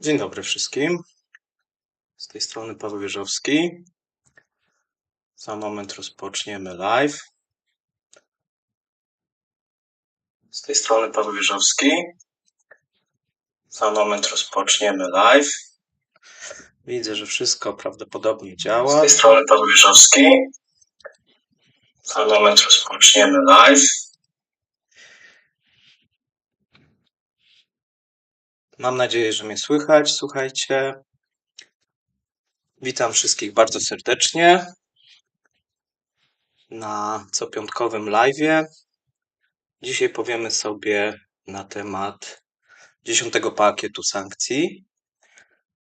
Dzień dobry wszystkim. Z tej strony Paweł Wierzowski. Za moment rozpoczniemy live. Z tej strony Paweł Wierzowski. Za moment rozpoczniemy live. Widzę, że wszystko prawdopodobnie działa. Z tej strony Paweł Wierzowski. Za moment rozpoczniemy live. Mam nadzieję, że mnie słychać. Słuchajcie. Witam wszystkich bardzo serdecznie na copiątkowym live'ie. Dzisiaj powiemy sobie na temat 10. pakietu sankcji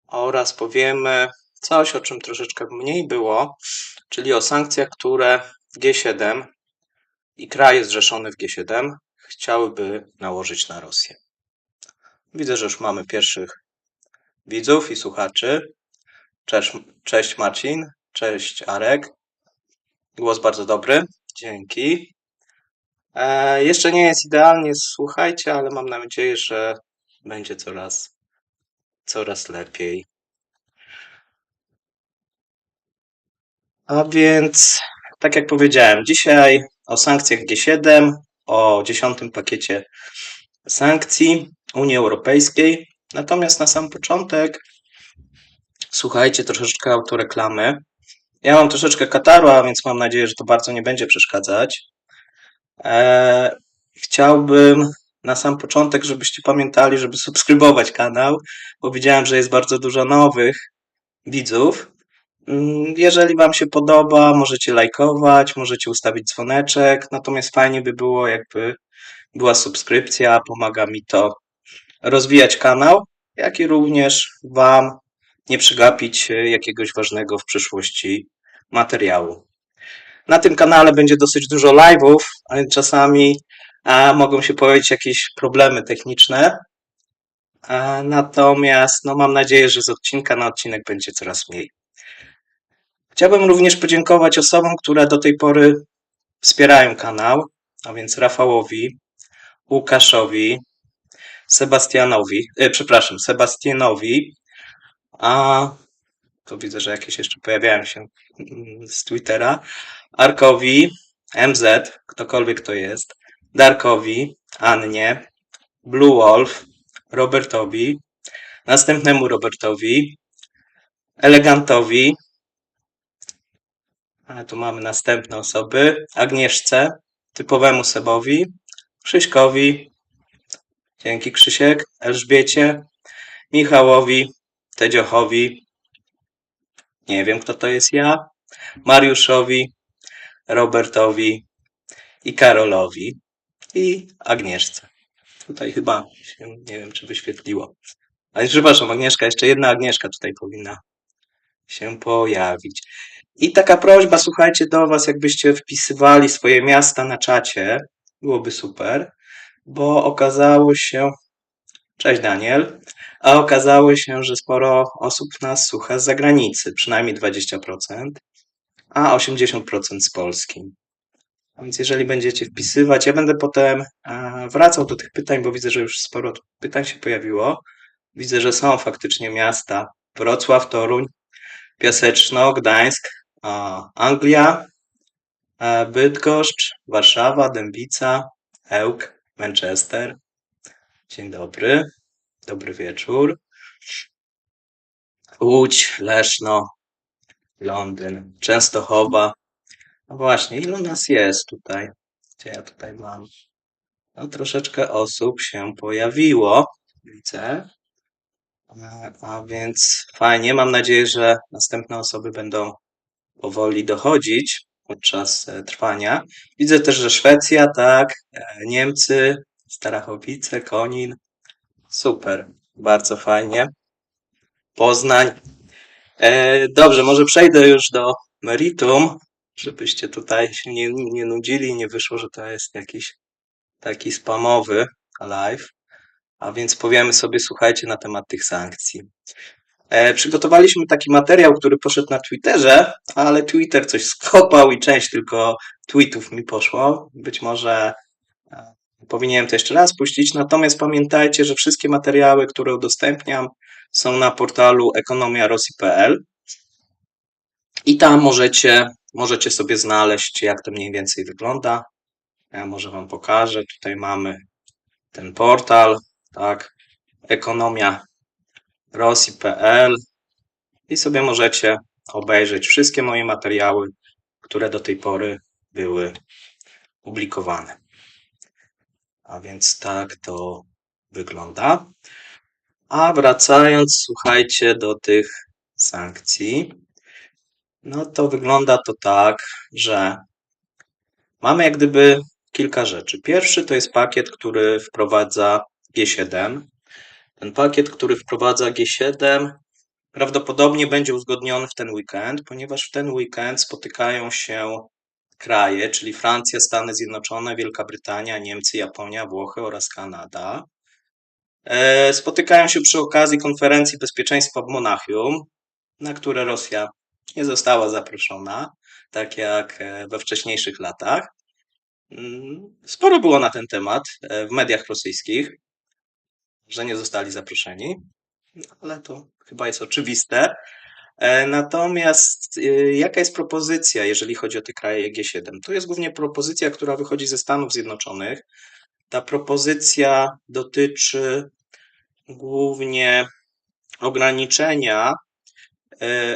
oraz powiemy coś, o czym troszeczkę mniej było, czyli o sankcjach, które G7 i kraje zrzeszone w G7 chciałyby nałożyć na Rosję. Widzę, że już mamy pierwszych widzów i słuchaczy. Cześć Marcin, cześć Arek. Głos bardzo dobry, dzięki. Jeszcze nie jest idealnie, słuchajcie, ale mam nadzieję, że będzie coraz lepiej. A więc, tak jak powiedziałem, dzisiaj o sankcjach G7, o 10. pakiecie sankcji Unii Europejskiej. Natomiast na sam początek, słuchajcie, troszeczkę autoreklamy. Ja mam troszeczkę kataru, a więc mam nadzieję, że to bardzo nie będzie przeszkadzać. Chciałbym na sam początek, żebyście pamiętali, żeby subskrybować kanał, bo widziałem, że jest bardzo dużo nowych widzów. Jeżeli Wam się podoba, możecie lajkować, możecie ustawić dzwoneczek, natomiast fajnie by było, jakby była subskrypcja, pomaga mi to rozwijać kanał, jak i również Wam nie przegapić jakiegoś ważnego w przyszłości materiału. Na tym kanale będzie dosyć dużo live'ów, ale czasami mogą się pojawić jakieś problemy techniczne, natomiast mam nadzieję, że z odcinka na odcinek będzie coraz mniej. Chciałbym również podziękować osobom, które do tej pory wspierają kanał, a więc Rafałowi, Łukaszowi, Sebastianowi, a to widzę, że jakieś jeszcze pojawiają się z Twittera, Arkowi, MZ, ktokolwiek to jest, Darkowi, Annie, Blue Wolf, Robertowi, następnemu Robertowi, Elegantowi, a tu mamy następne osoby, Agnieszce, typowemu Sebowi, Krzyśkowi, dzięki Krzysiek, Elżbiecie, Michałowi, Tedziochowi, nie wiem kto to jest ja, Mariuszowi, Robertowi i Karolowi i Agnieszce. Tutaj chyba się, nie wiem, czy wyświetliło. Ale przepraszam, Agnieszka, jeszcze jedna Agnieszka tutaj powinna się pojawić. I taka prośba, słuchajcie, do Was, jakbyście wpisywali swoje miasta na czacie, byłoby super, bo okazało się, cześć Daniel, a okazało się, że sporo osób nas słucha z zagranicy, przynajmniej 20%, a 80% z Polski. A więc jeżeli będziecie wpisywać, ja będę potem wracał do tych pytań, bo widzę, że już sporo pytań się pojawiło. Widzę, że są faktycznie miasta Wrocław, Toruń, Piaseczno, Gdańsk, Anglia, Bydgoszcz, Warszawa, Dębica, Ełk, Manchester. Dzień dobry, dobry wieczór. Łódź, Leszno, Londyn, Częstochowa. No właśnie, ilu nas jest tutaj? Gdzie ja tutaj mam? No troszeczkę osób się pojawiło, widzę. A więc fajnie, mam nadzieję, że następne osoby będą powoli dochodzić podczas trwania. Widzę też, że Szwecja, tak, Niemcy, Starachowice, Konin. Super, bardzo fajnie. Poznań. Dobrze, może przejdę już do meritum, żebyście tutaj się nie nudzili i nie wyszło, że to jest jakiś taki spamowy live. A więc powiemy sobie, słuchajcie, na temat tych sankcji. Przygotowaliśmy taki materiał, który poszedł na Twitterze, ale Twitter coś skopał i część tylko tweetów mi poszło. Być może powinienem to jeszcze raz puścić, natomiast pamiętajcie, że wszystkie materiały, które udostępniam, są na portalu ekonomiarosji.pl i tam możecie sobie znaleźć, jak to mniej więcej wygląda. Ja może Wam pokażę. Tutaj mamy ten portal, tak, ekonomiarosji.pl i sobie możecie obejrzeć wszystkie moje materiały, które do tej pory były publikowane. A więc tak to wygląda. A wracając, słuchajcie, do tych sankcji, no to wygląda to tak, że mamy jak gdyby kilka rzeczy. Pierwszy to jest pakiet, który wprowadza G7. Ten pakiet, który wprowadza G7, prawdopodobnie będzie uzgodniony w ten weekend, ponieważ w ten weekend spotykają się kraje, czyli Francja, Stany Zjednoczone, Wielka Brytania, Niemcy, Japonia, Włochy oraz Kanada. Spotykają się przy okazji konferencji bezpieczeństwa w Monachium, na które Rosja nie została zaproszona, tak jak we wcześniejszych latach. Sporo było na ten temat w mediach rosyjskich, że nie zostali zaproszeni, ale to chyba jest oczywiste. Natomiast jaka jest propozycja, jeżeli chodzi o te kraje G7? To jest głównie propozycja, która wychodzi ze Stanów Zjednoczonych. Ta propozycja dotyczy głównie ograniczenia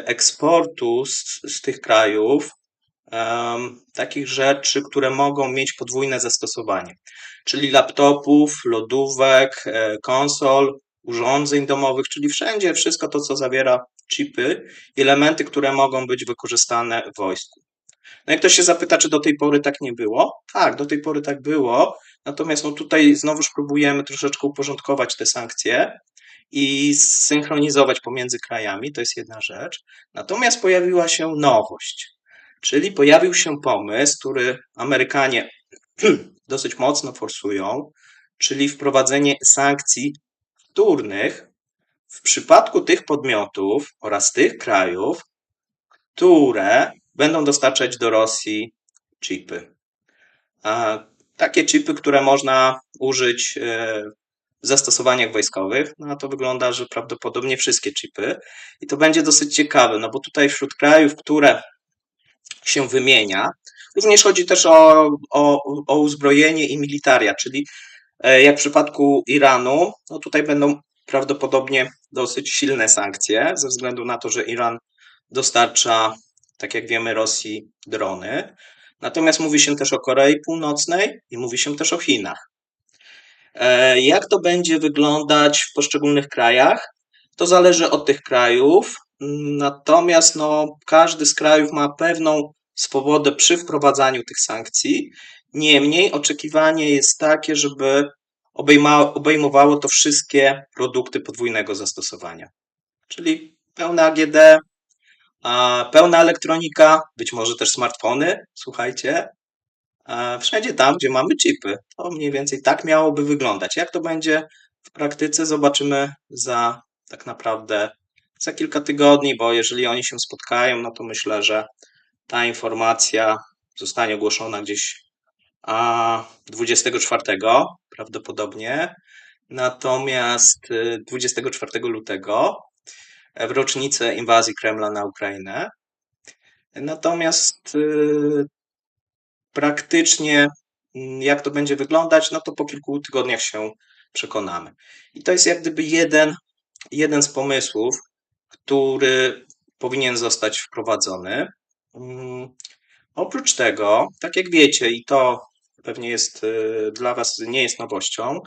eksportu z tych krajów takich rzeczy, które mogą mieć podwójne zastosowanie, czyli laptopów, lodówek, konsol, urządzeń domowych, czyli wszędzie wszystko to, co zawiera chipy i elementy, które mogą być wykorzystane w wojsku. No i ktoś się zapyta, czy do tej pory tak nie było? Tak, do tej pory tak było, natomiast no tutaj znowuż próbujemy troszeczkę uporządkować te sankcje i zsynchronizować pomiędzy krajami, to jest jedna rzecz. Natomiast pojawiła się nowość, czyli pojawił się pomysł, który Amerykanie dosyć mocno forsują, czyli wprowadzenie sankcji wtórnych w przypadku tych podmiotów oraz tych krajów, które będą dostarczać do Rosji chipy. Takie chipy, które można użyć w zastosowaniach wojskowych, no a to wygląda, że prawdopodobnie wszystkie chipy. I to będzie dosyć ciekawe, no bo tutaj wśród krajów, które się wymienia, również chodzi też o uzbrojenie i militaria, czyli jak w przypadku Iranu, no tutaj będą prawdopodobnie dosyć silne sankcje, ze względu na to, że Iran dostarcza, tak jak wiemy, Rosji drony. Natomiast mówi się też o Korei Północnej i mówi się też o Chinach. Jak to będzie wyglądać w poszczególnych krajach? To zależy od tych krajów, natomiast no, każdy z krajów ma pewną swobodę przy wprowadzaniu tych sankcji. Niemniej oczekiwanie jest takie, żeby obejmowało to wszystkie produkty podwójnego zastosowania, czyli pełne AGD, pełna elektronika, być może też smartfony, słuchajcie, wszędzie tam, gdzie mamy chipy. To mniej więcej tak miałoby wyglądać. Jak to będzie w praktyce, zobaczymy tak naprawdę za kilka tygodni, bo jeżeli oni się spotkają, no to myślę, że ta informacja zostanie ogłoszona gdzieś 24 prawdopodobnie, natomiast 24 lutego w rocznicę inwazji Kremla na Ukrainę. Natomiast praktycznie jak to będzie wyglądać, no to po kilku tygodniach się przekonamy. I to jest jak gdyby jeden z pomysłów, który powinien zostać wprowadzony. Oprócz tego, tak jak wiecie, i to pewnie jest dla Was nie jest nowością,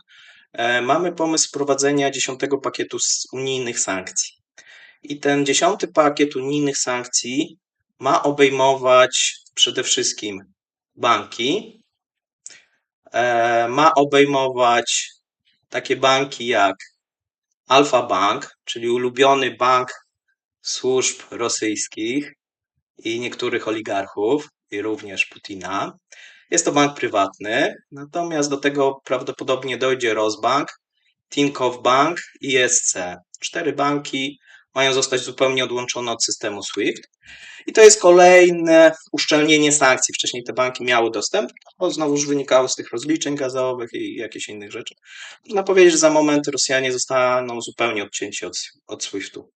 mamy pomysł wprowadzenia 10. pakietu unijnych sankcji. I ten 10. pakiet unijnych sankcji ma obejmować przede wszystkim banki, ma obejmować takie banki jak Alfa Bank, czyli ulubiony bank służb rosyjskich i niektórych oligarchów, i również Putina. Jest to bank prywatny, natomiast do tego prawdopodobnie dojdzie Rosbank, Tinkoff Bank i ESC. 4 banki mają zostać zupełnie odłączone od systemu SWIFT. I to jest kolejne uszczelnienie sankcji. Wcześniej te banki miały dostęp, bo znowuż wynikało z tych rozliczeń gazowych i jakichś innych rzeczy. Można powiedzieć, że za moment Rosjanie zostaną zupełnie odcięci od SWIFT-u.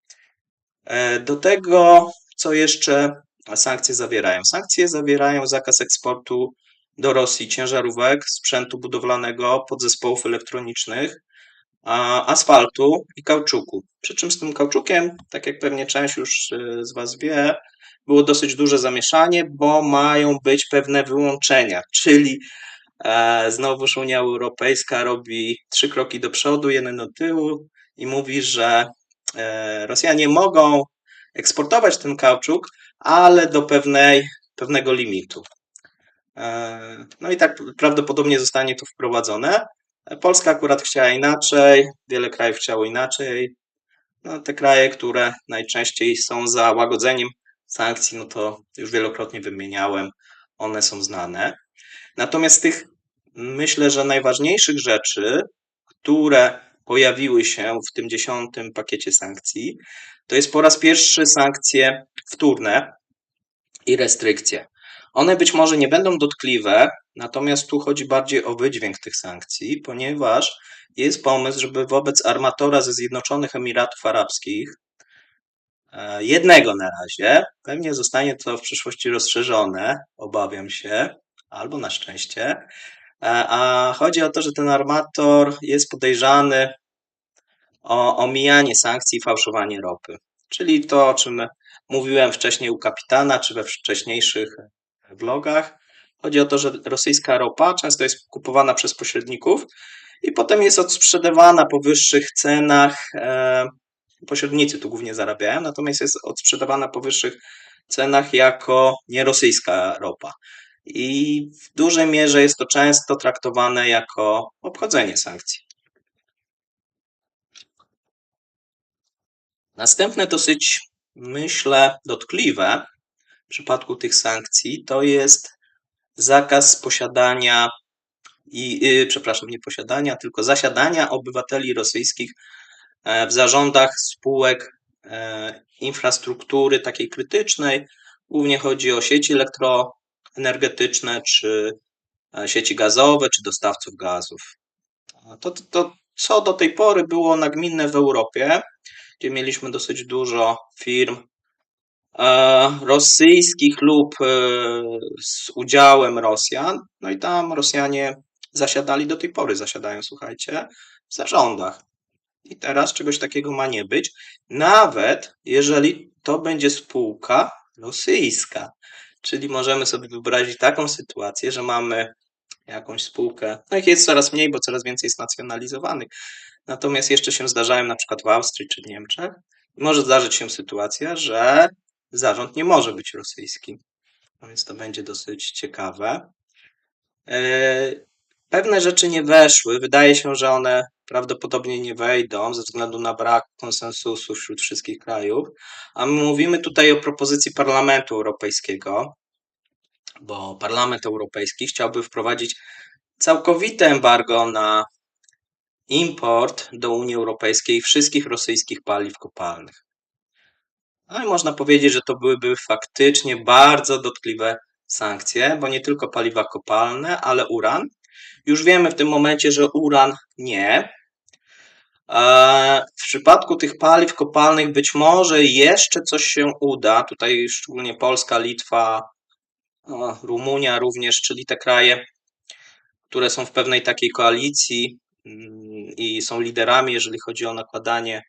Do tego, co jeszcze sankcje zawierają? Sankcje zawierają zakaz eksportu do Rosji ciężarówek, sprzętu budowlanego, podzespołów elektronicznych, asfaltu i kauczuku. Przy czym z tym kauczukiem, tak jak pewnie część już z Was wie, było dosyć duże zamieszanie, bo mają być pewne wyłączenia, czyli znowuż Unia Europejska robi 3 kroki do przodu, 1 do tyłu i mówi, że Rosjanie mogą eksportować ten kauczuk, ale do pewnego limitu. No i tak prawdopodobnie zostanie to wprowadzone. Polska akurat chciała inaczej, wiele krajów chciało inaczej. No, te kraje, które najczęściej są za łagodzeniem sankcji, no to już wielokrotnie wymieniałem, one są znane. Natomiast z tych, myślę, że najważniejszych rzeczy, które pojawiły się w tym 10. pakiecie sankcji, to jest po raz pierwszy sankcje wtórne i restrykcje. One być może nie będą dotkliwe, natomiast tu chodzi bardziej o wydźwięk tych sankcji, ponieważ jest pomysł, żeby wobec armatora ze Zjednoczonych Emiratów Arabskich, jednego na razie, pewnie zostanie to w przyszłości rozszerzone, obawiam się, albo na szczęście, a chodzi o to, że ten armator jest podejrzany o omijanie sankcji i fałszowanie ropy. Czyli to, o czym mówiłem wcześniej u kapitana, czy we wcześniejszych vlogach. Chodzi o to, że rosyjska ropa często jest kupowana przez pośredników i potem jest odsprzedawana po wyższych cenach. Pośrednicy tu głównie zarabiają, natomiast jest odsprzedawana po wyższych cenach jako nierosyjska ropa. I w dużej mierze jest to często traktowane jako obchodzenie sankcji. Następne dosyć, myślę, dotkliwe w przypadku tych sankcji to jest zakaz posiadania nie posiadania, tylko zasiadania obywateli rosyjskich w zarządach spółek infrastruktury takiej krytycznej. Głównie chodzi o sieci elektroenergetyczne, czy sieci gazowe, czy dostawców gazów. To co do tej pory było nagminne w Europie, gdzie mieliśmy dosyć dużo firm rosyjskich lub z udziałem Rosjan, no i tam Rosjanie zasiadali, do tej pory zasiadają, słuchajcie, w zarządach. I teraz czegoś takiego ma nie być, nawet jeżeli to będzie spółka rosyjska. Czyli możemy sobie wyobrazić taką sytuację, że mamy jakąś spółkę, no ich jest coraz mniej, bo coraz więcej jest nacjonalizowanych, natomiast jeszcze się zdarzają na przykład w Austrii czy w Niemczech. Może zdarzyć się sytuacja, że zarząd nie może być rosyjski, więc to będzie dosyć ciekawe. Pewne rzeczy nie weszły, wydaje się, że one prawdopodobnie nie wejdą ze względu na brak konsensusu wśród wszystkich krajów, a my mówimy tutaj o propozycji Parlamentu Europejskiego, bo Parlament Europejski chciałby wprowadzić całkowite embargo na import do Unii Europejskiej wszystkich rosyjskich paliw kopalnych. No i można powiedzieć, że to byłyby faktycznie bardzo dotkliwe sankcje, bo nie tylko paliwa kopalne, ale uran. Już wiemy w tym momencie, że uran nie. W przypadku tych paliw kopalnych być może jeszcze coś się uda. Tutaj szczególnie Polska, Litwa, Rumunia również, czyli te kraje, które są w pewnej takiej koalicji i są liderami, jeżeli chodzi o nakładanie,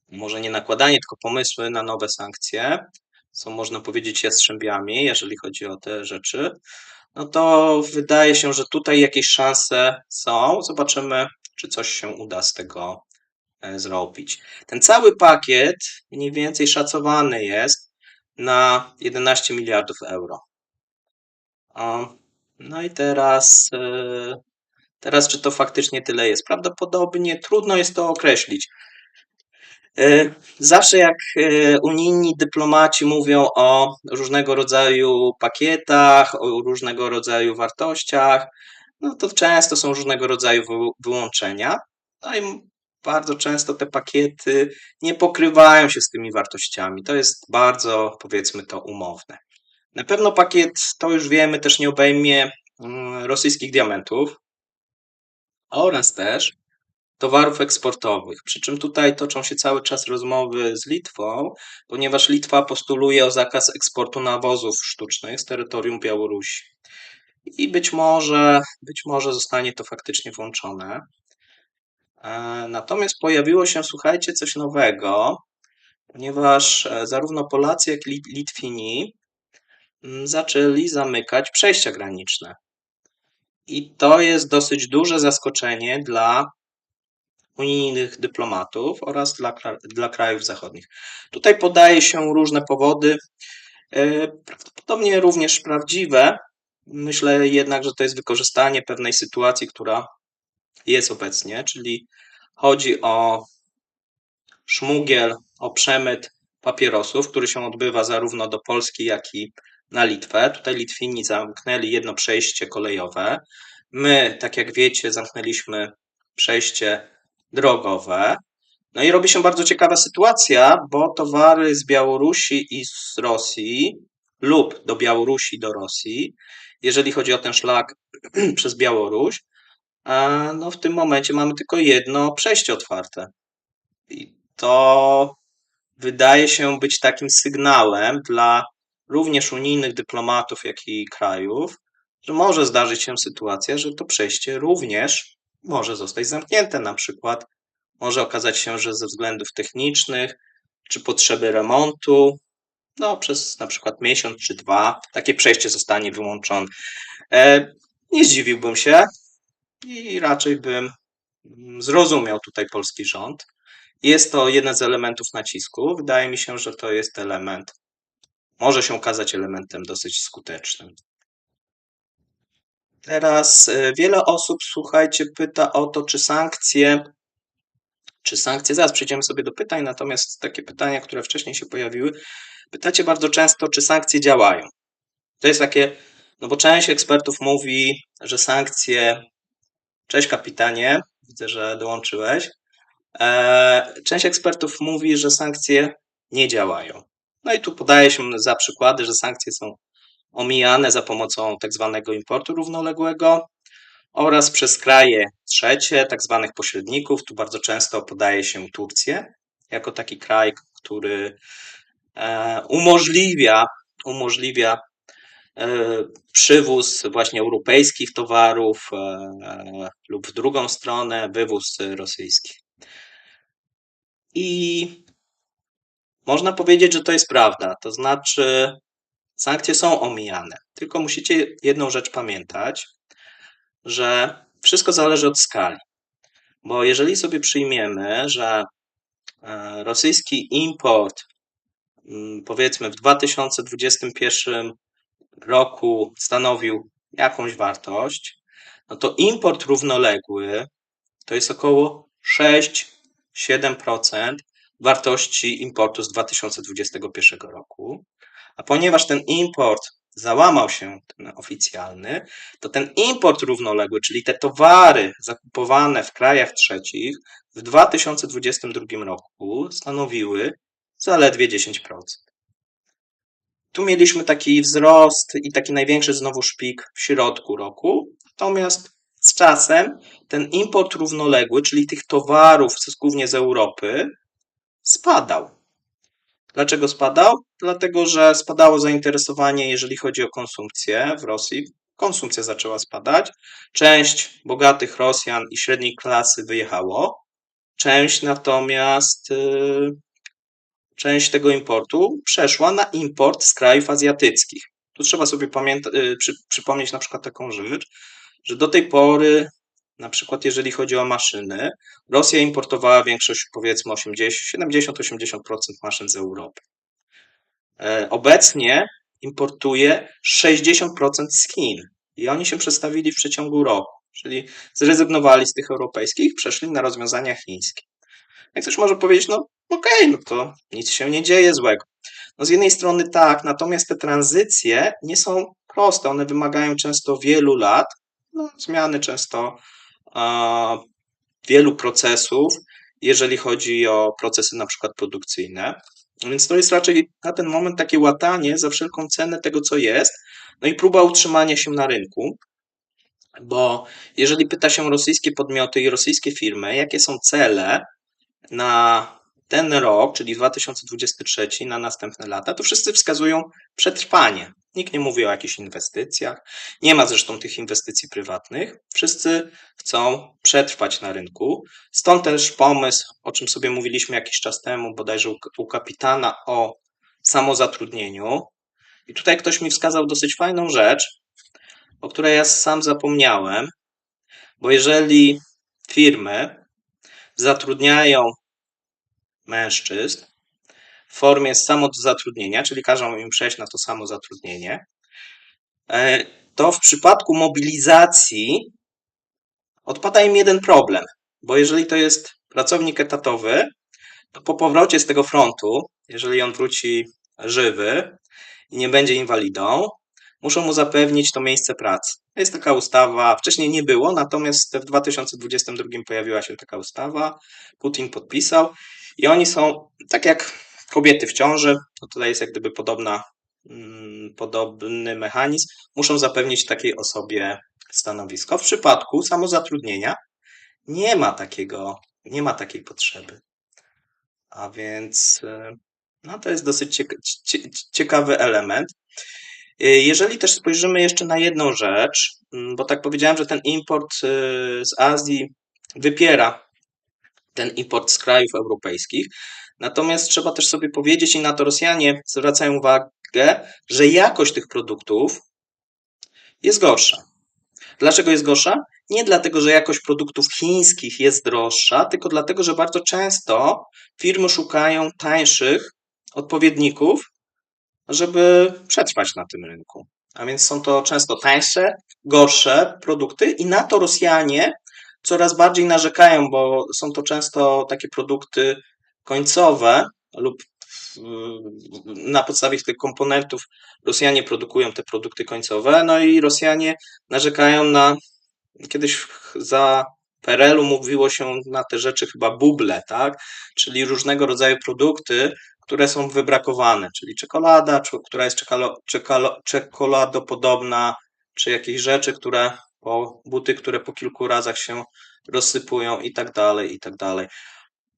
może nie nakładanie, tylko pomysły na nowe sankcje. Są, można powiedzieć, jastrzębiami, jeżeli chodzi o te rzeczy. No to wydaje się, że tutaj jakieś szanse są. Zobaczymy, czy coś się uda z tego zrobić. Ten cały pakiet mniej więcej szacowany jest na 11 miliardów euro. No i teraz czy to faktycznie tyle jest? Prawdopodobnie trudno jest to określić. Zawsze jak unijni dyplomaci mówią o różnego rodzaju pakietach, o różnego rodzaju wartościach, no to często są różnego rodzaju wyłączenia. No i bardzo często te pakiety nie pokrywają się z tymi wartościami. To jest bardzo, powiedzmy to, umowne. Na pewno pakiet, to już wiemy, też nie obejmie rosyjskich diamentów oraz też towarów eksportowych. Przy czym tutaj toczą się cały czas rozmowy z Litwą, ponieważ Litwa postuluje o zakaz eksportu nawozów sztucznych z terytorium Białorusi. I być może zostanie to faktycznie włączone. Natomiast pojawiło się, słuchajcie, coś nowego, ponieważ zarówno Polacy, jak i Litwini zaczęli zamykać przejścia graniczne. I to jest dosyć duże zaskoczenie dla unijnych dyplomatów oraz dla krajów zachodnich. Tutaj podaje się różne powody, prawdopodobnie również prawdziwe. Myślę jednak, że to jest wykorzystanie pewnej sytuacji, która jest obecnie, czyli chodzi o szmugiel, o przemyt papierosów, który się odbywa zarówno do Polski, jak i na Litwę. Tutaj Litwini zamknęli jedno przejście kolejowe. My, tak jak wiecie, zamknęliśmy przejście drogowe. No i robi się bardzo ciekawa sytuacja, bo towary z Białorusi i z Rosji lub do Białorusi, do Rosji, jeżeli chodzi o ten szlak przez Białoruś, no w tym momencie mamy tylko jedno przejście otwarte. I to wydaje się być takim sygnałem dla również unijnych dyplomatów, jak i krajów, że może zdarzyć się sytuacja, że to przejście również może zostać zamknięte. Na przykład może okazać się, że ze względów technicznych czy potrzeby remontu, no przez na przykład miesiąc czy 2, takie przejście zostanie wyłączone. Nie zdziwiłbym się i raczej bym zrozumiał tutaj polski rząd. Jest to jeden z elementów nacisku. Wydaje mi się, że to jest element, może się okazać elementem dosyć skutecznym. Teraz wiele osób, słuchajcie, pyta o to, czy sankcje, zaraz przejdziemy sobie do pytań, natomiast takie pytania, które wcześniej się pojawiły, pytacie bardzo często, czy sankcje działają. To jest takie, no bo część ekspertów mówi, że sankcje, cześć kapitanie, widzę, że dołączyłeś, część ekspertów mówi, że sankcje nie działają. No i tu podaje się za przykłady, że sankcje są omijane za pomocą tak zwanego importu równoległego oraz przez kraje trzecie, tak zwanych pośredników. Tu bardzo często podaje się Turcję jako taki kraj, który umożliwia przywóz właśnie europejskich towarów lub w drugą stronę wywóz rosyjski. I można powiedzieć, że to jest prawda, to znaczy sankcje są omijane, tylko musicie jedną rzecz pamiętać, że wszystko zależy od skali, bo jeżeli sobie przyjmiemy, że rosyjski import powiedzmy w 2021 roku stanowił jakąś wartość, no to import równoległy to jest około 6-7% wartości importu z 2021 roku. A ponieważ ten import załamał się, ten oficjalny, to ten import równoległy, czyli te towary zakupowane w krajach trzecich w 2022 roku stanowiły zaledwie 10%. Tu mieliśmy taki wzrost i taki największy znowu szpik w środku roku, natomiast z czasem ten import równoległy, czyli tych towarów głównie z Europy, spadał. Dlaczego spadał? Dlatego, że spadało zainteresowanie, jeżeli chodzi o konsumpcję w Rosji. Konsumpcja zaczęła spadać. Część bogatych Rosjan i średniej klasy wyjechało. Część tego importu przeszła na import z krajów azjatyckich. Tu trzeba sobie przypomnieć na przykład taką rzecz, że do tej pory, na przykład jeżeli chodzi o maszyny, Rosja importowała większość, powiedzmy 70-80% maszyn z Europy. Obecnie importuje 60% z Chin i oni się przestawili w przeciągu roku, czyli zrezygnowali z tych europejskich, przeszli na rozwiązania chińskie. Jak ktoś może powiedzieć, no okej, no to nic się nie dzieje złego. No z jednej strony tak, natomiast te tranzycje nie są proste, one wymagają często wielu lat, zmiany często wielu procesów jeżeli chodzi o procesy na przykład produkcyjne. Więc to jest raczej na ten moment takie łatanie za wszelką cenę tego, co jest, no i próba utrzymania się na rynku, bo jeżeli pyta się rosyjskie podmioty i rosyjskie firmy, jakie są cele na ten rok, czyli 2023, na następne lata, to wszyscy wskazują przetrwanie. Nikt nie mówi o jakichś inwestycjach. Nie ma zresztą tych inwestycji prywatnych. Wszyscy chcą przetrwać na rynku. Stąd też pomysł, o czym sobie mówiliśmy jakiś czas temu, bodajże u kapitana, o samozatrudnieniu. I tutaj ktoś mi wskazał dosyć fajną rzecz, o której ja sam zapomniałem, bo jeżeli firmy zatrudniają mężczyzn w formie samozatrudnienia, czyli każą im przejść na to samozatrudnienie, to w przypadku mobilizacji odpada im jeden problem, bo jeżeli to jest pracownik etatowy, to po powrocie z tego frontu, jeżeli on wróci żywy i nie będzie inwalidą, muszą mu zapewnić to miejsce pracy. Jest taka ustawa, wcześniej nie było, natomiast w 2022 pojawiła się taka ustawa, Putin podpisał i oni są, tak jak kobiety w ciąży, to tutaj jest jak gdyby podobny mechanizm, muszą zapewnić takiej osobie stanowisko. W przypadku samozatrudnienia nie ma takiej potrzeby. A więc no, to jest dosyć ciekawy element. Jeżeli też spojrzymy jeszcze na jedną rzecz, bo tak powiedziałem, że ten import z Azji wypiera ten import z krajów europejskich, natomiast trzeba też sobie powiedzieć, i na to Rosjanie zwracają uwagę, że jakość tych produktów jest gorsza. Dlaczego jest gorsza? Nie dlatego, że jakość produktów chińskich jest droższa, tylko dlatego, że bardzo często firmy szukają tańszych odpowiedników, żeby przetrwać na tym rynku. A więc są to często tańsze, gorsze produkty i na to Rosjanie coraz bardziej narzekają, bo są to często takie produkty końcowe lub na podstawie tych komponentów Rosjanie produkują te produkty końcowe, no i Rosjanie narzekają na, kiedyś za PRL-u mówiło się na te rzeczy chyba buble, tak? Czyli różnego rodzaju produkty, które są wybrakowane, czyli czekolada, która jest czekoladopodobna, czy jakieś rzeczy, buty, które po kilku razach się rozsypują i tak dalej, i tak dalej.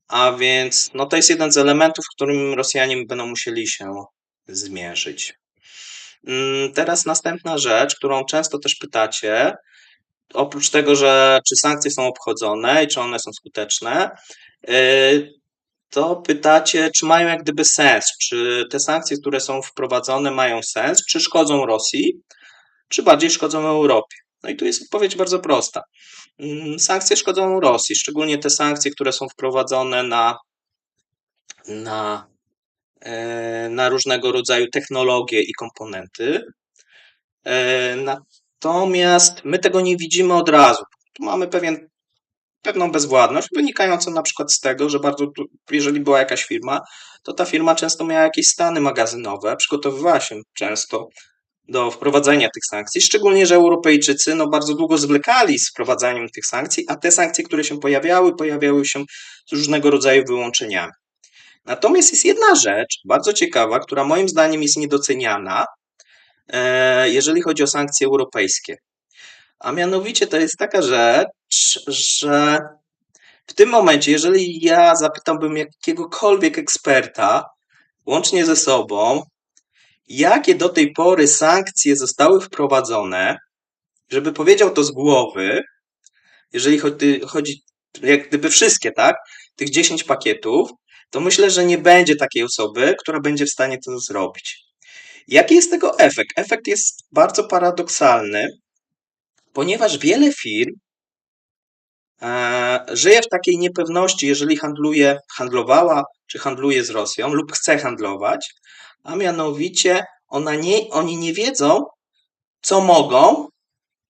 A więc no to jest jeden z elementów, którym Rosjanie będą musieli się zmierzyć. Teraz następna rzecz, którą często też pytacie, oprócz tego, że czy sankcje są obchodzone i czy one są skuteczne, to pytacie, czy mają jak gdyby sens, czy te sankcje, które są wprowadzone, mają sens, czy szkodzą Rosji, czy bardziej szkodzą Europie. No i tu jest odpowiedź bardzo prosta. Sankcje szkodzą Rosji, szczególnie te sankcje, które są wprowadzone na różnego rodzaju technologie i komponenty. Natomiast my tego nie widzimy od razu. Tu mamy pewną bezwładność, wynikającą na przykład z tego, że jeżeli była jakaś firma, to ta firma często miała jakieś stany magazynowe, przygotowywała się często do wprowadzenia tych sankcji, szczególnie, że Europejczycy bardzo długo zwlekali z wprowadzaniem tych sankcji, a te sankcje, które się pojawiały się z różnego rodzaju wyłączeniami. Natomiast jest jedna rzecz bardzo ciekawa, która moim zdaniem jest niedoceniana, jeżeli chodzi o sankcje europejskie. A mianowicie to jest taka rzecz, że w tym momencie, jeżeli ja zapytałbym jakiegokolwiek eksperta, łącznie ze sobą, jakie do tej pory sankcje zostały wprowadzone, żeby powiedział to z głowy, jeżeli chodzi jak gdyby wszystkie, tak, tych 10 pakietów, to myślę, że nie będzie takiej osoby, która będzie w stanie to zrobić. Jaki jest tego efekt? Efekt jest bardzo paradoksalny, ponieważ wiele firm żyje w takiej niepewności, jeżeli handlowała czy handluje z Rosją lub chce handlować, a mianowicie oni nie wiedzą, co mogą,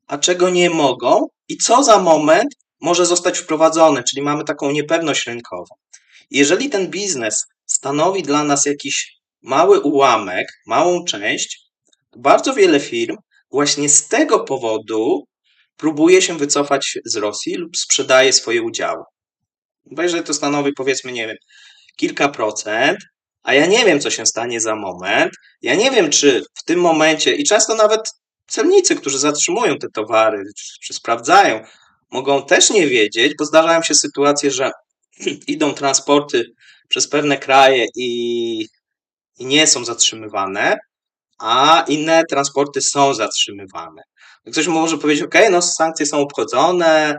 a czego nie mogą i co za moment może zostać wprowadzone, czyli mamy taką niepewność rynkową. Jeżeli ten biznes stanowi dla nas jakiś mały ułamek, małą część, bardzo wiele firm właśnie z tego powodu próbuje się wycofać z Rosji lub sprzedaje swoje udziały. Bo jeżeli to stanowi, powiedzmy, nie wiem, kilka procent, a ja nie wiem, co się stanie za moment, ja nie wiem, czy w tym momencie, i często nawet celnicy, którzy zatrzymują te towary, czy sprawdzają, mogą też nie wiedzieć, bo zdarzają się sytuacje, że idą transporty przez pewne kraje i nie są zatrzymywane, a inne transporty są zatrzymywane. Ktoś może powiedzieć, ok, no sankcje są obchodzone.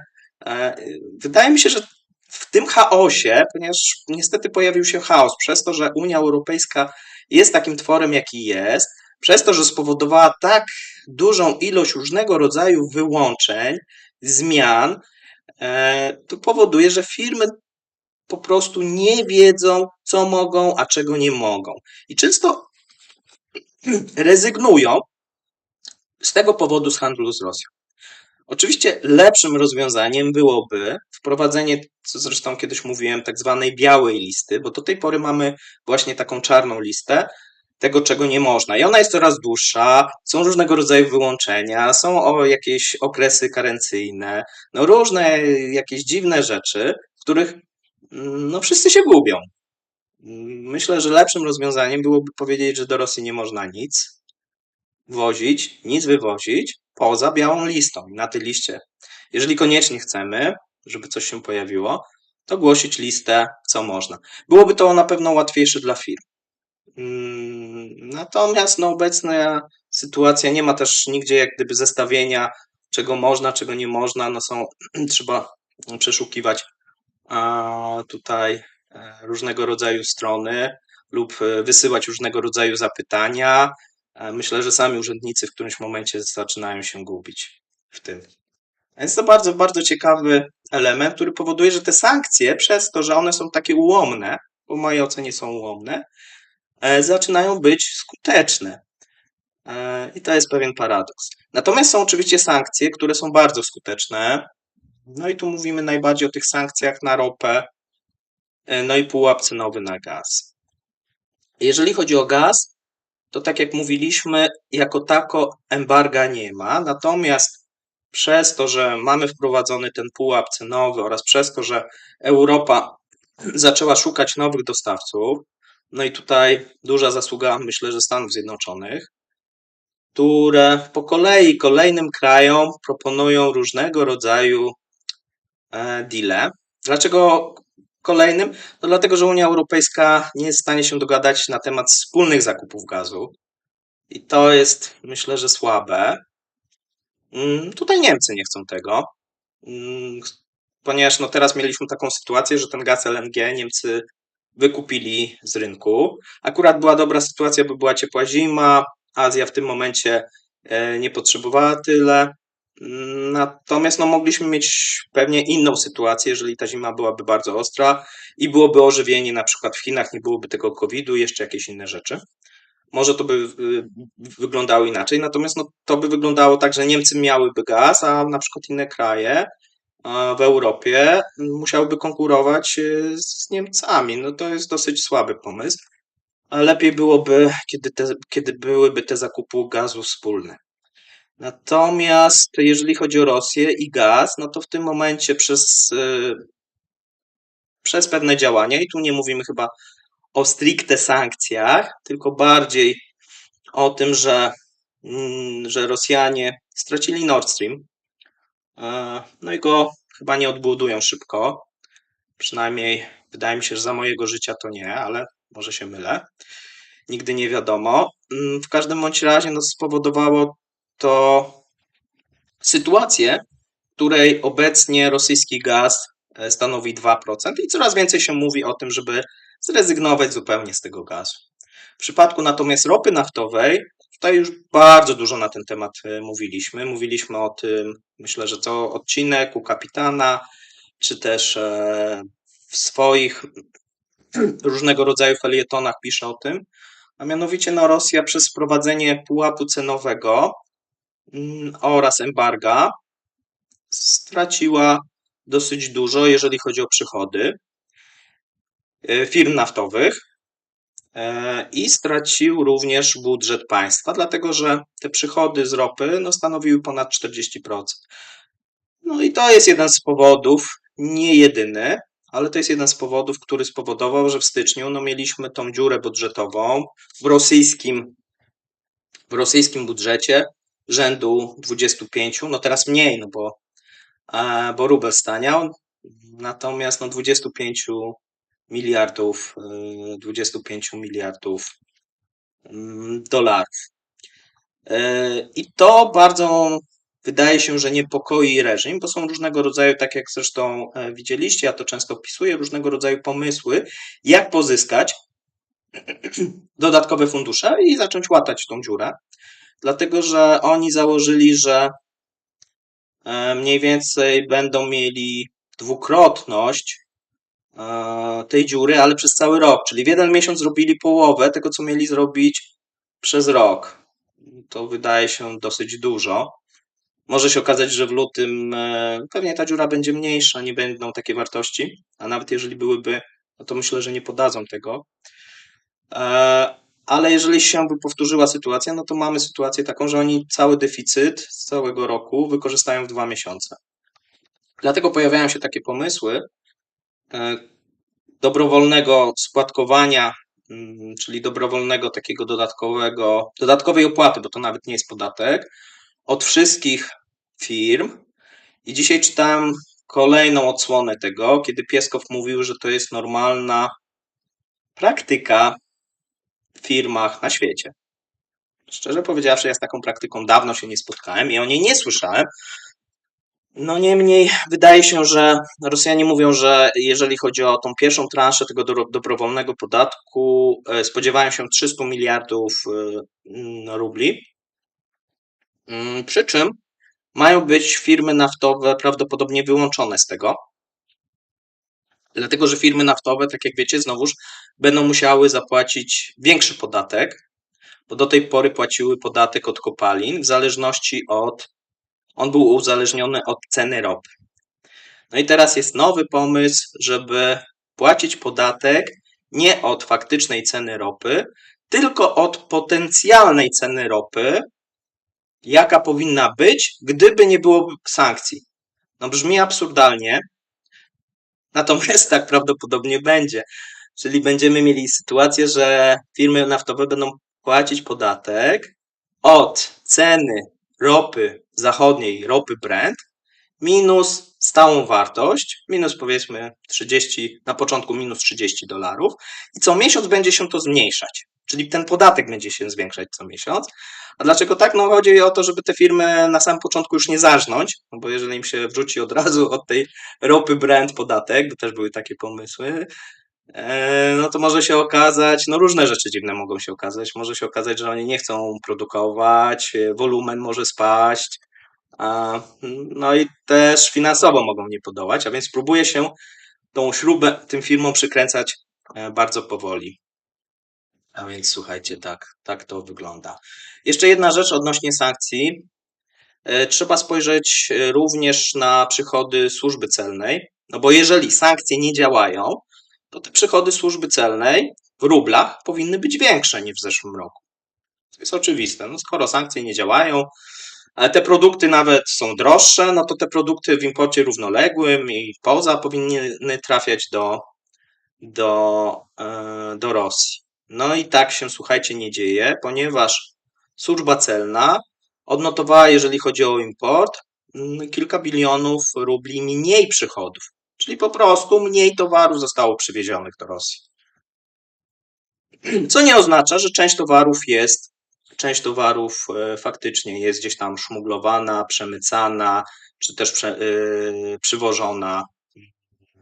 Wydaje mi się, że w tym chaosie, ponieważ niestety pojawił się chaos przez to, że Unia Europejska jest takim tworem, jaki jest, przez to, że spowodowała tak dużą ilość różnego rodzaju wyłączeń, zmian, to powoduje, że firmy po prostu nie wiedzą, co mogą, a czego nie mogą. I często rezygnują z tego powodu z handlu z Rosją. Oczywiście lepszym rozwiązaniem byłoby wprowadzenie, co zresztą kiedyś mówiłem, tak zwanej białej listy, bo do tej pory mamy właśnie taką czarną listę tego, czego nie można. I ona jest coraz dłuższa, są różnego rodzaju wyłączenia, są jakieś okresy karencyjne, no różne jakieś dziwne rzeczy, w których no wszyscy się gubią. Myślę, że lepszym rozwiązaniem byłoby powiedzieć, że do Rosji nie można nic wozić, nic wywozić poza białą listą. I na tej liście, jeżeli koniecznie chcemy, żeby coś się pojawiło, to głosić listę, co można. Byłoby to na pewno łatwiejsze dla firm. Natomiast no, obecna sytuacja nie ma też nigdzie jak gdyby zestawienia, czego można, czego nie można. No są, trzeba przeszukiwać tutaj różnego rodzaju strony lub wysyłać różnego rodzaju zapytania. Myślę, że sami urzędnicy w którymś momencie zaczynają się gubić w tym. Jest to bardzo, bardzo ciekawy element, który powoduje, że te sankcje, przez to, że one są takie ułomne, bo w mojej ocenie są ułomne, zaczynają być skuteczne. I to jest pewien paradoks. Natomiast są oczywiście sankcje, które są bardzo skuteczne. No i tu mówimy najbardziej o tych sankcjach na ropę, no i pułap cenowy na gaz. Jeżeli chodzi o gaz, to tak jak mówiliśmy, jako tako embarga nie ma, natomiast przez to, że mamy wprowadzony ten pułap cenowy oraz przez to, że Europa zaczęła szukać nowych dostawców, no i tutaj duża zasługa, myślę, że Stanów Zjednoczonych, które po kolei kolejnym krajom proponują różnego rodzaju deale. Dlaczego kolejnym? No dlatego, że Unia Europejska nie jest w stanie się dogadać na temat wspólnych zakupów gazu. I to jest, myślę, że słabe. Tutaj Niemcy nie chcą tego, ponieważ no teraz mieliśmy taką sytuację, że ten gaz LNG Niemcy wykupili z rynku. Akurat była dobra sytuacja, bo była ciepła zima, Azja w tym momencie nie potrzebowała tyle. Natomiast no, mogliśmy mieć pewnie inną sytuację, jeżeli ta zima byłaby bardzo ostra i byłoby ożywienie na przykład w Chinach, nie byłoby tego COVID-u, jeszcze jakieś inne rzeczy. Może to by wyglądało inaczej, natomiast no, to by wyglądało tak, że Niemcy miałyby gaz, a na przykład inne kraje w Europie musiałyby konkurować z Niemcami. No to jest dosyć słaby pomysł. A lepiej byłoby, kiedy byłyby te zakupy gazu wspólne. Natomiast jeżeli chodzi o Rosję i gaz, no to w tym momencie przez pewne działania, i tu nie mówimy chyba o stricte sankcjach, tylko bardziej o tym, że Rosjanie stracili Nord Stream, no i go chyba nie odbudują szybko. Przynajmniej wydaje mi się, że za mojego życia to nie, ale może się mylę. Nigdy nie wiadomo. W każdym bądź razie no, spowodowało to sytuację, w której obecnie rosyjski gaz stanowi 2% i coraz więcej się mówi o tym, żeby zrezygnować zupełnie z tego gazu. W przypadku natomiast ropy naftowej, tutaj już bardzo dużo na ten temat mówiliśmy. Mówiliśmy o tym, myślę, że co odcinek u kapitana, czy też w swoich różnego rodzaju felietonach pisze o tym, a mianowicie no, Rosja przez wprowadzenie pułapu cenowego oraz embarga straciła dosyć dużo, jeżeli chodzi o przychody firm naftowych i stracił również budżet państwa, dlatego że te przychody z ropy no, stanowiły ponad 40%. No i to jest jeden z powodów, nie jedyny, ale to jest jeden z powodów, który spowodował, że w styczniu mieliśmy tą dziurę budżetową w rosyjskim budżecie rzędu 25, teraz mniej, bo rubel staniał, natomiast 25 miliardów dolarów. I to bardzo wydaje się, że niepokoi reżim, bo są różnego rodzaju, tak jak zresztą widzieliście, ja to często opisuję, różnego rodzaju pomysły, jak pozyskać dodatkowe fundusze i zacząć łatać tą dziurę. Dlatego, że oni założyli, że mniej więcej będą mieli dwukrotność tej dziury, ale przez cały rok. Czyli w jeden miesiąc zrobili połowę tego, co mieli zrobić przez rok. To wydaje się dosyć dużo. Może się okazać, że w lutym pewnie ta dziura będzie mniejsza, nie będą takie wartości, a nawet jeżeli byłyby, to myślę, że nie podadzą tego. Ale jeżeli się by powtórzyła sytuacja, to mamy sytuację taką, że oni cały deficyt z całego roku wykorzystają w 2 miesiące. Dlatego pojawiają się takie pomysły dobrowolnego składkowania, czyli dobrowolnego takiego dodatkowej opłaty, bo to nawet nie jest podatek, od wszystkich firm. I dzisiaj czytałem kolejną odsłonę tego, kiedy Pieskow mówił, że to jest normalna praktyka w firmach na świecie. Szczerze powiedziawszy, ja z taką praktyką dawno się nie spotkałem i o niej nie słyszałem. Niemniej wydaje się, że Rosjanie mówią, że jeżeli chodzi o tą pierwszą transzę tego dobrowolnego podatku, spodziewają się 300 miliardów rubli. Przy czym mają być firmy naftowe prawdopodobnie wyłączone z tego. Dlatego, że firmy naftowe, tak jak wiecie, znowuż będą musiały zapłacić większy podatek, bo do tej pory płaciły podatek od kopalin w zależności on był uzależniony od ceny ropy. I teraz jest nowy pomysł, żeby płacić podatek nie od faktycznej ceny ropy, tylko od potencjalnej ceny ropy, jaka powinna być, gdyby nie było sankcji. Brzmi absurdalnie, natomiast tak prawdopodobnie będzie. Czyli będziemy mieli sytuację, że firmy naftowe będą płacić podatek od ceny ropy zachodniej, ropy Brent, minus stałą wartość, minus powiedzmy 30, na początku minus $30 i co miesiąc będzie się to zmniejszać. Czyli ten podatek będzie się zwiększać co miesiąc. A dlaczego tak? Chodzi o to, żeby te firmy na samym początku już nie zarżnąć, bo jeżeli im się wrzuci od razu od tej ropy Brent podatek, bo też były takie pomysły, to może się okazać, różne rzeczy dziwne mogą się okazać. Może się okazać, że oni nie chcą produkować, wolumen może spaść, i też finansowo mogą nie podołać, a więc próbuje się tą śrubę tym firmom przykręcać bardzo powoli. A więc słuchajcie, tak to wygląda. Jeszcze jedna rzecz odnośnie sankcji. Trzeba spojrzeć również na przychody służby celnej, bo jeżeli sankcje nie działają, to te przychody służby celnej w rublach powinny być większe niż w zeszłym roku. To jest oczywiste. Skoro sankcje nie działają, ale te produkty nawet są droższe, to te produkty w imporcie równoległym i poza powinny trafiać do Rosji. I tak się, słuchajcie, nie dzieje, ponieważ służba celna odnotowała, jeżeli chodzi o import, kilka bilionów rubli mniej przychodów. Czyli po prostu mniej towarów zostało przywiezionych do Rosji. Co nie oznacza, że część towarów faktycznie jest gdzieś tam szmuglowana, przemycana, czy też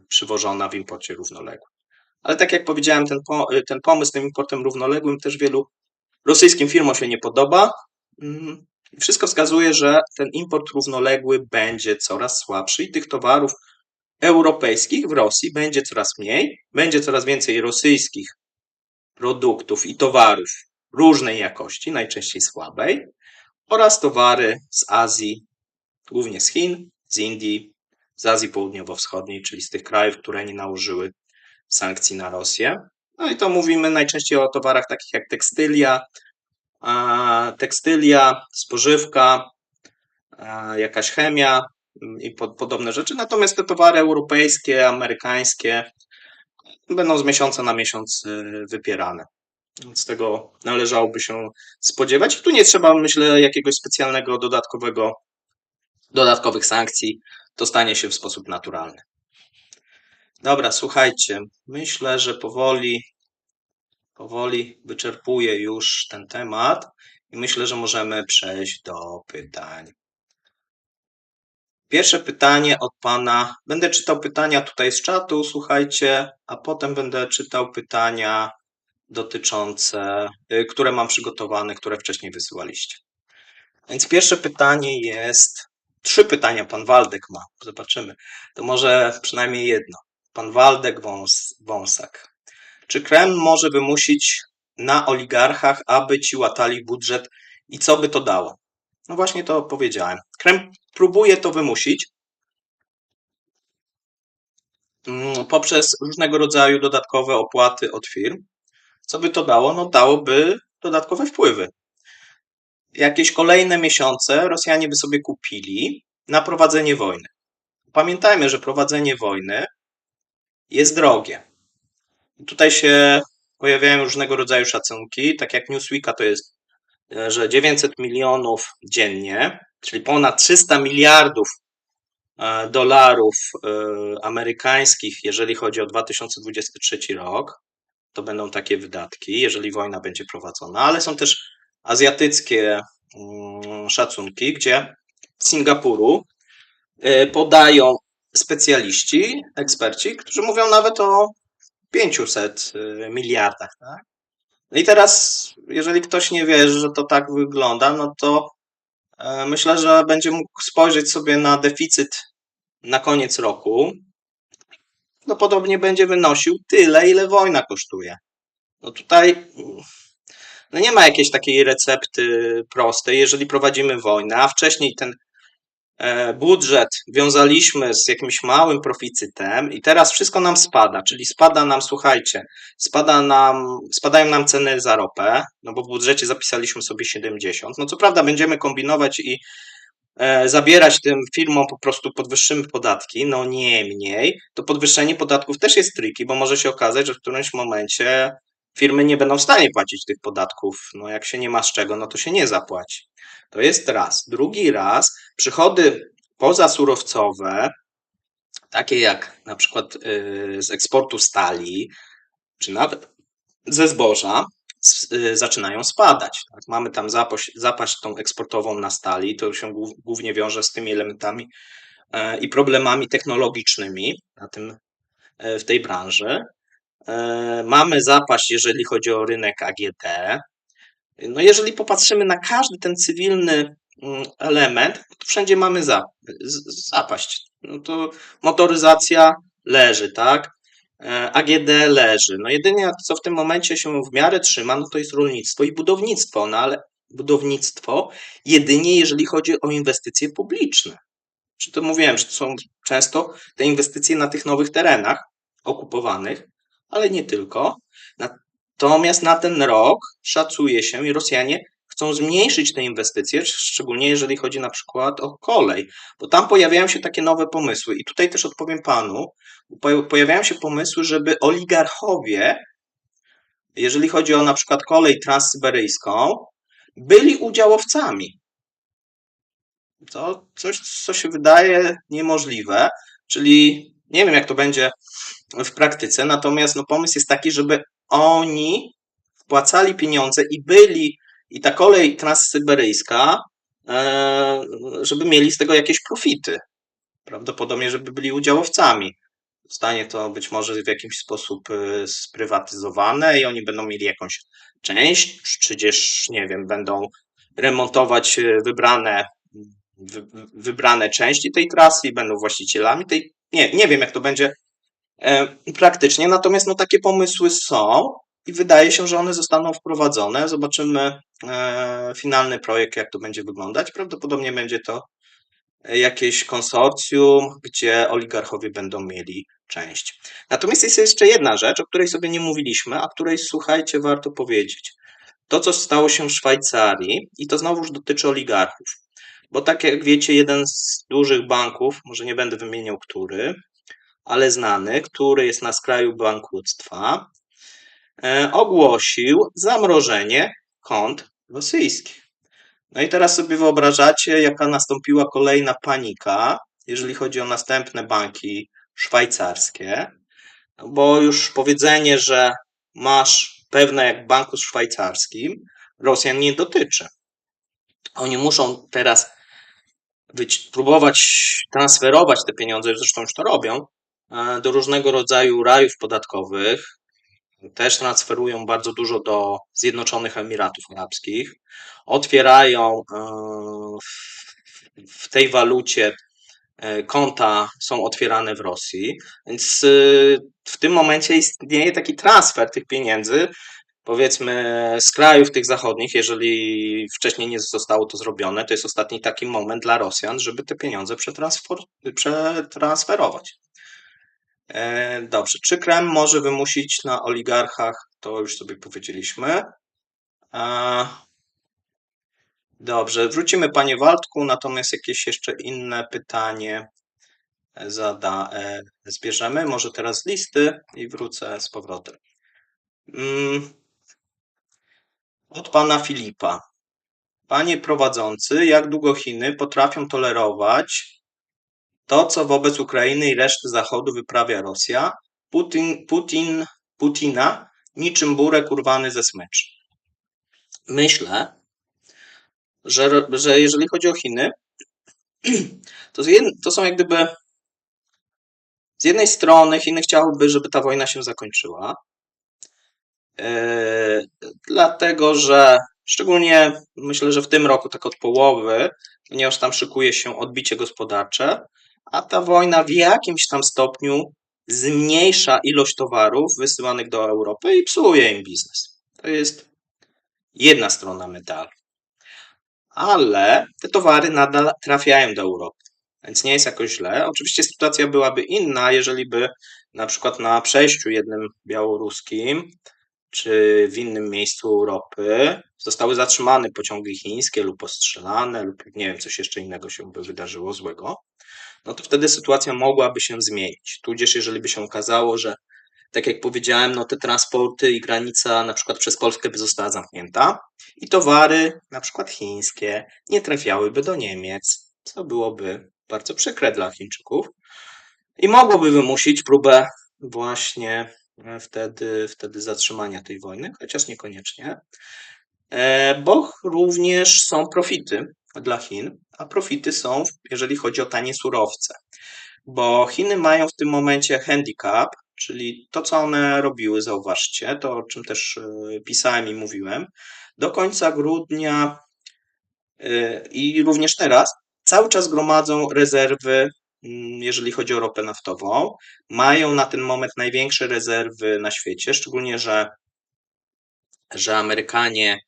przywożona w imporcie równoległym. Ale tak jak powiedziałem, ten pomysł z tym importem równoległym też wielu rosyjskim firmom się nie podoba. Wszystko wskazuje, że ten import równoległy będzie coraz słabszy i tych towarów europejskich w Rosji będzie coraz mniej, będzie coraz więcej rosyjskich produktów i towarów różnej jakości, najczęściej słabej, oraz towary z Azji, głównie z Chin, z Indii, z Azji Południowo-Wschodniej, czyli z tych krajów, które nie nałożyły sankcji na Rosję. I to mówimy najczęściej o towarach takich jak tekstylia, spożywka, jakaś chemia, i podobne rzeczy. Natomiast te towary europejskie, amerykańskie będą z miesiąca na miesiąc wypierane. Więc tego należałoby się spodziewać. Tu nie trzeba, myślę, jakiegoś specjalnego dodatkowych sankcji. To stanie się w sposób naturalny. Dobra, słuchajcie, myślę, że powoli wyczerpuję już ten temat i myślę, że możemy przejść do pytań. Pierwsze pytanie od pana. Będę czytał pytania tutaj z czatu, słuchajcie, a potem będę czytał pytania dotyczące, które mam przygotowane, które wcześniej wysyłaliście. Więc pierwsze pytanie jest, 3 pytania pan Waldek ma, zobaczymy. To może przynajmniej jedno. Pan Waldek Wąsak. Czy Kreml może wymusić na oligarchach, aby ci łatali budżet i co by to dało? No właśnie to powiedziałem. Kreml próbuje to wymusić poprzez różnego rodzaju dodatkowe opłaty od firm. Co by to dało? No dałoby dodatkowe wpływy. Jakieś kolejne miesiące Rosjanie by sobie kupili na prowadzenie wojny. Pamiętajmy, że prowadzenie wojny jest drogie. Tutaj się pojawiają różnego rodzaju szacunki, tak jak Newsweeka to jest, że 900 milionów dziennie, czyli ponad 300 miliardów dolarów amerykańskich, jeżeli chodzi o 2023 rok, to będą takie wydatki, jeżeli wojna będzie prowadzona, ale są też azjatyckie szacunki, gdzie z Singapuru podają specjaliści, eksperci, którzy mówią nawet o 500 miliardach. Tak? No i teraz, jeżeli ktoś nie wierzy, że to tak wygląda, no to myślę, że będzie mógł spojrzeć sobie na deficyt na koniec roku. No podobnie będzie wynosił tyle, ile wojna kosztuje. No tutaj no nie ma jakiejś takiej recepty prostej, jeżeli prowadzimy wojnę, a wcześniej ten budżet wiązaliśmy z jakimś małym proficytem i teraz wszystko nam spada, czyli spada nam, słuchajcie, spadają nam ceny za ropę, no bo w budżecie zapisaliśmy sobie 70. No co prawda będziemy kombinować i zabierać tym firmom po prostu podwyższymy podatki, no niemniej to podwyższenie podatków też jest tricky, bo może się okazać, że w którymś momencie firmy nie będą w stanie płacić tych podatków. No jak się nie ma z czego, no to się nie zapłaci. To jest raz. Drugi raz, przychody pozasurowcowe, takie jak na przykład z eksportu stali, czy nawet ze zboża, zaczynają spadać. Tak? Mamy tam zapaść tą eksportową na stali, to się głównie wiąże z tymi elementami i problemami technologicznymi w tej branży. Mamy zapaść, jeżeli chodzi o rynek AGD. No jeżeli popatrzymy na każdy ten cywilny element, to wszędzie mamy zapaść. No to motoryzacja leży, tak? AGD leży. No jedynie co w tym momencie się w miarę trzyma, no to jest rolnictwo i budownictwo, no ale budownictwo jedynie jeżeli chodzi o inwestycje publiczne. Czy to mówiłem, że to są często te inwestycje na tych nowych terenach okupowanych, ale nie tylko. Natomiast na ten rok szacuje się i Rosjanie chcą zmniejszyć te inwestycje, szczególnie jeżeli chodzi na przykład o kolej, bo tam pojawiają się takie nowe pomysły i tutaj też odpowiem panu, pojawiają się pomysły, żeby oligarchowie, jeżeli chodzi o na przykład kolej transsyberyjską, byli udziałowcami. To coś, co się wydaje niemożliwe, czyli nie wiem, jak to będzie w praktyce, natomiast no, pomysł jest taki, żeby oni wpłacali pieniądze i ta kolej transsyberyjska, żeby mieli z tego jakieś profity. Prawdopodobnie, żeby byli udziałowcami. Zostanie to być może w jakiś sposób sprywatyzowane i oni będą mieli jakąś część, czy gdzieś, nie wiem, będą remontować wybrane części tej trasy i będą właścicielami tej. Nie wiem, jak to będzie praktycznie, natomiast no, takie pomysły są i wydaje się, że one zostaną wprowadzone. Zobaczymy finalny projekt, jak to będzie wyglądać. Prawdopodobnie będzie to jakieś konsorcjum, gdzie oligarchowie będą mieli część. Natomiast jest jeszcze jedna rzecz, o której sobie nie mówiliśmy, a której, słuchajcie, warto powiedzieć. To, co stało się w Szwajcarii, i to znowuż dotyczy oligarchów. bo tak jak wiecie, jeden z dużych banków, może nie będę wymieniał który, ale znany, który jest na skraju bankructwa, ogłosił zamrożenie kont rosyjskich. No i teraz sobie wyobrażacie, jaka nastąpiła kolejna panika, jeżeli chodzi o następne banki szwajcarskie, bo już powiedzenie, że masz pewne jak w banku szwajcarskim, Rosjan nie dotyczy. Oni muszą teraz próbować transferować te pieniądze, zresztą już to robią, do różnego rodzaju rajów podatkowych. Też transferują bardzo dużo do Zjednoczonych Emiratów Arabskich. Otwierają w tej walucie konta, są otwierane w Rosji, więc w tym momencie istnieje taki transfer tych pieniędzy, powiedzmy z krajów tych zachodnich, jeżeli wcześniej nie zostało to zrobione, to jest ostatni taki moment dla Rosjan, żeby te pieniądze przetransferować. Dobrze, czy Kreml może wymusić na oligarchach, to już sobie powiedzieliśmy. Dobrze, wrócimy panie Waldku, natomiast jakieś jeszcze inne pytanie zbierzemy, może teraz z listy i wrócę z powrotem. Od pana Filipa. Panie prowadzący, jak długo Chiny potrafią tolerować to, co wobec Ukrainy i reszty Zachodu wyprawia Rosja? Putina niczym burek urwany ze smyczy. Myślę, że jeżeli chodzi o Chiny, to są jak gdyby z jednej strony Chiny chciałyby, żeby ta wojna się zakończyła, dlatego że szczególnie myślę, że w tym roku tak od połowy, ponieważ tam szykuje się odbicie gospodarcze, a ta wojna w jakimś tam stopniu zmniejsza ilość towarów wysyłanych do Europy i psuje im biznes. To jest jedna strona medalu. Ale te towary nadal trafiają do Europy, więc nie jest jakoś źle. Oczywiście sytuacja byłaby inna, jeżeli by na przykład na przejściu jednym białoruskim czy w innym miejscu Europy zostały zatrzymane pociągi chińskie lub ostrzelane, lub nie wiem, coś jeszcze innego się by wydarzyło złego, no to wtedy sytuacja mogłaby się zmienić. Tudzież jeżeli by się okazało, że tak jak powiedziałem, no te transporty i granica na przykład przez Polskę by została zamknięta i towary na przykład chińskie nie trafiałyby do Niemiec, co byłoby bardzo przykre dla Chińczyków i mogłoby wymusić próbę właśnie wtedy zatrzymania tej wojny, chociaż niekoniecznie, bo również są profity dla Chin, a profity są, jeżeli chodzi o tanie surowce, bo Chiny mają w tym momencie handicap, czyli to, co one robiły, zauważcie, to o czym też pisałem i mówiłem, do końca grudnia i również teraz cały czas gromadzą rezerwy, jeżeli chodzi o ropę naftową. Mają na ten moment największe rezerwy na świecie, szczególnie, że Amerykanie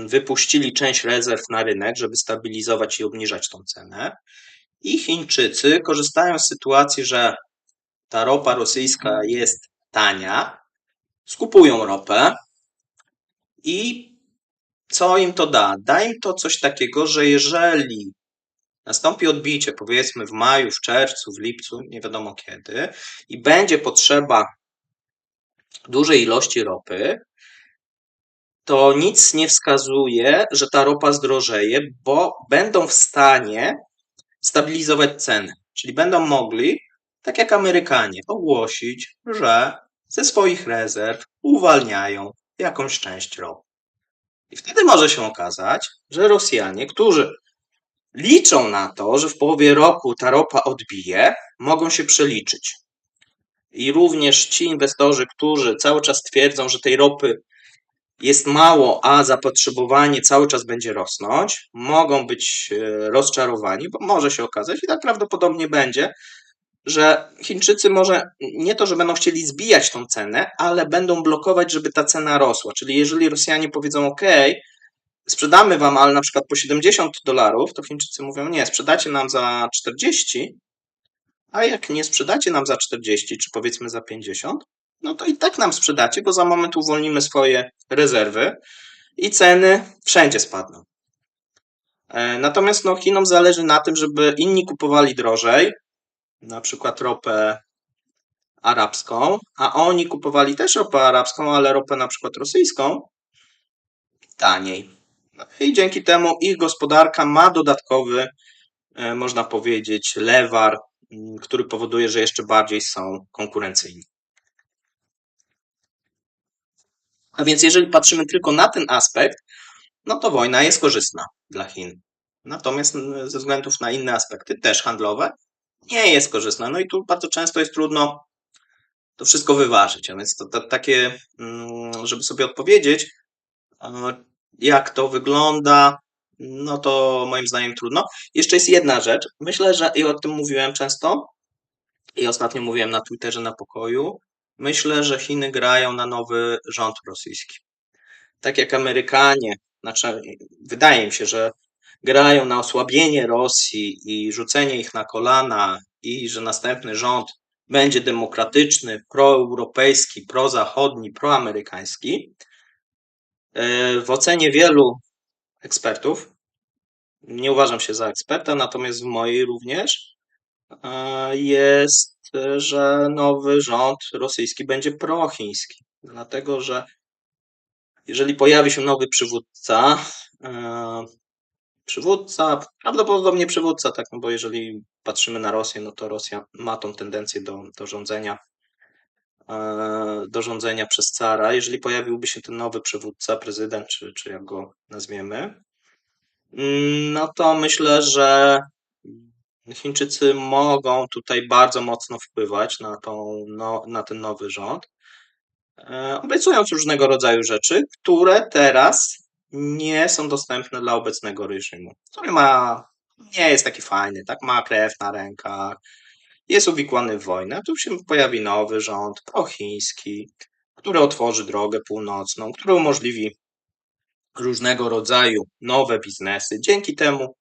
wypuścili część rezerw na rynek, żeby stabilizować i obniżać tą cenę. I Chińczycy korzystają z sytuacji, że ta ropa rosyjska jest tania, skupują ropę i co im to da? Da im to coś takiego, że jeżeli nastąpi odbicie, powiedzmy w maju, w czerwcu, w lipcu, nie wiadomo kiedy, i będzie potrzeba dużej ilości ropy, to nic nie wskazuje, że ta ropa zdrożeje, bo będą w stanie stabilizować ceny. Czyli będą mogli, tak jak Amerykanie, ogłosić, że ze swoich rezerw uwalniają jakąś część ropy. I wtedy może się okazać, że Rosjanie, którzy liczą na to, że w połowie roku ta ropa odbije, mogą się przeliczyć. I również ci inwestorzy, którzy cały czas twierdzą, że tej ropy jest mało, a zapotrzebowanie cały czas będzie rosnąć, mogą być rozczarowani, bo może się okazać, i tak prawdopodobnie będzie, że Chińczycy może nie to, że będą chcieli zbijać tą cenę, ale będą blokować, żeby ta cena rosła. Czyli jeżeli Rosjanie powiedzą, OK, sprzedamy wam, ale na przykład po $70, to Chińczycy mówią, nie, sprzedacie nam za 40, a jak nie sprzedacie nam za 40, czy powiedzmy za 50, no to i tak nam sprzedacie, bo za moment uwolnimy swoje rezerwy i ceny wszędzie spadną. Natomiast no, Chinom zależy na tym, żeby inni kupowali drożej, na przykład ropę arabską, a oni kupowali też ropę arabską, ale ropę na przykład rosyjską taniej. No i dzięki temu ich gospodarka ma dodatkowy, można powiedzieć, lewar, który powoduje, że jeszcze bardziej są konkurencyjni. A więc jeżeli patrzymy tylko na ten aspekt, no to wojna jest korzystna dla Chin. Natomiast ze względów na inne aspekty, też handlowe, nie jest korzystna. No i tu bardzo często jest trudno to wszystko wyważyć. A więc to takie, żeby sobie odpowiedzieć, jak to wygląda, no to moim zdaniem trudno. Jeszcze jest jedna rzecz. Myślę, że i o tym mówiłem często i ostatnio mówiłem na Twitterze na pokoju. Myślę, że Chiny grają na nowy rząd rosyjski. Tak jak Amerykanie, znaczy wydaje mi się, że grają na osłabienie Rosji i rzucenie ich na kolana i że następny rząd będzie demokratyczny, proeuropejski, prozachodni, proamerykański. W ocenie wielu ekspertów, nie uważam się za eksperta, natomiast w mojej również, jest, że nowy rząd rosyjski będzie prochiński. Dlatego, że jeżeli pojawi się nowy prawdopodobnie przywódca, tak, no bo jeżeli patrzymy na Rosję, no to Rosja ma tą tendencję do rządzenia przez cara. Jeżeli pojawiłby się ten nowy przywódca, prezydent, czy jak go nazwiemy, no to myślę, że Chińczycy mogą tutaj bardzo mocno wpływać na ten nowy rząd, obiecując różnego rodzaju rzeczy, które teraz nie są dostępne dla obecnego reżimu, który nie jest taki fajny, tak, ma krew na rękach, jest uwikłany w wojnę. Tu się pojawi nowy rząd prochiński, który otworzy drogę północną, który umożliwi różnego rodzaju nowe biznesy. Dzięki temu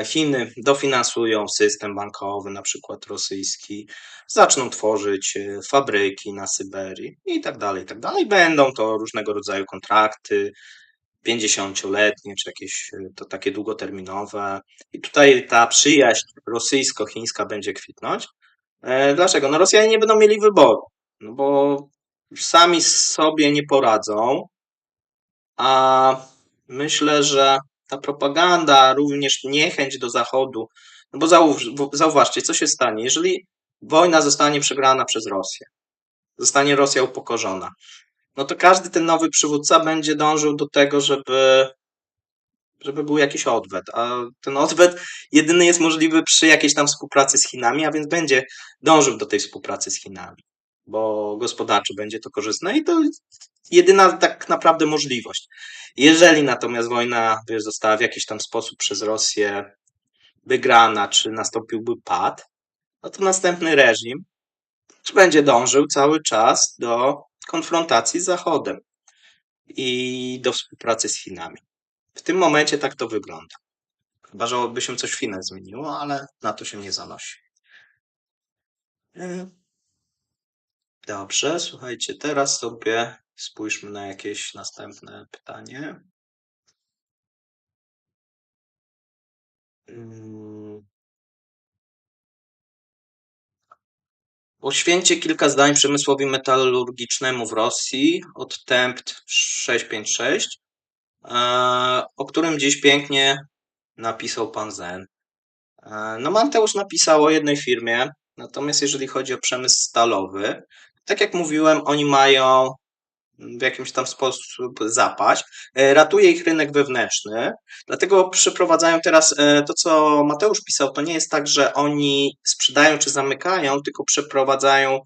Chiny dofinansują system bankowy, na przykład rosyjski, zaczną tworzyć fabryki na Syberii i tak dalej, i tak dalej. Będą to różnego rodzaju kontrakty, 50-letnie, czy jakieś to takie długoterminowe. I tutaj ta przyjaźń rosyjsko-chińska będzie kwitnąć. Dlaczego? No Rosjanie nie będą mieli wyboru, no bo sami sobie nie poradzą, a myślę, że ta propaganda, również niechęć do Zachodu, no bo zauważcie, co się stanie, jeżeli wojna zostanie przegrana przez Rosję, zostanie Rosja upokorzona, no to każdy ten nowy przywódca będzie dążył do tego, żeby był jakiś odwet, a ten odwet jedyny jest możliwy przy jakiejś tam współpracy z Chinami, a więc będzie dążył do tej współpracy z Chinami, bo gospodarczo będzie to korzystne i to jedyna tak naprawdę możliwość. Jeżeli natomiast wojna została w jakiś tam sposób przez Rosję wygrana, czy nastąpiłby pad, no to następny reżim będzie dążył cały czas do konfrontacji z Zachodem i do współpracy z Chinami. W tym momencie tak to wygląda. Chyba, że by się coś w Chinach zmieniło, ale na to się nie zanosi. Dobrze, słuchajcie, teraz sobie spójrzmy na jakieś następne pytanie. Poświęćcie kilka zdań przemysłowi metalurgicznemu w Rosji od Tempt 656, o którym dziś pięknie napisał pan Zen. No Mateusz napisał o jednej firmie, natomiast jeżeli chodzi o przemysł stalowy, tak jak mówiłem, oni mają w jakimś tam sposób zapaść. Ratuje ich rynek wewnętrzny, dlatego przeprowadzają teraz to, co Mateusz pisał, to nie jest tak, że oni sprzedają czy zamykają, tylko przeprowadzają,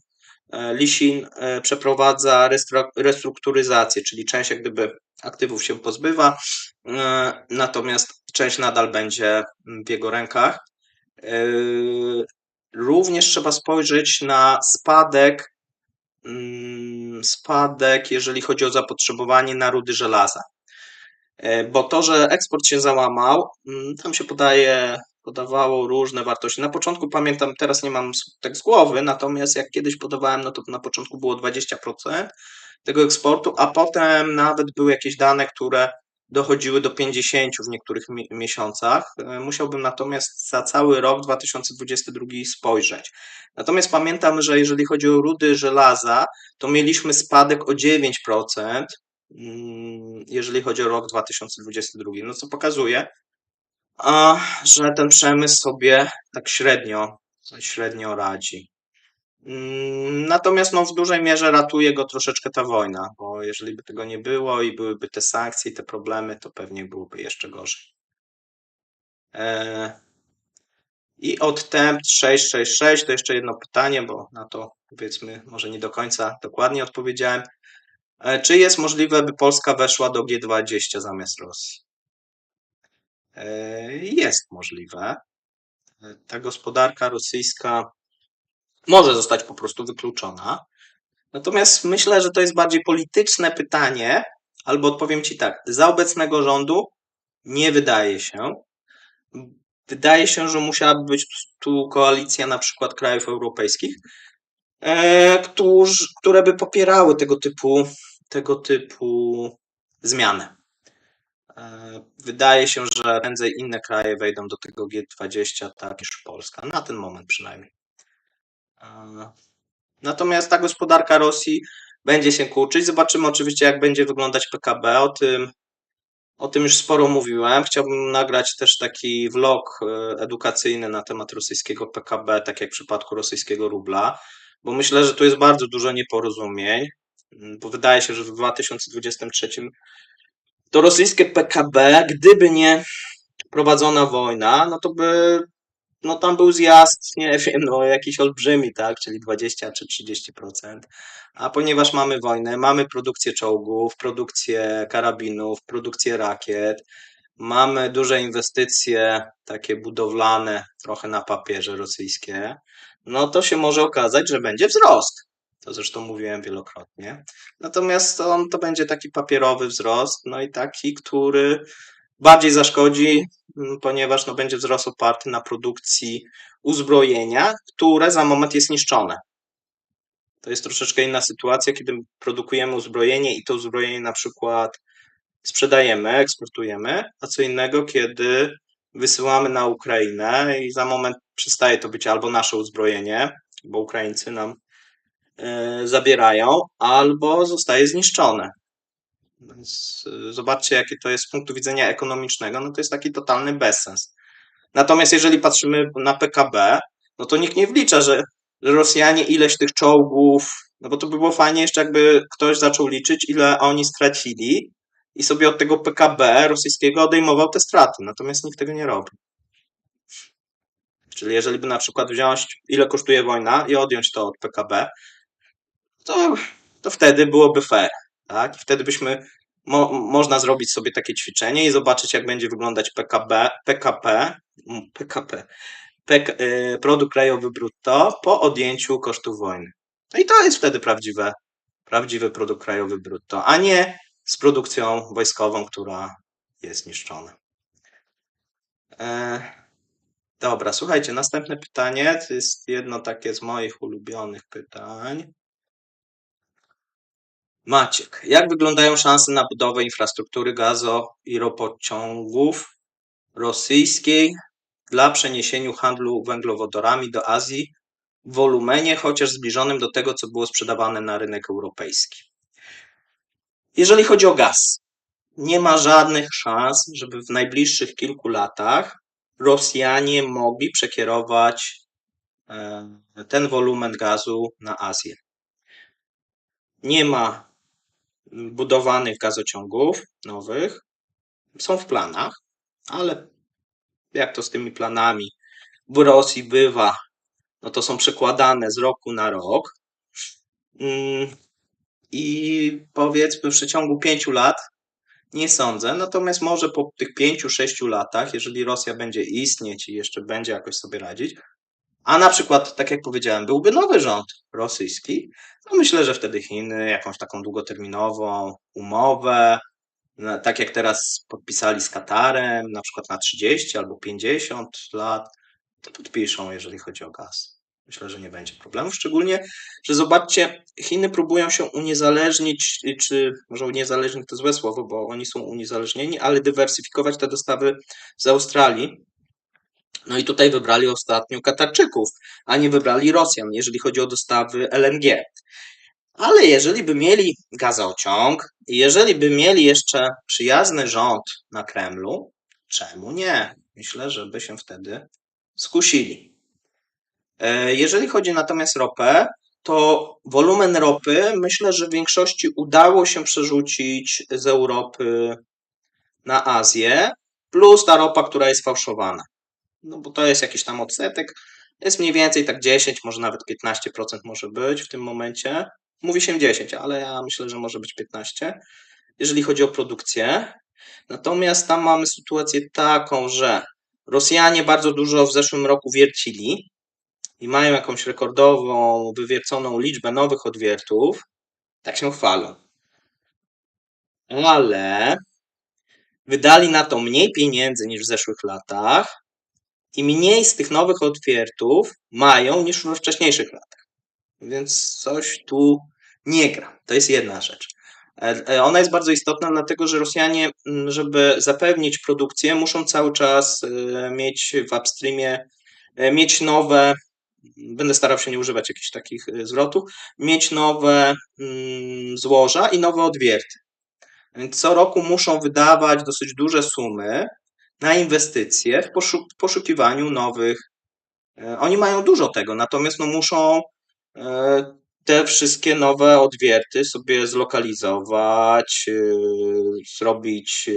Lisin przeprowadza restrukturyzację, czyli część jak gdyby aktywów się pozbywa, natomiast część nadal będzie w jego rękach. Również trzeba spojrzeć na spadek, jeżeli chodzi o zapotrzebowanie na rudy żelaza. Bo to, że eksport się załamał, tam się podawało różne wartości. Na początku pamiętam, teraz nie mam tak z głowy, natomiast jak kiedyś podawałem, no to na początku było 20% tego eksportu, a potem nawet były jakieś dane, które dochodziły do 50 w niektórych miesiącach. Musiałbym natomiast za cały rok 2022 spojrzeć. Natomiast pamiętam, że jeżeli chodzi o rudy żelaza, to mieliśmy spadek o 9%, jeżeli chodzi o rok 2022. No co pokazuje, że ten przemysł sobie tak średnio radzi. Natomiast no, w dużej mierze ratuje go troszeczkę ta wojna, bo jeżeli by tego nie było i byłyby te sankcje i te problemy, to pewnie byłoby jeszcze gorzej. I od temp 666 to jeszcze jedno pytanie, bo na to powiedzmy może nie do końca dokładnie odpowiedziałem. Czy jest możliwe, by Polska weszła do G20 zamiast Rosji? Jest możliwe. Ta gospodarka rosyjska może zostać po prostu wykluczona. Natomiast myślę, że to jest bardziej polityczne pytanie, albo odpowiem Ci tak, za obecnego rządu nie wydaje się. Wydaje się, że musiałaby być tu koalicja na przykład krajów europejskich, które by popierały tego typu zmiany. Wydaje się, że prędzej inne kraje wejdą do tego G20, tak niż Polska, na ten moment przynajmniej. Natomiast ta gospodarka Rosji będzie się kurczyć. Zobaczymy oczywiście, jak będzie wyglądać PKB. O tym już sporo mówiłem. Chciałbym nagrać też taki vlog edukacyjny na temat rosyjskiego PKB, tak jak w przypadku rosyjskiego rubla, bo myślę, że tu jest bardzo dużo nieporozumień, bo wydaje się, że w 2023 to rosyjskie PKB, gdyby nie prowadzona wojna, no to by tam był zjazd, nie wiem, jakiś olbrzymi, tak, czyli 20 czy 30%. A ponieważ mamy wojnę, mamy produkcję czołgów, produkcję karabinów, produkcję rakiet, mamy duże inwestycje takie budowlane, trochę na papierze rosyjskie, no to się może okazać, że będzie wzrost. To zresztą mówiłem wielokrotnie. Natomiast to będzie taki papierowy wzrost, no i taki, który bardziej zaszkodzi, ponieważ będzie wzrost oparty na produkcji uzbrojenia, które za moment jest niszczone. To jest troszeczkę inna sytuacja, kiedy produkujemy uzbrojenie i to uzbrojenie na przykład sprzedajemy, eksportujemy, a co innego, kiedy wysyłamy na Ukrainę i za moment przestaje to być albo nasze uzbrojenie, bo Ukraińcy nam zabierają, albo zostaje zniszczone. Więc zobaczcie, jakie to jest z punktu widzenia ekonomicznego, no to jest taki totalny bezsens. Natomiast jeżeli patrzymy na PKB, no to nikt nie wlicza, że Rosjanie ileś tych czołgów, no bo to by było fajnie jeszcze jakby ktoś zaczął liczyć, ile oni stracili i sobie od tego PKB rosyjskiego odejmował te straty. Natomiast nikt tego nie robi. Czyli jeżeli by na przykład wziąć, ile kosztuje wojna i odjąć to od PKB, to wtedy byłoby fair. Tak? I wtedy można zrobić sobie takie ćwiczenie i zobaczyć, jak będzie wyglądać PKP, produkt krajowy brutto po odjęciu kosztów wojny. No i to jest wtedy prawdziwy produkt krajowy brutto, a nie z produkcją wojskową, która jest niszczona. Dobra, słuchajcie, następne pytanie to jest jedno takie z moich ulubionych pytań. Maciek, jak wyglądają szanse na budowę infrastruktury gazo- i ropociągów rosyjskiej dla przeniesienia handlu węglowodorami do Azji w wolumenie chociaż zbliżonym do tego, co było sprzedawane na rynek europejski? Jeżeli chodzi o gaz, nie ma żadnych szans, żeby w najbliższych kilku latach Rosjanie mogli przekierować ten wolumen gazu na Azję. Nie ma budowanych gazociągów nowych, są w planach, ale jak to z tymi planami w Rosji bywa, no to są przekładane z roku na rok. I powiedzmy w przeciągu 5 lat nie sądzę, natomiast może po tych 5-6 latach, jeżeli Rosja będzie istnieć i jeszcze będzie jakoś sobie radzić, a na przykład, tak jak powiedziałem, byłby nowy rząd rosyjski, to myślę, że wtedy Chiny jakąś taką długoterminową umowę, tak jak teraz podpisali z Katarem, na przykład na 30 albo 50 lat, to podpiszą, jeżeli chodzi o gaz. Myślę, że nie będzie problemu, szczególnie, że zobaczcie, Chiny próbują się uniezależnić, czy może uniezależnić to złe słowo, bo oni są uniezależnieni, ale dywersyfikować te dostawy z Australii. No i tutaj wybrali ostatnio Katarczyków, a nie wybrali Rosjan, jeżeli chodzi o dostawy LNG. Ale jeżeli by mieli gazociąg, jeżeli by mieli jeszcze przyjazny rząd na Kremlu, czemu nie? Myślę, że by się wtedy skusili. Jeżeli chodzi natomiast o ropę, to wolumen ropy myślę, że w większości udało się przerzucić z Europy na Azję, plus ta ropa, która jest fałszowana. No bo to jest jakiś tam odsetek, jest mniej więcej tak 10, może nawet 15% może być w tym momencie. Mówi się 10, ale ja myślę, że może być 15, jeżeli chodzi o produkcję. Natomiast tam mamy sytuację taką, że Rosjanie bardzo dużo w zeszłym roku wiercili i mają jakąś rekordową, wywierconą liczbę nowych odwiertów, tak się chwalą. Ale wydali na to mniej pieniędzy niż w zeszłych latach i mniej z tych nowych odwiertów mają niż we wcześniejszych latach. Więc coś tu nie gra. To jest jedna rzecz. Ona jest bardzo istotna, dlatego że Rosjanie, żeby zapewnić produkcję, muszą cały czas mieć w upstreamie, mieć nowe, będę starał się nie używać jakichś takich zwrotów, mieć nowe złoża i nowe odwierty. Więc co roku muszą wydawać dosyć duże sumy na inwestycje w poszukiwaniu nowych. Oni mają dużo tego, natomiast no muszą te wszystkie nowe odwierty sobie zlokalizować, zrobić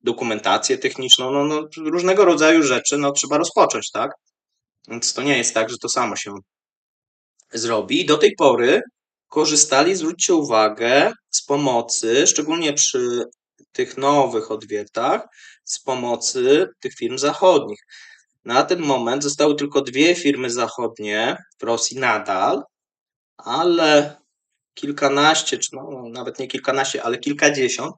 dokumentację techniczną, no różnego rodzaju rzeczy, no trzeba rozpocząć, tak? Więc to nie jest tak, że to samo się zrobi. I do tej pory korzystali, zwróćcie uwagę, z pomocy, szczególnie przy tych nowych odwiertach, z pomocy tych firm zachodnich. Na ten moment zostały tylko 2 firmy zachodnie w Rosji nadal, ale kilkanaście, czy no, nawet nie kilkanaście, ale kilkadziesiąt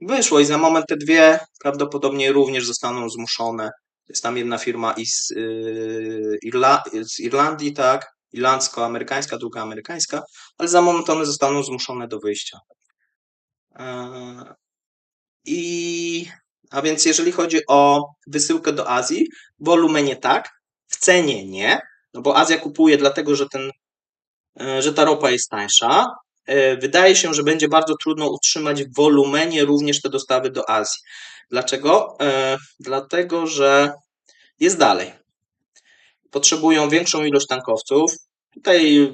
wyszło i za moment te 2 prawdopodobnie również zostaną zmuszone. Jest tam jedna firma z Irlandii, tak, irlandzko-amerykańska, druga amerykańska, ale za moment one zostaną zmuszone do wyjścia. A więc jeżeli chodzi o wysyłkę do Azji, w wolumenie tak, w cenie nie, no bo Azja kupuje dlatego, że ta ropa jest tańsza. Wydaje się, że będzie bardzo trudno utrzymać w wolumenie również te dostawy do Azji. Dlaczego? Dlatego, że jest dalej. Potrzebują większą ilość tankowców. Tutaj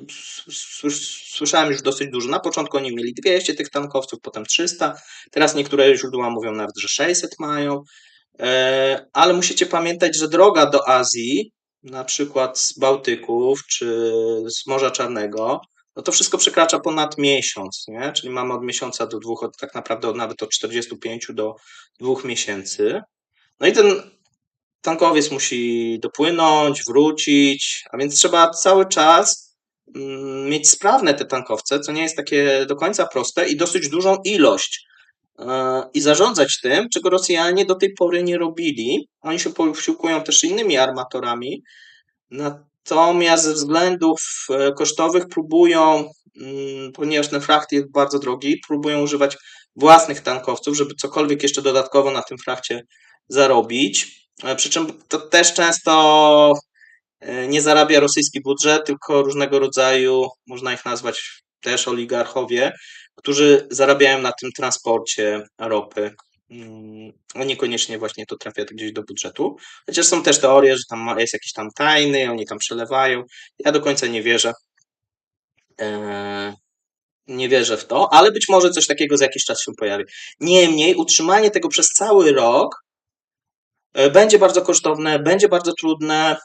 słyszałem już dosyć dużo. Na początku oni mieli 200 tych tankowców, potem 300. Teraz niektóre źródła mówią nawet, że 600 mają. Ale musicie pamiętać, że droga do Azji, na przykład z Bałtyków czy z Morza Czarnego, no to wszystko przekracza ponad miesiąc, nie? Czyli mamy od miesiąca do 2, tak naprawdę nawet od 45 do 2 miesięcy. No i ten tankowiec musi dopłynąć, wrócić, a więc trzeba cały czas mieć sprawne te tankowce, co nie jest takie do końca proste i dosyć dużą ilość i zarządzać tym, czego Rosjanie do tej pory nie robili. Oni się posiłkują też innymi armatorami, natomiast ze względów kosztowych próbują, ponieważ ten fracht jest bardzo drogi, próbują używać własnych tankowców, żeby cokolwiek jeszcze dodatkowo na tym frachcie zarobić. Przy czym to też często nie zarabia rosyjski budżet, tylko różnego rodzaju, można ich nazwać też oligarchowie, którzy zarabiają na tym transporcie ropy. A niekoniecznie właśnie to trafia gdzieś do budżetu. Chociaż są też teorie, że tam jest jakiś tam tajny, oni tam przelewają. Ja do końca nie wierzę. Nie wierzę w to, ale być może coś takiego za jakiś czas się pojawi. Niemniej utrzymanie tego przez cały rok będzie bardzo kosztowne, będzie bardzo trudne.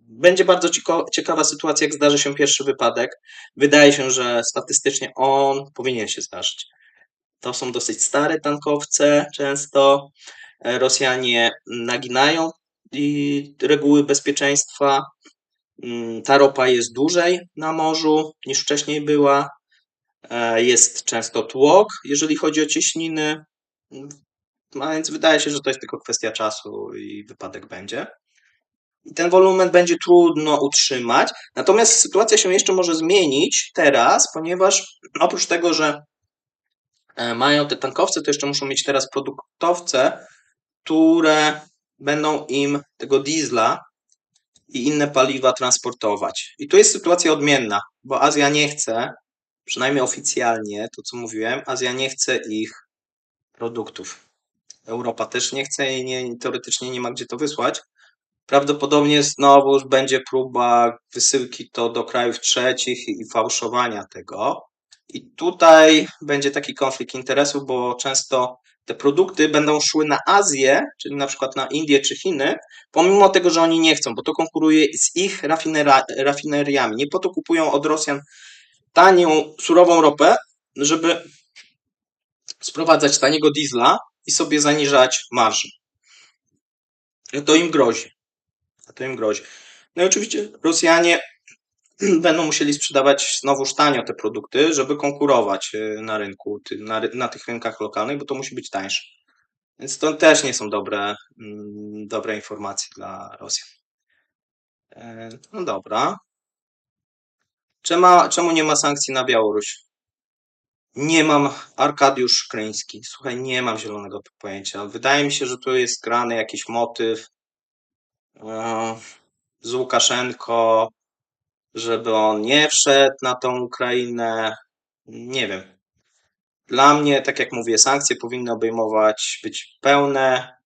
Będzie bardzo ciekawa sytuacja, jak zdarzy się pierwszy wypadek. Wydaje się, że statystycznie on powinien się zdarzyć. To są dosyć stare tankowce często. Rosjanie naginają reguły bezpieczeństwa. Ta ropa jest dłużej na morzu niż wcześniej była. Jest często tłok, jeżeli chodzi o cieśniny. A więc wydaje się, że to jest tylko kwestia czasu i wypadek będzie. I ten wolumen będzie trudno utrzymać. Natomiast sytuacja się jeszcze może zmienić teraz, ponieważ oprócz tego, że mają te tankowce, to jeszcze muszą mieć teraz produktowce, które będą im tego diesla i inne paliwa transportować. I tu jest sytuacja odmienna, bo Azja nie chce, przynajmniej oficjalnie, to co mówiłem, Azja nie chce ich produktów. Europa też nie chce i teoretycznie nie ma gdzie to wysłać. Prawdopodobnie znowu będzie próba wysyłki to do krajów trzecich i fałszowania tego. I tutaj będzie taki konflikt interesów, bo często te produkty będą szły na Azję, czyli na przykład na Indię czy Chiny, pomimo tego, że oni nie chcą, bo to konkuruje z ich rafineriami. Nie po to kupują od Rosjan tanią, surową ropę, żeby sprowadzać taniego diesla i sobie zaniżać marży. To im grozi. To im grozi. No i oczywiście Rosjanie będą musieli sprzedawać znowuż tanio te produkty, żeby konkurować na rynku, na tych rynkach lokalnych, bo to musi być tańsze. Więc to też nie są dobre informacje dla Rosjan. No dobra. Czemu nie ma sankcji na Białoruś? Nie mam, Arkadiusz Kryński. Słuchaj, nie mam zielonego pojęcia. Wydaje mi się, że tu jest grany jakiś motyw z Łukaszenko, żeby on nie wszedł na tą Ukrainę. Nie wiem. Dla mnie, tak jak mówię, sankcje powinny być pełne.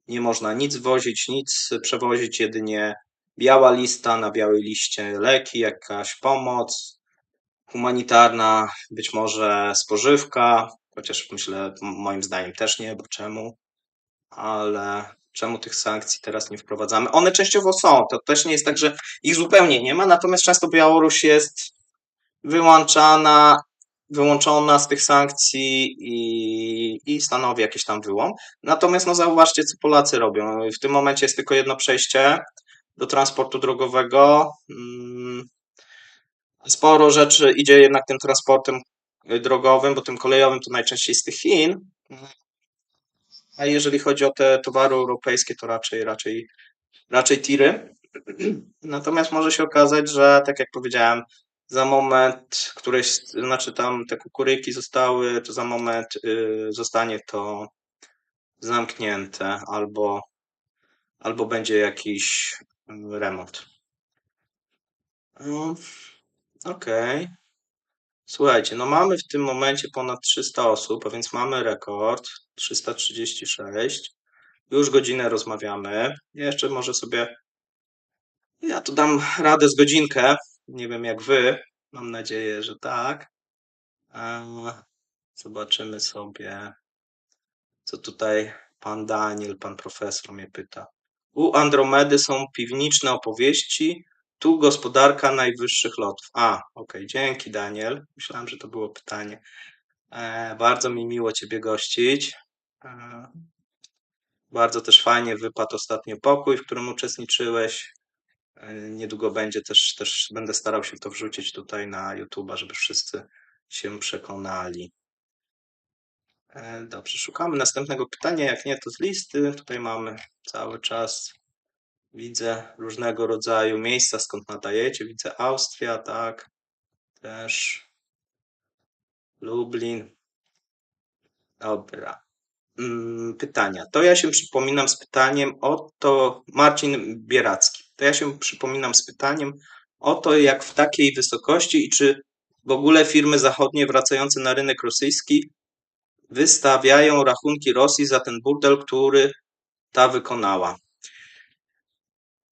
Nie można nic wozić, nic przewozić, jedynie biała lista, na białej liście leki, jakaś pomoc humanitarna, być może spożywka, chociaż myślę, moim zdaniem też nie, bo czemu? Ale czemu tych sankcji teraz nie wprowadzamy? One częściowo są, to też nie jest tak, że ich zupełnie nie ma, natomiast często Białoruś jest wyłączona z tych sankcji i stanowi jakiś tam wyłom. Natomiast no zauważcie, co Polacy robią. W tym momencie jest tylko jedno przejście do transportu drogowego. Sporo rzeczy idzie jednak tym transportem drogowym, bo tym kolejowym to najczęściej z tych Chin. A jeżeli chodzi o te towary europejskie, to raczej tiry. Natomiast może się okazać, że tak jak powiedziałem, za moment znaczy tam te kukuryki zostały, to za moment zostanie to zamknięte albo będzie jakiś remont. No, okej. Słuchajcie, no mamy w tym momencie ponad 300 osób, a więc mamy rekord 336. Już godzinę rozmawiamy. Jeszcze może sobie ja tu dam radę z godzinkę. Nie wiem jak wy. Mam nadzieję, że tak. Zobaczymy sobie, co tutaj pan Daniel, pan profesor mnie pyta. U Andromedy są piwniczne opowieści, tu gospodarka najwyższych lotów. Okej, dzięki Daniel. Myślałem, że to było pytanie. Bardzo mi miło Ciebie gościć. Bardzo też fajnie wypadł ostatnio pokój, w którym uczestniczyłeś. Niedługo będzie też będę starał się to wrzucić tutaj na YouTube'a, żeby wszyscy się przekonali. Dobrze, szukamy następnego pytania. Jak nie, to z listy. Tutaj mamy cały czas. Widzę różnego rodzaju miejsca, skąd nadajecie. Widzę Austria, tak. Też Lublin. Dobra. Pytania. To ja się przypominam z pytaniem o to, Marcin Bieracki. To ja się przypominam z pytaniem o to, jak w takiej wysokości i czy w ogóle firmy zachodnie wracające na rynek rosyjski wystawiają rachunki Rosji za ten burdel, który ta wykonała.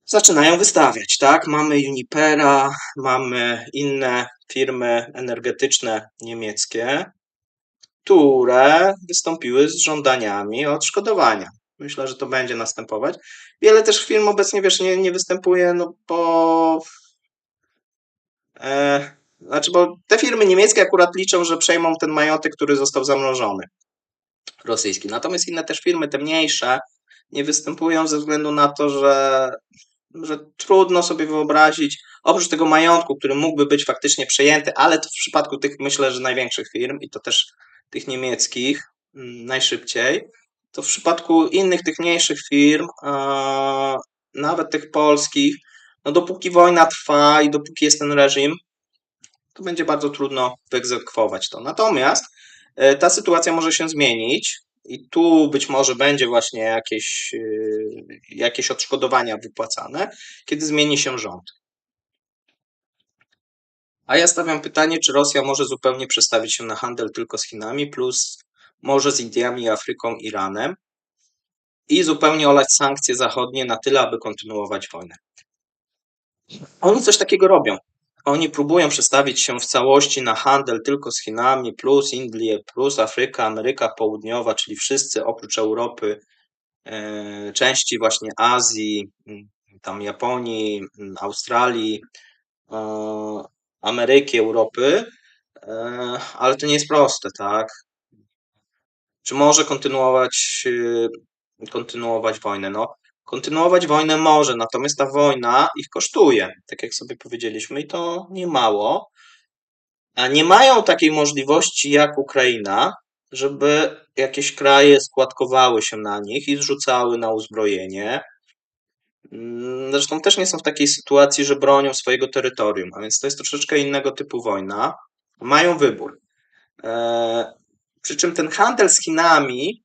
Zaczynają wystawiać, tak? Mamy Unipera, mamy inne firmy energetyczne niemieckie, które wystąpiły z żądaniami odszkodowania. Myślę, że to będzie następować. Wiele też firm obecnie, wiesz, nie występuje, no bo te firmy niemieckie akurat liczą, że przejmą ten majątek, który został zamrożony, rosyjski. Natomiast inne też firmy, te mniejsze, nie występują ze względu na to, że trudno sobie wyobrazić, oprócz tego majątku, który mógłby być faktycznie przejęty, ale to w przypadku tych, myślę, że największych firm i to też tych niemieckich najszybciej, to w przypadku innych tych mniejszych firm nawet tych polskich, no dopóki wojna trwa i dopóki jest ten reżim, to będzie bardzo trudno wyegzekwować to. Natomiast ta sytuacja może się zmienić i tu być może będzie właśnie jakieś odszkodowania wypłacane, kiedy zmieni się rząd. A ja stawiam pytanie, czy Rosja może zupełnie przestawić się na handel tylko z Chinami, plus może z Indiami, Afryką, Iranem i zupełnie olać sankcje zachodnie na tyle, aby kontynuować wojnę. Oni coś takiego robią. Oni próbują przestawić się w całości na handel tylko z Chinami, plus Indie, plus Afryka, Ameryka Południowa, czyli wszyscy oprócz Europy, części właśnie Azji, tam Japonii, Australii, Ameryki, Europy, ale to nie jest proste, tak? Czy może kontynuować wojnę? No, kontynuować wojnę może, natomiast ta wojna ich kosztuje, tak jak sobie powiedzieliśmy, i to nie mało. A nie mają takiej możliwości jak Ukraina, żeby jakieś kraje składkowały się na nich i zrzucały na uzbrojenie. Zresztą też nie są w takiej sytuacji, że bronią swojego terytorium, a więc to jest troszeczkę innego typu wojna. Mają wybór. Przy czym ten handel z Chinami,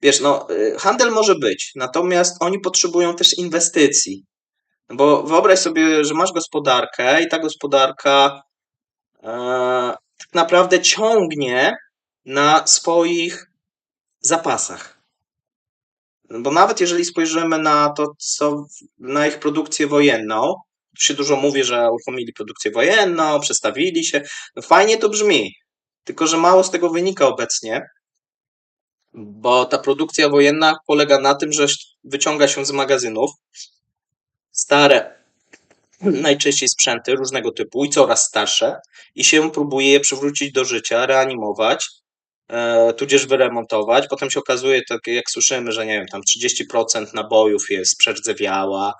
wiesz, no, handel może być, natomiast oni potrzebują też inwestycji. Bo wyobraź sobie, że masz gospodarkę i ta gospodarka tak naprawdę ciągnie na swoich zapasach. Bo nawet jeżeli spojrzymy na to, na ich produkcję wojenną, tu się dużo mówi, że uruchomili produkcję wojenną, przestawili się. No fajnie to brzmi, tylko że mało z tego wynika obecnie, bo ta produkcja wojenna polega na tym, że wyciąga się z magazynów stare, najczęściej sprzęty różnego typu i coraz starsze, i się próbuje je przywrócić do życia, reanimować, tudzież wyremontować. Potem się okazuje, tak jak słyszymy, że nie wiem, tam 30% nabojów jest przerdzewiała.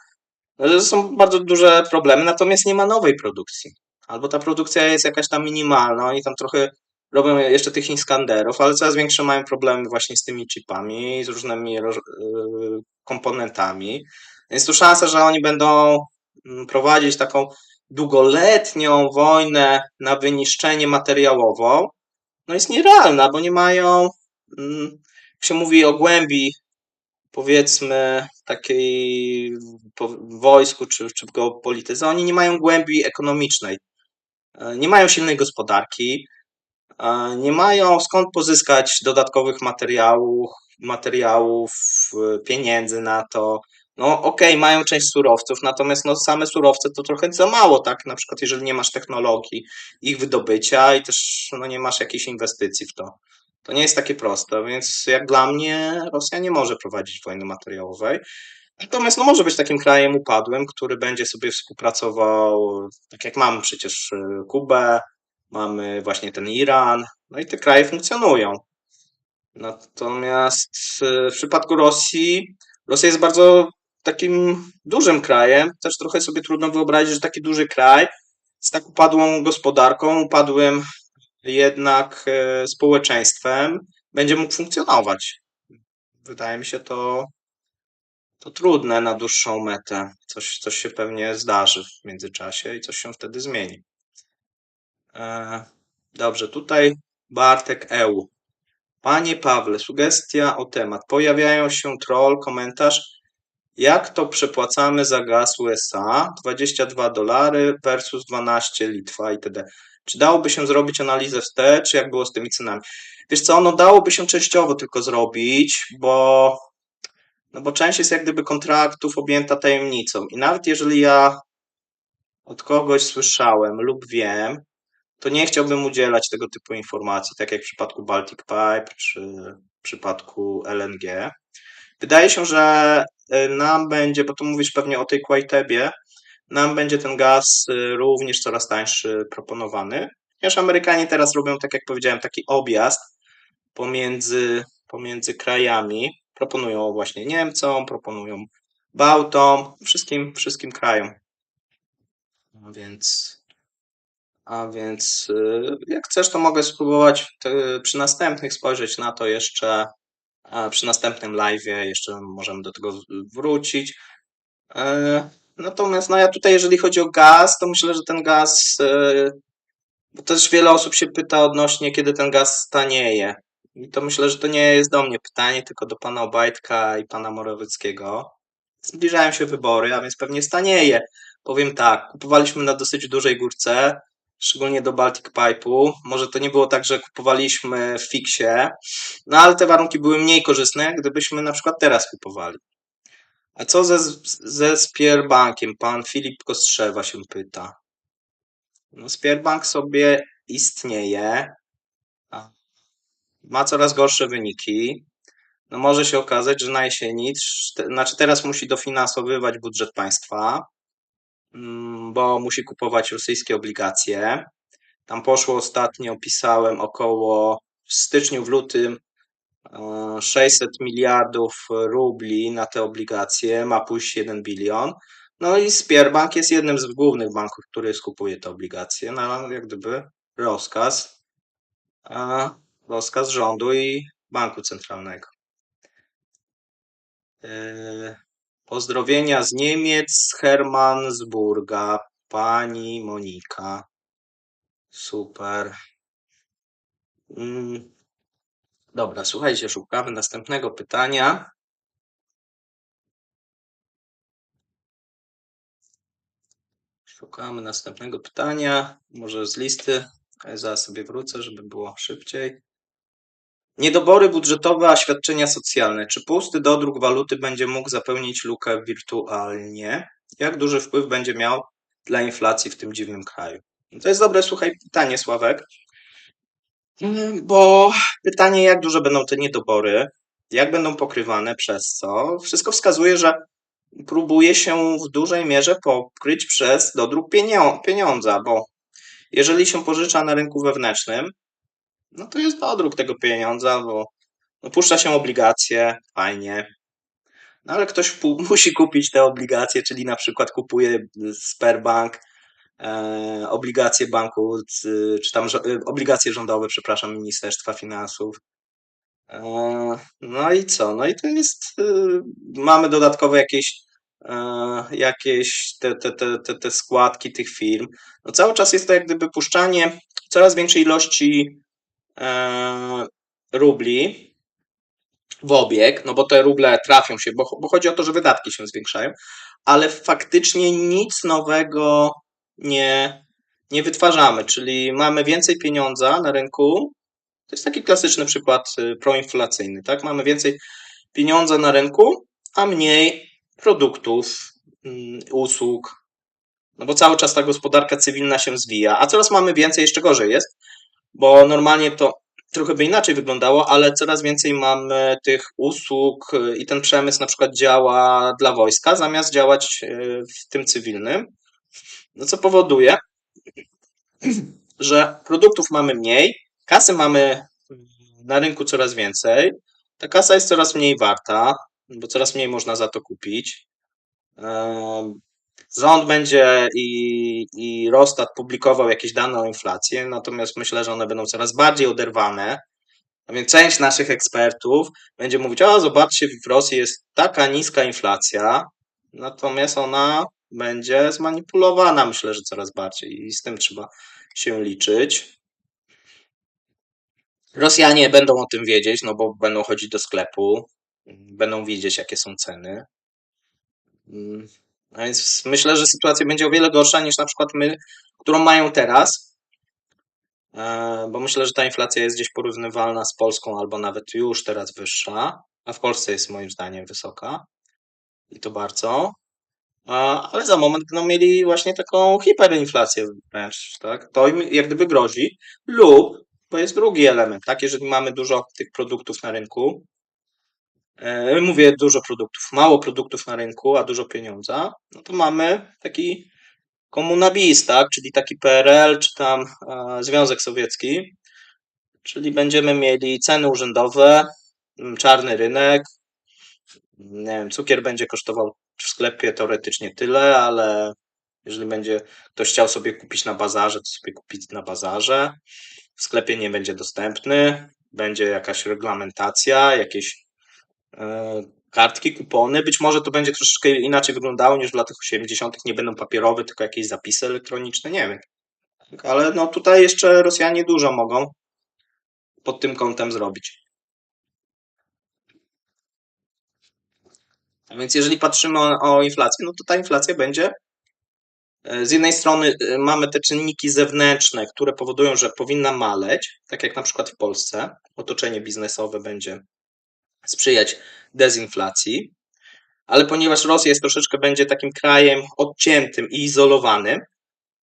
No, to są bardzo duże problemy, natomiast nie ma nowej produkcji. Albo ta produkcja jest jakaś tam minimalna, oni tam trochę robią jeszcze tych Iskanderów, ale coraz większe mają problemy właśnie z tymi chipami, z różnymi komponentami. Jest tu szansa, że oni będą prowadzić taką długoletnią wojnę na wyniszczenie materiałową. No jest nierealna, bo nie mają, jak się mówi o głębi, powiedzmy, takiej w wojsku czy w geopolityce, oni nie mają głębi ekonomicznej, nie mają silnej gospodarki, nie mają skąd pozyskać dodatkowych materiałów, pieniędzy na to. No okej, mają część surowców, natomiast no same surowce to trochę za mało, tak? Na przykład jeżeli nie masz technologii ich wydobycia i też no, nie masz jakiejś inwestycji w to. To nie jest takie proste, więc jak dla mnie Rosja nie może prowadzić wojny materiałowej. Natomiast no, może być takim krajem upadłym, który będzie sobie współpracował, tak jak mamy przecież Kubę, mamy właśnie ten Iran, no i te kraje funkcjonują. Natomiast w przypadku Rosji, Rosja jest bardzo takim dużym krajem. Też trochę sobie trudno wyobrazić, że taki duży kraj z tak upadłą gospodarką, upadłym jednak społeczeństwem będzie mógł funkcjonować. Wydaje mi się to trudne na dłuższą metę. Coś się pewnie zdarzy w międzyczasie i coś się wtedy zmieni. Dobrze, tutaj Bartek EU. Panie Pawle, sugestia o temat. Pojawiają się troll, komentarz. Jak to przepłacamy za gaz USA? $22 versus 12 Litwa itd. Czy dałoby się zrobić analizę wstecz, jak było z tymi cenami? Wiesz co, no dałoby się częściowo tylko zrobić, bo część jest jak gdyby kontraktów objęta tajemnicą. I nawet jeżeli ja od kogoś słyszałem lub wiem, to nie chciałbym udzielać tego typu informacji, tak jak w przypadku Baltic Pipe czy w przypadku LNG. Wydaje się, że nam będzie, bo tu mówisz pewnie o tej Quaitebie, nam będzie ten gaz również coraz tańszy proponowany. Ponieważ Amerykanie teraz robią, tak jak powiedziałem, taki objazd pomiędzy krajami. Proponują właśnie Niemcom, proponują Bałtom, wszystkim krajom. A więc jak chcesz, to mogę spróbować przy następnych spojrzeć na to jeszcze, przy następnym live'ie jeszcze możemy do tego wrócić. Natomiast no ja tutaj, jeżeli chodzi o gaz, to myślę, że ten gaz, bo też wiele osób się pyta odnośnie, kiedy ten gaz stanieje. I to myślę, że to nie jest do mnie pytanie, tylko do pana Obajtka i pana Morawieckiego. Zbliżają się wybory, a więc pewnie stanieje. Powiem tak, kupowaliśmy na dosyć dużej górce, szczególnie do Baltic Pipe'u. Może to nie było tak, że kupowaliśmy w fiksie, no ale te warunki były mniej korzystne, gdybyśmy na przykład teraz kupowali. A co ze Sberbankiem? Pan Filip Kostrzewa się pyta. No, Sberbank sobie istnieje, a ma coraz gorsze wyniki. No może się okazać, że na jesieni, znaczy teraz musi dofinansowywać budżet państwa, bo musi kupować rosyjskie obligacje. Tam poszło ostatnio, pisałem, około w styczniu, w lutym 600 miliardów rubli na te obligacje, ma pójść 1 bilion. No i Sberbank jest jednym z głównych banków, który skupuje te obligacje na jak gdyby rozkaz, rozkaz rządu i banku centralnego. Pozdrowienia z Niemiec, z Hermannsburga, pani Monika. Super. Dobra, słuchajcie, szukamy następnego pytania. Szukamy następnego pytania. Może z listy. Ja zaraz sobie wrócę, żeby było szybciej. Niedobory budżetowe, a świadczenia socjalne. Czy pusty dodruk waluty będzie mógł zapełnić lukę wirtualnie? Jak duży wpływ będzie miał dla inflacji w tym dziwnym kraju? To jest dobre, słuchaj, pytanie, Sławek. Bo pytanie, jak duże będą te niedobory, jak będą pokrywane, przez co? Wszystko wskazuje, że próbuje się w dużej mierze pokryć przez dodruk pieniądza, bo jeżeli się pożycza na rynku wewnętrznym, no to jest dodruk tego pieniądza, bo no puszcza się obligacje, fajnie, no ale ktoś musi kupić te obligacje, czyli na przykład kupuje Sberbank, obligacje banku, czy tam obligacje rządowe, przepraszam, Ministerstwa Finansów. No i co? No i to jest, mamy dodatkowe jakieś te składki tych firm. No cały czas jest to jak gdyby puszczanie coraz większej ilości rubli w obieg, no bo te ruble trafią się, bo chodzi o to, że wydatki się zwiększają, ale faktycznie nic nowego nie wytwarzamy, czyli mamy więcej pieniądza na rynku. To jest taki klasyczny przykład proinflacyjny, tak? Mamy więcej pieniądza na rynku, a mniej produktów, usług, no bo cały czas ta gospodarka cywilna się zwija, a coraz mamy więcej, jeszcze gorzej jest, bo normalnie to trochę by inaczej wyglądało, ale coraz więcej mamy tych usług i ten przemysł na przykład działa dla wojska, zamiast działać w tym cywilnym, no co powoduje, że produktów mamy mniej, kasy mamy na rynku coraz więcej, ta kasa jest coraz mniej warta, bo coraz mniej można za to kupić. Rząd będzie i Rostat publikował jakieś dane o inflacji, natomiast myślę, że one będą coraz bardziej oderwane. A więc część naszych ekspertów będzie mówić: o, zobaczcie, w Rosji jest taka niska inflacja, natomiast ona będzie zmanipulowana, myślę, że coraz bardziej i z tym trzeba się liczyć. Rosjanie będą o tym wiedzieć, no bo będą chodzić do sklepu, będą widzieć, jakie są ceny. A więc myślę, że sytuacja będzie o wiele gorsza niż na przykład którą mają teraz, bo myślę, że ta inflacja jest gdzieś porównywalna z Polską, albo nawet już teraz wyższa, a w Polsce jest moim zdaniem wysoka i to bardzo. Ale za moment będą mieli właśnie taką hiperinflację wręcz, tak? To im jak gdyby grozi, lub, bo jest drugi element, tak? Jeżeli mamy dużo tych produktów na rynku, mówię dużo produktów, mało produktów na rynku, a dużo pieniądza, no to mamy taki komunabis, tak? Czyli taki PRL, czy tam Związek Sowiecki, czyli będziemy mieli ceny urzędowe, czarny rynek, nie wiem, cukier będzie kosztował w sklepie teoretycznie tyle, ale jeżeli będzie ktoś chciał sobie kupić na bazarze, to sobie kupić na bazarze. W sklepie nie będzie dostępny, będzie jakaś reglamentacja, jakieś kartki, kupony. Być może to będzie troszeczkę inaczej wyglądało niż w latach 80. Nie będą papierowe, tylko jakieś zapisy elektroniczne, nie wiem. Ale no tutaj jeszcze Rosjanie dużo mogą pod tym kątem zrobić. A więc jeżeli patrzymy o inflację, no to ta inflacja będzie z jednej strony mamy te czynniki zewnętrzne, które powodują, że powinna maleć, tak jak na przykład w Polsce. Otoczenie biznesowe będzie sprzyjać dezinflacji, ale ponieważ Rosja jest troszeczkę będzie takim krajem odciętym i izolowanym,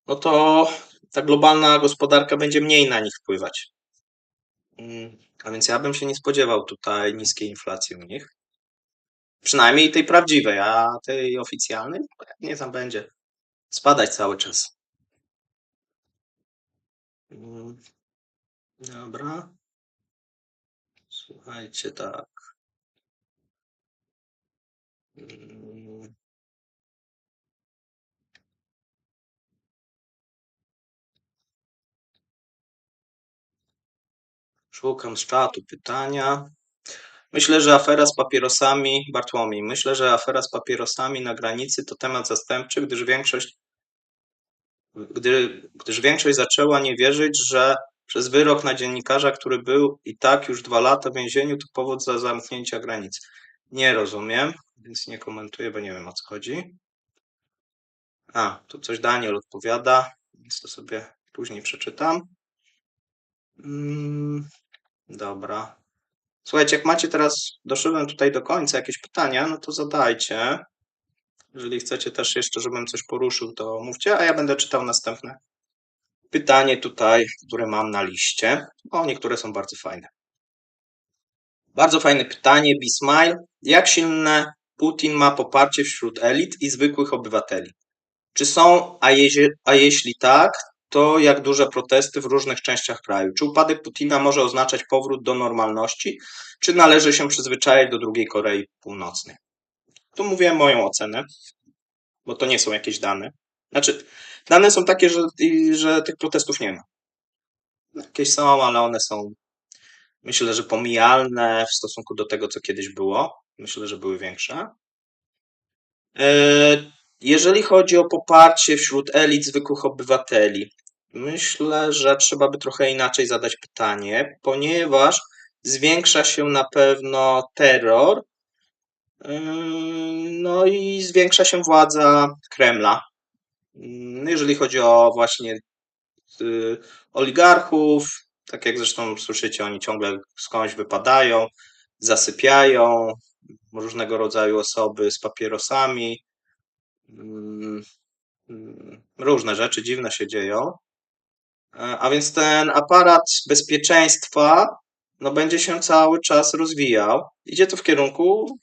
no to ta globalna gospodarka będzie mniej na nich wpływać. A więc ja bym się nie spodziewał tutaj niskiej inflacji u nich. Przynajmniej tej prawdziwej, a tej oficjalnej nie tam będzie spadać cały czas. Dobra. Słuchajcie, tak. Szukam z czatu pytania. Myślę, że afera z papierosami, Bartłomiej, myślę, że afera z papierosami na granicy to temat zastępczy, gdyż większość zaczęła nie wierzyć, że przez wyrok na dziennikarza, który był i tak już 2 lata w więzieniu, to powód za zamknięcia granic. Nie rozumiem, więc nie komentuję, bo nie wiem o co chodzi. A, tu coś Daniel odpowiada, więc to sobie później przeczytam. Dobra. Słuchajcie, jak macie teraz, doszedłem tutaj do końca, jakieś pytania, no to zadajcie. Jeżeli chcecie też jeszcze, żebym coś poruszył, to mówcie, a ja będę czytał następne pytanie tutaj, które mam na liście. O, niektóre są bardzo fajne. Bardzo fajne pytanie, Bismail. Jak silne Putin ma poparcie wśród elit i zwykłych obywateli? Czy są, a jeśli tak, to jak duże protesty w różnych częściach kraju? Czy upadek Putina może oznaczać powrót do normalności, czy należy się przyzwyczaić do II Korei Północnej? Tu mówię moją ocenę, bo to nie są jakieś dane. Znaczy, dane są takie, że tych protestów nie ma. Jakieś są, ale one są, myślę, że pomijalne w stosunku do tego, co kiedyś było. Myślę, że były większe. Jeżeli chodzi o poparcie wśród elit zwykłych obywateli, myślę, że trzeba by trochę inaczej zadać pytanie, ponieważ zwiększa się na pewno terror, no i zwiększa się władza Kremla. Jeżeli chodzi o właśnie oligarchów, tak jak zresztą słyszycie, oni ciągle skądś wypadają, zasypiają, różnego rodzaju osoby z papierosami, różne rzeczy dziwne się dzieją. A więc ten aparat bezpieczeństwa no, będzie się cały czas rozwijał. Idzie to w kierunku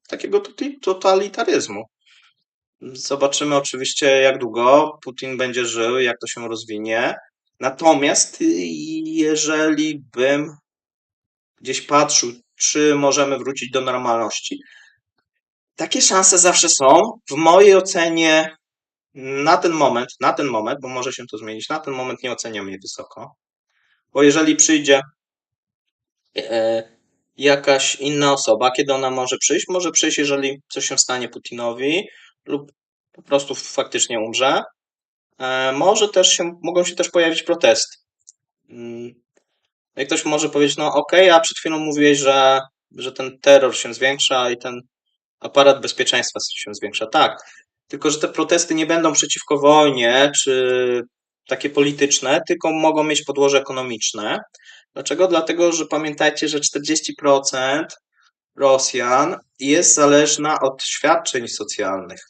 takiego totalitaryzmu. Zobaczymy oczywiście, jak długo Putin będzie żył, jak to się rozwinie. Natomiast jeżeli bym gdzieś patrzył, czy możemy wrócić do normalności, takie szanse zawsze są. W mojej ocenie na ten moment, bo może się to zmienić, na ten moment nie oceniam jej wysoko. Bo jeżeli przyjdzie jakaś inna osoba, kiedy ona może przyjść? Może przyjść, jeżeli coś się stanie Putinowi lub po prostu faktycznie umrze. Mogą się też pojawić protesty. Jak ktoś może powiedzieć, no okej, a przed chwilą mówiłeś, że ten terror się zwiększa i ten aparat bezpieczeństwa się zwiększa. Tak, tylko że te protesty nie będą przeciwko wojnie, czy takie polityczne, tylko mogą mieć podłoże ekonomiczne. Dlaczego? Dlatego, że pamiętajcie, że 40% Rosjan jest zależna od świadczeń socjalnych.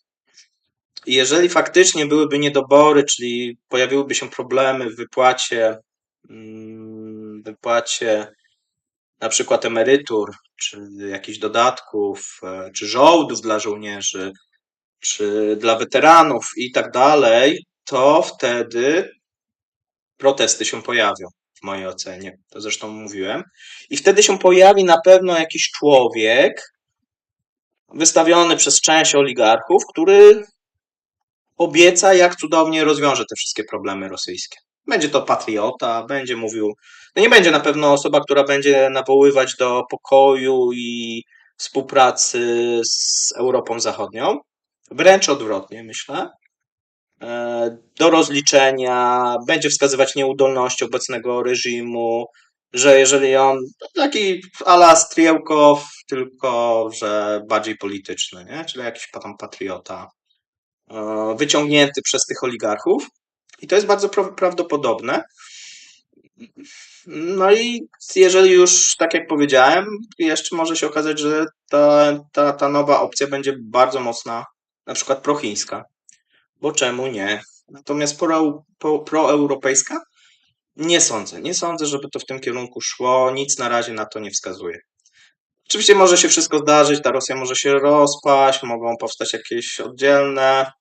I jeżeli faktycznie byłyby niedobory, czyli pojawiłyby się problemy w wypłacie na przykład emerytur, czy jakichś dodatków, czy żołdów dla żołnierzy, czy dla weteranów i tak dalej, to wtedy protesty się pojawią, w mojej ocenie. To zresztą mówiłem. I wtedy się pojawi na pewno jakiś człowiek wystawiony przez część oligarchów, który obieca, jak cudownie rozwiąże te wszystkie problemy rosyjskie. Będzie to patriota, będzie mówił. To nie będzie na pewno osoba, która będzie nawoływać do pokoju i współpracy z Europą Zachodnią. Wręcz odwrotnie, myślę. Do rozliczenia, będzie wskazywać nieudolność obecnego reżimu, że jeżeli on, taki a la Strielkow, tylko że bardziej polityczny, nie? Czyli jakiś tam patriota, wyciągnięty przez tych oligarchów. I to jest bardzo prawdopodobne. No i jeżeli już, tak jak powiedziałem, jeszcze może się okazać, że ta nowa opcja będzie bardzo mocna, na przykład prochińska, bo czemu nie? Natomiast proeuropejska? Nie sądzę. Nie sądzę, żeby to w tym kierunku szło. Nic na razie na to nie wskazuje. Oczywiście może się wszystko zdarzyć, ta Rosja może się rozpaść, mogą powstać jakieś oddzielne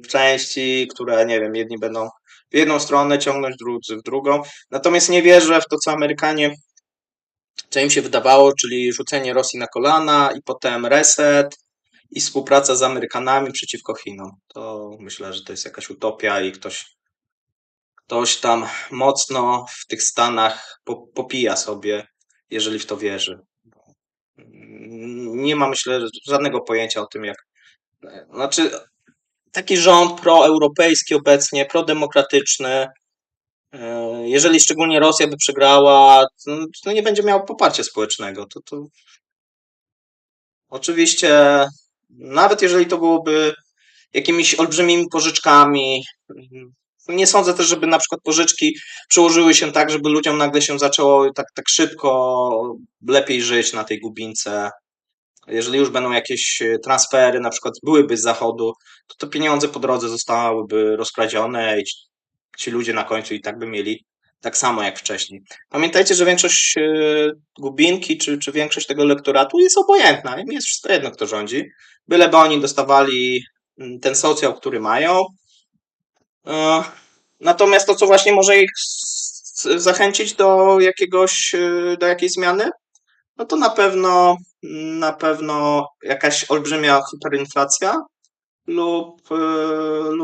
części, które, nie wiem, jedni będą w jedną stronę ciągnąć, drudzy w drugą. Natomiast nie wierzę w to, co Amerykanie, co im się wydawało, czyli rzucenie Rosji na kolana i potem reset i współpraca z Amerykanami przeciwko Chinom. To myślę, że to jest jakaś utopia i ktoś tam mocno w tych Stanach popija sobie, jeżeli w to wierzy. Nie ma, myślę, żadnego pojęcia o tym, jak. Znaczy, taki rząd proeuropejski obecnie, prodemokratyczny, jeżeli szczególnie Rosja by przegrała, to nie będzie miał poparcia społecznego. To oczywiście, nawet jeżeli to byłoby jakimiś olbrzymimi pożyczkami, nie sądzę też, żeby na przykład pożyczki przełożyły się tak, żeby ludziom nagle się zaczęło tak szybko lepiej żyć na tej Gubince. Jeżeli już będą jakieś transfery, na przykład byłyby z zachodu, to pieniądze po drodze zostałyby rozkradzione i ci ludzie na końcu i tak by mieli tak samo jak wcześniej. Pamiętajcie, że większość Gubinki czy większość tego elektoratu jest obojętna. Im jest wszystko jedno, kto rządzi. Byleby oni dostawali ten socjal, który mają. Natomiast to, co właśnie może ich zachęcić do jakiejś zmiany, no to na pewno jakaś olbrzymia hiperinflacja lub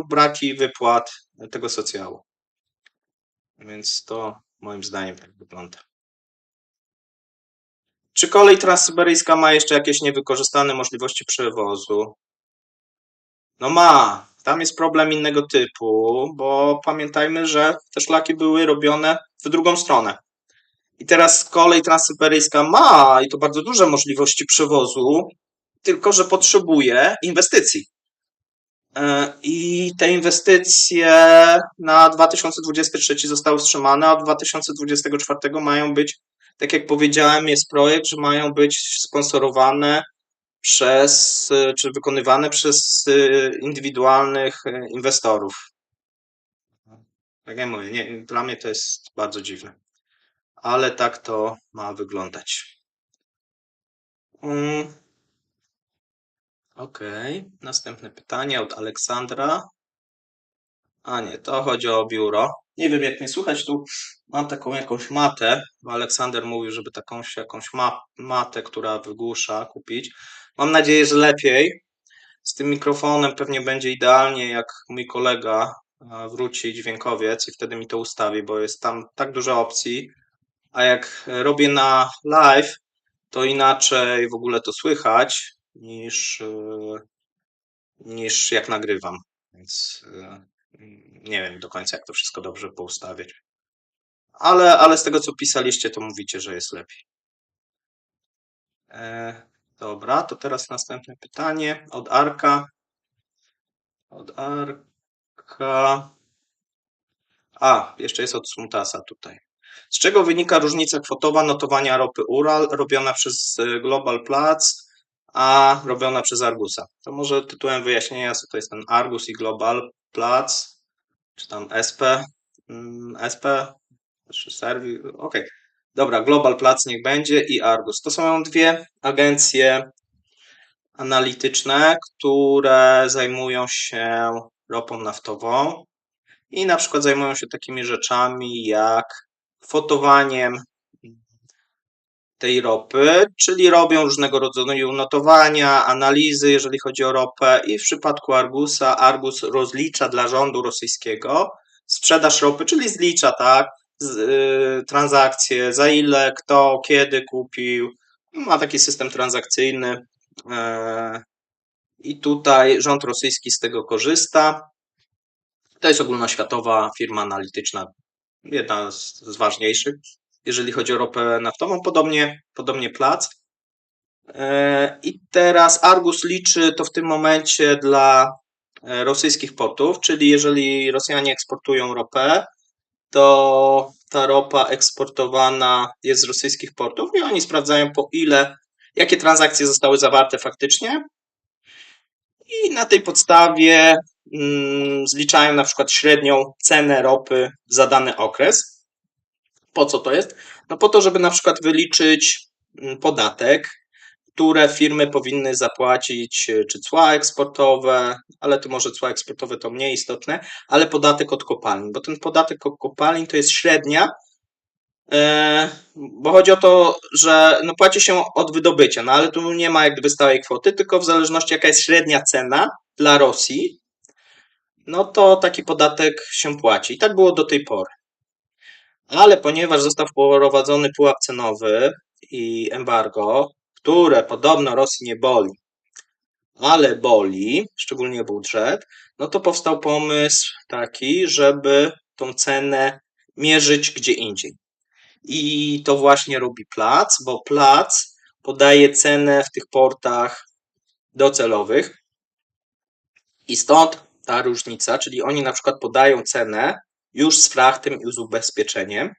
braki wypłat tego socjalu. Więc to moim zdaniem tak wygląda. Czy kolej transsyberyjska ma jeszcze jakieś niewykorzystane możliwości przewozu? No ma. Tam jest problem innego typu, bo pamiętajmy, że te szlaki były robione w drugą stronę. I teraz kolej transsyberyjska ma, i to bardzo duże możliwości przewozu, tylko że potrzebuje inwestycji. I te inwestycje na 2023 zostały wstrzymane, a od 2024 mają być, tak jak powiedziałem, jest projekt, że mają być sponsorowane czy wykonywane przez indywidualnych inwestorów. Tak jak mówię, dla mnie to jest bardzo dziwne, ale tak to ma wyglądać. Okej, następne pytanie od Aleksandra. A nie, to chodzi o biuro. Nie wiem, jak mnie słychać, tu mam taką jakąś matę, bo Aleksander mówił, żeby jakąś matę, która wygłusza, kupić. Mam nadzieję, że lepiej. Z tym mikrofonem pewnie będzie idealnie, jak mój kolega wróci, dźwiękowiec, i wtedy mi to ustawi, bo jest tam tak dużo opcji, a jak robię na live, to inaczej w ogóle to słychać niż jak nagrywam. Więc nie wiem do końca, jak to wszystko dobrze poustawiać. Ale z tego, co pisaliście, to mówicie, że jest lepiej. Dobra, to teraz następne pytanie od Arka. Jeszcze jest od Smutasa tutaj. Z czego wynika różnica kwotowa notowania ropy Ural robiona przez Global Platz, a robiona przez Argusa? To może tytułem wyjaśnienia, co to jest ten Argus i Global Platz, czy tam SP, czy Serwi, okej. Dobra, Global Platz niech będzie i Argus. To są dwie agencje analityczne, które zajmują się ropą naftową i na przykład zajmują się takimi rzeczami jak kwotowaniem tej ropy, czyli robią różnego rodzaju notowania, analizy, jeżeli chodzi o ropę, i w przypadku Argusa, Argus rozlicza dla rządu rosyjskiego sprzedaż ropy, czyli zlicza, tak, transakcje, za ile, kto, kiedy kupił, ma taki system transakcyjny i tutaj rząd rosyjski z tego korzysta. To jest ogólnoświatowa firma analityczna, jedna z ważniejszych, jeżeli chodzi o ropę naftową, podobnie Plac. I teraz Argus liczy to w tym momencie dla rosyjskich portów, czyli jeżeli Rosjanie eksportują ropę, to ta ropa eksportowana jest z rosyjskich portów i oni sprawdzają jakie transakcje zostały zawarte faktycznie i na tej podstawie zliczają na przykład średnią cenę ropy za dany okres. Po co to jest? No po to, żeby na przykład wyliczyć podatek, które firmy powinny zapłacić, czy cła eksportowe, ale to może cła eksportowe to mniej istotne, ale podatek od kopalin, bo ten podatek od kopalin to jest średnia, bo chodzi o to, że no płaci się od wydobycia, no ale tu nie ma jak gdyby stałej kwoty, tylko w zależności jaka jest średnia cena dla Rosji, no to taki podatek się płaci. I tak było do tej pory. Ale ponieważ został wprowadzony pułap cenowy i embargo, które podobno Rosji nie boli, ale boli, szczególnie budżet, no to powstał pomysł taki, żeby tą cenę mierzyć gdzie indziej. I to właśnie robi Plac, bo Plac podaje cenę w tych portach docelowych i stąd ta różnica, czyli oni na przykład podają cenę już z frachtem i z ubezpieczeniem.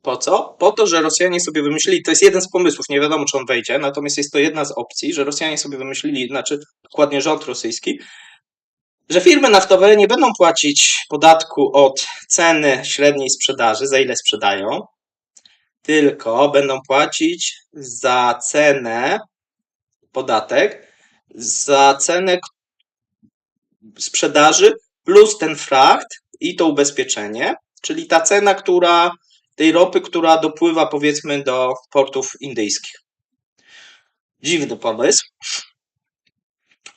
Po co? Po to, że Rosjanie sobie wymyślili, to jest jeden z pomysłów, nie wiadomo czy on wejdzie, natomiast jest to jedna z opcji, że Rosjanie sobie wymyślili, znaczy dokładnie rząd rosyjski, że firmy naftowe nie będą płacić podatku od ceny średniej sprzedaży, za ile sprzedają, tylko będą płacić za cenę, podatek, za cenę sprzedaży plus ten fracht i to ubezpieczenie, czyli ta cena, tej ropy, która dopływa powiedzmy do portów indyjskich. Dziwny pomysł,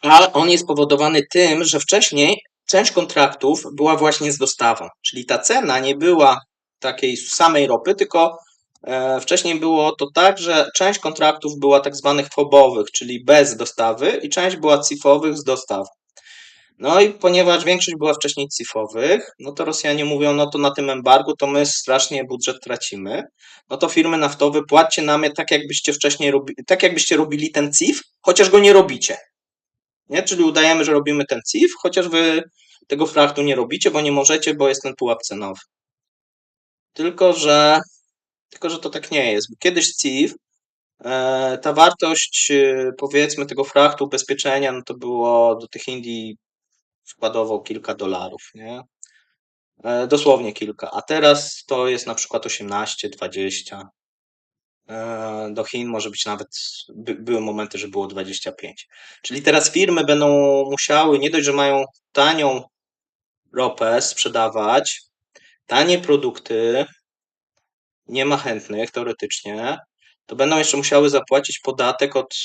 ale on jest spowodowany tym, że wcześniej część kontraktów była właśnie z dostawą, czyli ta cena nie była takiej samej ropy, tylko wcześniej było to tak, że część kontraktów była tak zwanych FOB-owych, czyli bez dostawy i część była CIF-owych z dostaw. No i ponieważ większość była wcześniej CIF-owych, no to Rosjanie mówią, no to na tym embargu to my strasznie budżet tracimy. No to firmy naftowe płaccie nam tak jakbyście wcześniej tak jakbyście robili ten CIF, chociaż go nie robicie. Nie? Czyli udajemy, że robimy ten CIF, chociaż wy tego frachtu nie robicie, bo nie możecie, bo jest ten pułap cenowy. Tylko, że to tak nie jest. Kiedyś CIF, ta wartość powiedzmy tego frachtu, ubezpieczenia, no to było do tych Indii składowo kilka dolarów, nie? Dosłownie kilka, a teraz to jest na przykład 18, 20. Do Chin może być nawet, były momenty, że było 25. Czyli teraz firmy będą musiały, nie dość, że mają tanią ropę sprzedawać, tanie produkty, nie ma chętnych teoretycznie, to będą jeszcze musiały zapłacić podatek od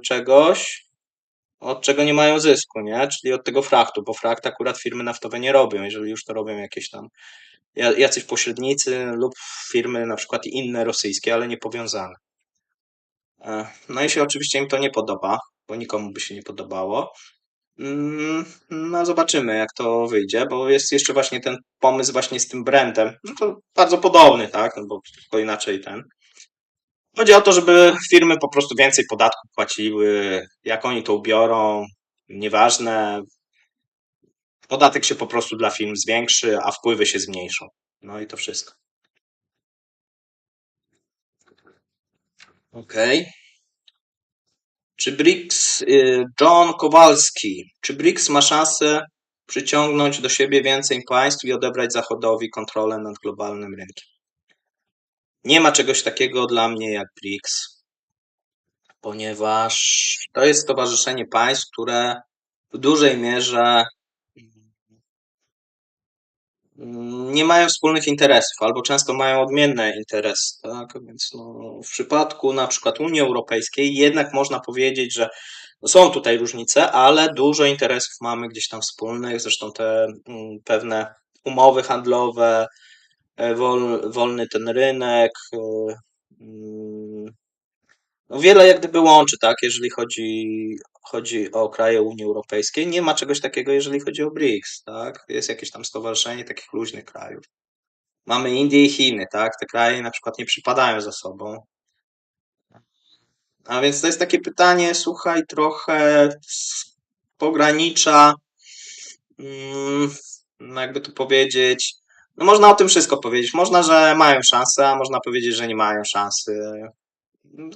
czegoś, od czego nie mają zysku, nie? Czyli od tego frachtu, bo fracht akurat firmy naftowe nie robią, jeżeli już to robią jakieś tam jacyś pośrednicy lub firmy na przykład inne rosyjskie, ale nie powiązane. No i się oczywiście im to nie podoba, bo nikomu by się nie podobało. No zobaczymy jak to wyjdzie, bo jest jeszcze właśnie ten pomysł właśnie z tym brandem, że to bardzo podobny, tak, no bo tylko inaczej ten. Chodzi o to, żeby firmy po prostu więcej podatków płaciły, jak oni to ubiorą, nieważne, podatek się po prostu dla firm zwiększy, a wpływy się zmniejszą. No i to wszystko. Okej. Czy BRICS, John Kowalski, czy BRICS ma szansę przyciągnąć do siebie więcej państw i odebrać Zachodowi kontrolę nad globalnym rynkiem? Nie ma czegoś takiego dla mnie jak BRICS, ponieważ to jest stowarzyszenie państw, które w dużej mierze nie mają wspólnych interesów, albo często mają odmienne interesy, tak? Więc no, w przypadku na przykład Unii Europejskiej jednak można powiedzieć, że są tutaj różnice, ale dużo interesów mamy gdzieś tam wspólnych, zresztą te pewne umowy handlowe, wolny ten rynek, No wiele jak gdyby łączy, tak, jeżeli chodzi o kraje Unii Europejskiej. Nie ma czegoś takiego, jeżeli chodzi o BRICS, tak? Jest jakieś tam stowarzyszenie takich luźnych krajów. Mamy Indię i Chiny, tak? Te kraje na przykład nie przypadają za sobą. A więc to jest takie pytanie, słuchaj, trochę z pogranicza, no jakby to powiedzieć, no można o tym wszystko powiedzieć. Można, że mają szansę, a można powiedzieć, że nie mają szansy.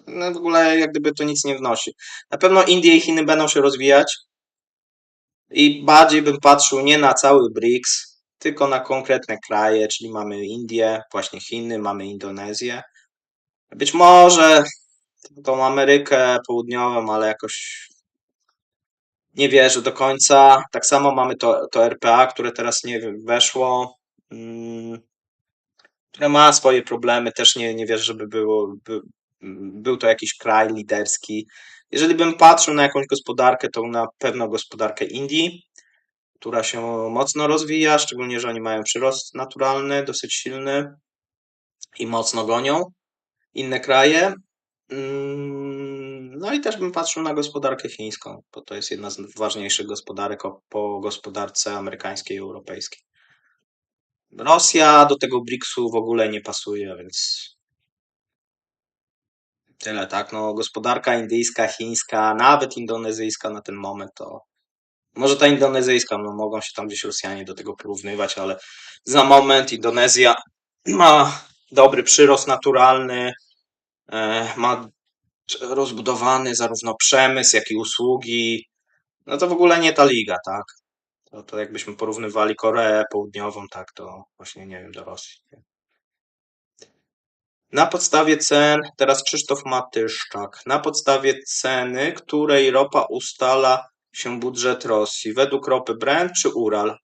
No w ogóle jak gdyby to nic nie wnosi. Na pewno Indie i Chiny będą się rozwijać i bardziej bym patrzył nie na cały BRICS, tylko na konkretne kraje, czyli mamy Indię, właśnie Chiny, mamy Indonezję. Być może tą Amerykę Południową, ale jakoś nie wierzę do końca. Tak samo mamy to RPA, które teraz nie weszło, które ma swoje problemy. Też nie wierzę, żeby był to jakiś kraj liderski. Jeżeli bym patrzył na jakąś gospodarkę, to na pewno gospodarkę Indii, która się mocno rozwija, szczególnie, że oni mają przyrost naturalny, dosyć silny i mocno gonią inne kraje. No i też bym patrzył na gospodarkę chińską, bo to jest jedna z ważniejszych gospodarek po gospodarce amerykańskiej i europejskiej. Rosja do tego BRICS-u w ogóle nie pasuje, więc tyle, tak? No, gospodarka indyjska, chińska, nawet indonezyjska na ten moment to. Może ta indonezyjska, no mogą się tam gdzieś Rosjanie do tego porównywać, ale za moment Indonezja ma dobry przyrost naturalny, ma rozbudowany zarówno przemysł, jak i usługi. No to w ogóle nie ta liga, tak? To jakbyśmy porównywali Koreę Południową, tak, to właśnie nie wiem, do Rosji. Na podstawie cen, teraz Krzysztof Matyszczak, na podstawie ceny, której ropa ustala się budżet Rosji, według ropy Brent czy Ural?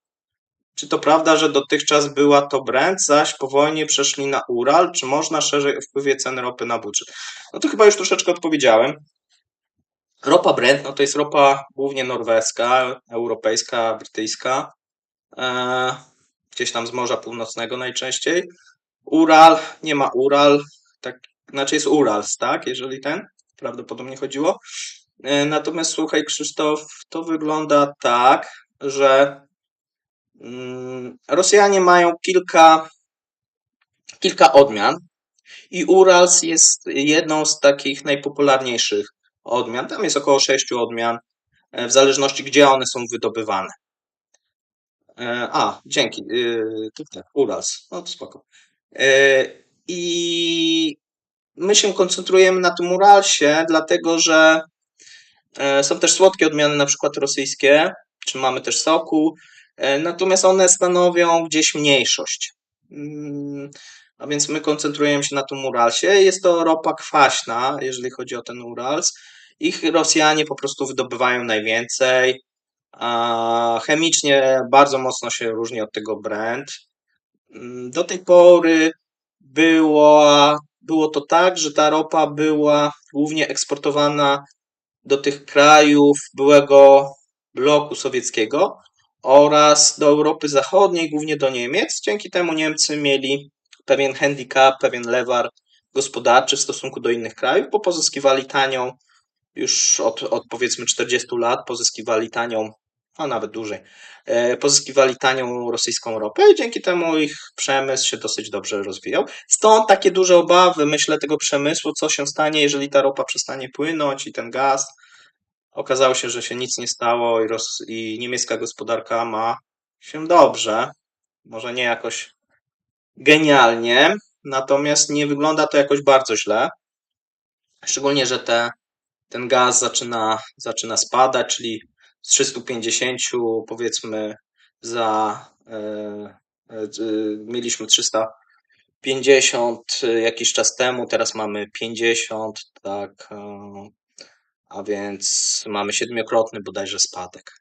Czy to prawda, że dotychczas była to Brent, zaś po wojnie przeszli na Ural? Czy można szerzej o wpływie cen ropy na budżet? No to chyba już troszeczkę odpowiedziałem. Ropa Brent, no to jest ropa głównie norweska, europejska, brytyjska, gdzieś tam z Morza Północnego najczęściej. Ural, nie ma Ural, tak, znaczy jest Urals, tak, jeżeli prawdopodobnie chodziło. Natomiast słuchaj, Krzysztof, to wygląda tak, że Rosjanie mają kilka odmian i Urals jest jedną z takich najpopularniejszych odmian. Tam jest około 6 odmian, w zależności gdzie one są wydobywane. Dzięki. Tak, Urals. No to spoko. I my się koncentrujemy na tym Uralsie, dlatego że są też słodkie odmiany, na przykład rosyjskie, czy mamy też soku, natomiast one stanowią gdzieś mniejszość. A więc my koncentrujemy się na tym Uralsie. Jest to ropa kwaśna, jeżeli chodzi o ten Urals. Ich Rosjanie po prostu wydobywają najwięcej. A chemicznie bardzo mocno się różni od tego Brent. Do tej pory było to tak, że ta ropa była głównie eksportowana do tych krajów byłego bloku sowieckiego oraz do Europy Zachodniej, głównie do Niemiec. Dzięki temu Niemcy mieli pewien handicap, pewien lewar gospodarczy w stosunku do innych krajów, bo pozyskiwali tanią, już od powiedzmy 40 lat pozyskiwali tanią, a nawet dłużej, pozyskiwali tanią rosyjską ropę i dzięki temu ich przemysł się dosyć dobrze rozwijał. Stąd takie duże obawy, myślę, tego przemysłu, co się stanie, jeżeli ta ropa przestanie płynąć i ten gaz. Okazało się, że się nic nie stało i niemiecka gospodarka ma się dobrze. Może nie jakoś genialnie, natomiast nie wygląda to jakoś bardzo źle. Szczególnie, że ten gaz zaczyna spadać, czyli z 350 powiedzmy mieliśmy 350 jakiś czas temu, teraz mamy 50, tak, a więc mamy 7-krotny bodajże spadek.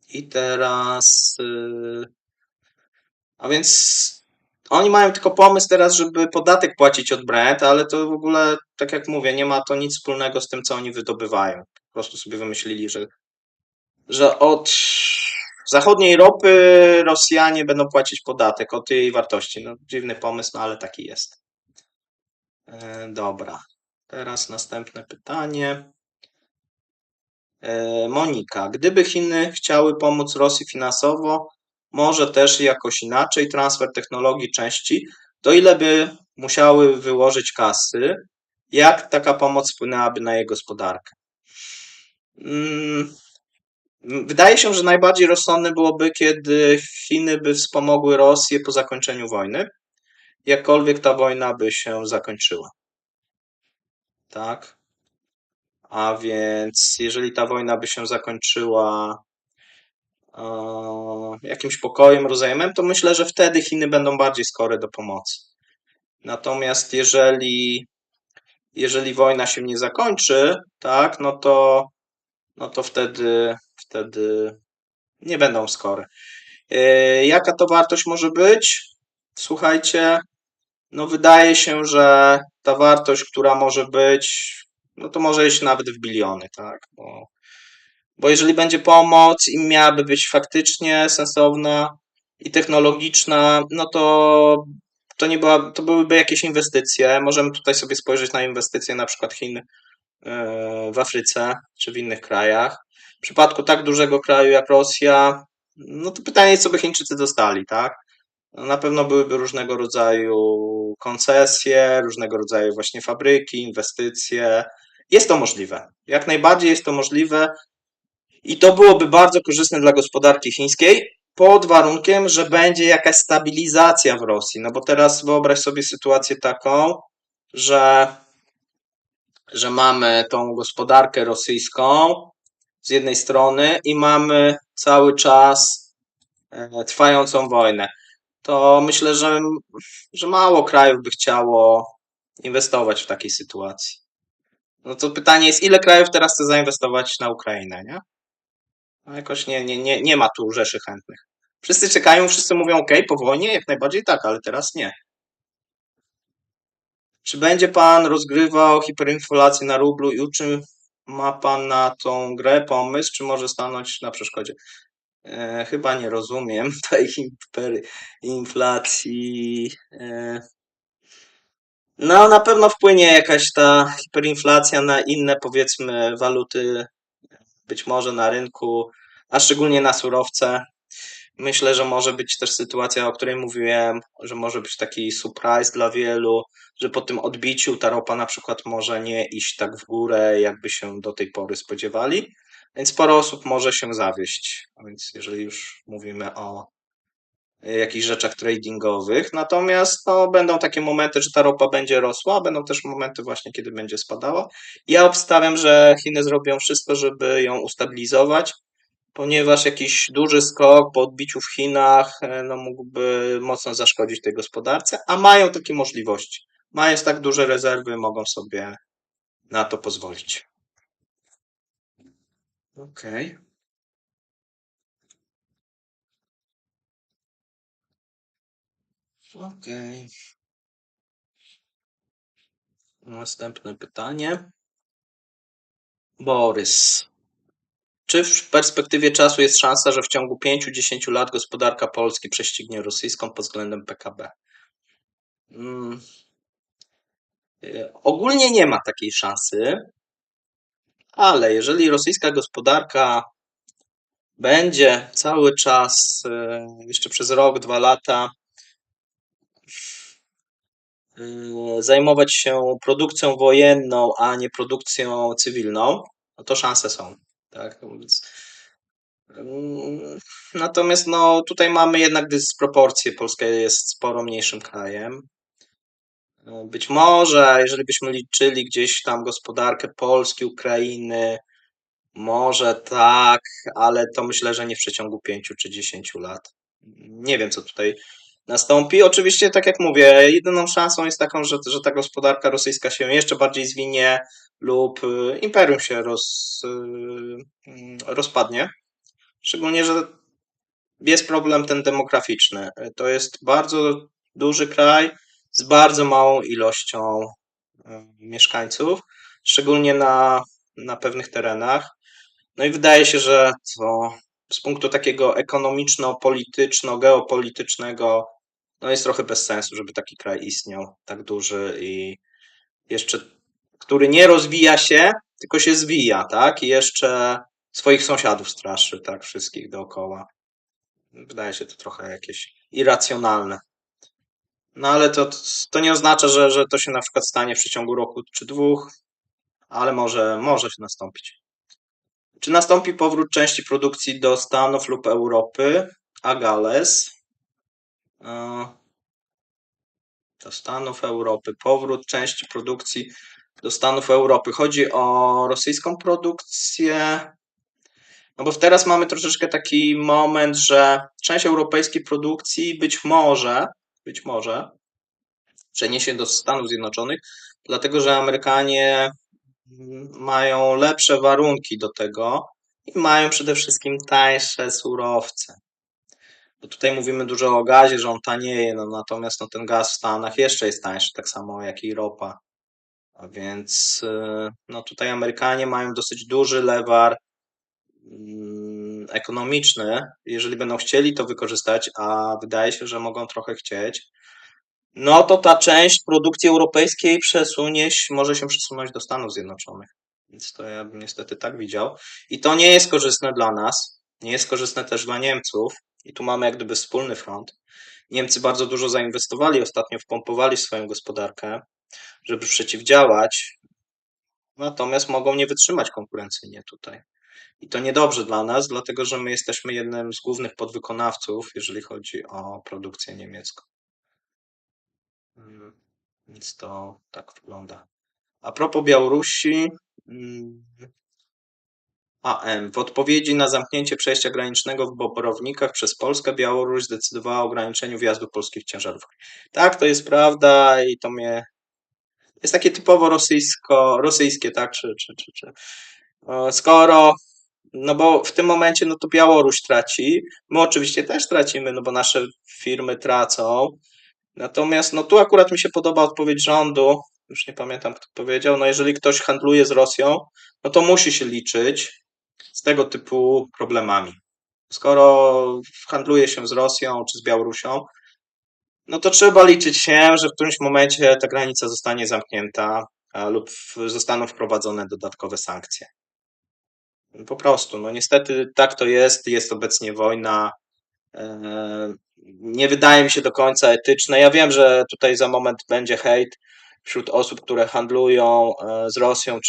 I teraz, a więc oni mają tylko pomysł teraz, żeby podatek płacić od Brent, ale to w ogóle, tak jak mówię, nie ma to nic wspólnego z tym, co oni wydobywają. Po prostu sobie wymyślili, że od zachodniej ropy Rosjanie będą płacić podatek od jej wartości. No, dziwny pomysł, no ale taki jest. Dobra. Teraz następne pytanie. Monika, gdyby Chiny chciały pomóc Rosji finansowo, może też jakoś inaczej, transfer technologii, części, to ile by musiały wyłożyć kasy? Jak taka pomoc wpłynęłaby na jej gospodarkę? Mm, Wydaje się, że najbardziej rozsądne byłoby, kiedy Chiny by wspomogły Rosję po zakończeniu wojny, jakkolwiek ta wojna by się zakończyła. Tak? A więc jeżeli ta wojna by się zakończyła jakimś pokojem, rozejmem, to myślę, że wtedy Chiny będą bardziej skore do pomocy. Natomiast jeżeli wojna się nie zakończy, tak, no to wtedy nie będą skore. Jaka to wartość może być? Słuchajcie, no wydaje się, że ta wartość, która może być, no to może iść nawet w biliony, tak? Bo jeżeli będzie pomoc i miałaby być faktycznie sensowna i technologiczna, no to nie była, to byłyby jakieś inwestycje. Możemy tutaj sobie spojrzeć na inwestycje na przykład Chin w Afryce czy w innych krajach. W przypadku tak dużego kraju jak Rosja, no to pytanie jest, co by Chińczycy dostali, tak? No na pewno byłyby różnego rodzaju koncesje, różnego rodzaju właśnie fabryki, inwestycje. Jest to możliwe. Jak najbardziej jest to możliwe i to byłoby bardzo korzystne dla gospodarki chińskiej, pod warunkiem, że będzie jakaś stabilizacja w Rosji. No bo teraz wyobraź sobie sytuację taką, że, że mamy tą gospodarkę rosyjską z jednej strony i mamy cały czas trwającą wojnę. To myślę, że mało krajów by chciało inwestować w takiej sytuacji. No to pytanie jest, ile krajów teraz chce zainwestować na Ukrainę, nie? No jakoś nie ma tu rzeszy chętnych. Wszyscy czekają, wszyscy mówią, ok, po wojnie jak najbardziej tak, ale teraz nie. Czy będzie pan rozgrywał hiperinflację na rublu i czy ma pan na tą grę pomysł, czy może stanąć na przeszkodzie? Chyba nie rozumiem tej hiperinflacji. No, na pewno wpłynie jakaś ta hiperinflacja na inne, powiedzmy, waluty, być może na rynku, a szczególnie na surowce. Myślę, że może być też sytuacja, o której mówiłem, że może być taki surprise dla wielu, że po tym odbiciu ta ropa na przykład może nie iść tak w górę, jakby się do tej pory spodziewali, więc sporo osób może się zawieść. A więc jeżeli już mówimy o jakichś rzeczach tradingowych, natomiast no, będą takie momenty, że ta ropa będzie rosła, a będą też momenty właśnie, kiedy będzie spadała. Ja obstawiam, że Chiny zrobią wszystko, żeby ją ustabilizować, ponieważ jakiś duży skok po odbiciu w Chinach no, mógłby mocno zaszkodzić tej gospodarce, a mają takie możliwości. Mając tak duże rezerwy, mogą sobie na to pozwolić. Okej. Okej. Następne pytanie. Borys. Czy w perspektywie czasu jest szansa, że w ciągu 5-10 lat gospodarka Polski prześcignie rosyjską pod względem PKB? Mm, Ogólnie nie ma takiej szansy, ale jeżeli rosyjska gospodarka będzie cały czas, jeszcze przez rok, 2 lata, zajmować się produkcją wojenną, a nie produkcją cywilną, no to szanse są. Tak? Mm, Natomiast no, tutaj mamy jednak dysproporcje. Polska jest sporo mniejszym krajem. Być może, jeżeli byśmy liczyli gdzieś tam gospodarkę Polski, Ukrainy, może tak, ale to myślę, że nie w przeciągu 5 czy 10 lat. Nie wiem, co tutaj nastąpi. Oczywiście, tak jak mówię, jedyną szansą jest taką, że ta gospodarka rosyjska się jeszcze bardziej zwinie lub imperium się rozpadnie. Szczególnie, że jest problem ten demograficzny. To jest bardzo duży kraj z bardzo małą ilością mieszkańców, szczególnie na pewnych terenach. No i wydaje się, że to z punktu takiego ekonomiczno-polityczno-geopolitycznego no jest trochę bez sensu, żeby taki kraj istniał, tak duży jeszcze, który nie rozwija się, tylko się zwija, tak? I jeszcze swoich sąsiadów straszy, tak? Wszystkich dookoła. Wydaje się to trochę jakieś irracjonalne. No ale to nie oznacza, że to się na przykład stanie w przeciągu roku czy dwóch, ale może się nastąpić. Czy nastąpi powrót części produkcji do Stanów lub Europy? Agales. E, Do Stanów Europy. Powrót części produkcji do Stanów Europy. Chodzi o rosyjską produkcję. No bo teraz mamy troszeczkę taki moment, że część europejskiej produkcji być może przeniesie do Stanów Zjednoczonych, dlatego że Amerykanie mają lepsze warunki do tego i mają przede wszystkim tańsze surowce. Bo tutaj mówimy dużo o gazie, że on tanieje, no natomiast no, ten gaz w Stanach jeszcze jest tańszy, tak samo jak i ropa. A więc no tutaj Amerykanie mają dosyć duży lewar ekonomiczny. Jeżeli będą chcieli to wykorzystać, a wydaje się, że mogą trochę chcieć, no to ta część produkcji europejskiej może się przesunąć do Stanów Zjednoczonych. Więc to ja bym niestety tak widział. I to nie jest korzystne dla nas, nie jest korzystne też dla Niemców. I tu mamy jak gdyby wspólny front. Niemcy bardzo dużo zainwestowali, ostatnio wpompowali w swoją gospodarkę, żeby przeciwdziałać, natomiast mogą nie wytrzymać konkurencyjnie tutaj. I to niedobrze dla nas, dlatego że my jesteśmy jednym z głównych podwykonawców, jeżeli chodzi o produkcję niemiecką. Mm, Więc to tak wygląda. A propos Białorusi, mm, AM. W odpowiedzi na zamknięcie przejścia granicznego w Bobrownikach przez Polskę, Białoruś zdecydowała o ograniczeniu wjazdu polskich ciężarówek. Tak, to jest prawda i to mnie jest takie typowo rosyjskie, tak, czy. Skoro, no bo w tym momencie, no to Białoruś traci, my oczywiście też tracimy, no bo nasze firmy tracą, natomiast, no tu akurat mi się podoba odpowiedź rządu, już nie pamiętam kto powiedział, no jeżeli ktoś handluje z Rosją, no to musi się liczyć z tego typu problemami. Skoro handluje się z Rosją czy z Białorusią, no to trzeba liczyć się, że w którymś momencie ta granica zostanie zamknięta lub zostaną wprowadzone dodatkowe sankcje. Po prostu, no niestety tak to jest. Jest obecnie wojna. e, Nie wydaje mi się do końca etyczne. Ja wiem, że tutaj za moment będzie hejt wśród osób, które handlują z Rosją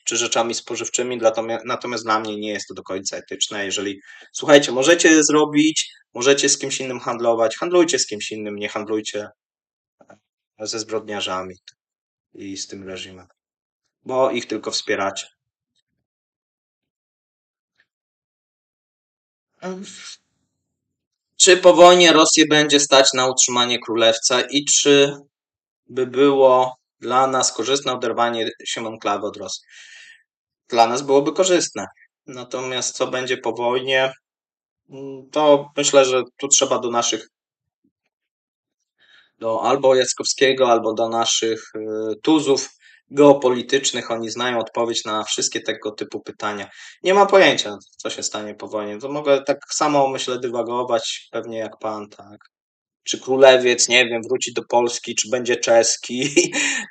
czy rzeczami spożywczymi, natomiast dla mnie nie jest to do końca etyczne. Jeżeli, słuchajcie, możecie zrobić, możecie z kimś innym handlować, handlujcie z kimś innym, nie handlujcie ze zbrodniarzami i z tym reżimem, bo ich tylko wspieracie. Czy po wojnie Rosję będzie stać na utrzymanie królewca i czy by było dla nas korzystne oderwanie się enklawy od Rosji? Dla nas byłoby korzystne. Natomiast co będzie po wojnie, to myślę, że tu trzeba do albo Jackowskiego, albo do naszych tuzów geopolitycznych. Oni znają odpowiedź na wszystkie tego typu pytania. Nie mam pojęcia, co się stanie po wojnie. To mogę tak samo, myślę, dywagować, pewnie jak pan, tak. Czy królewiec, nie wiem, wróci do Polski, czy będzie czeski,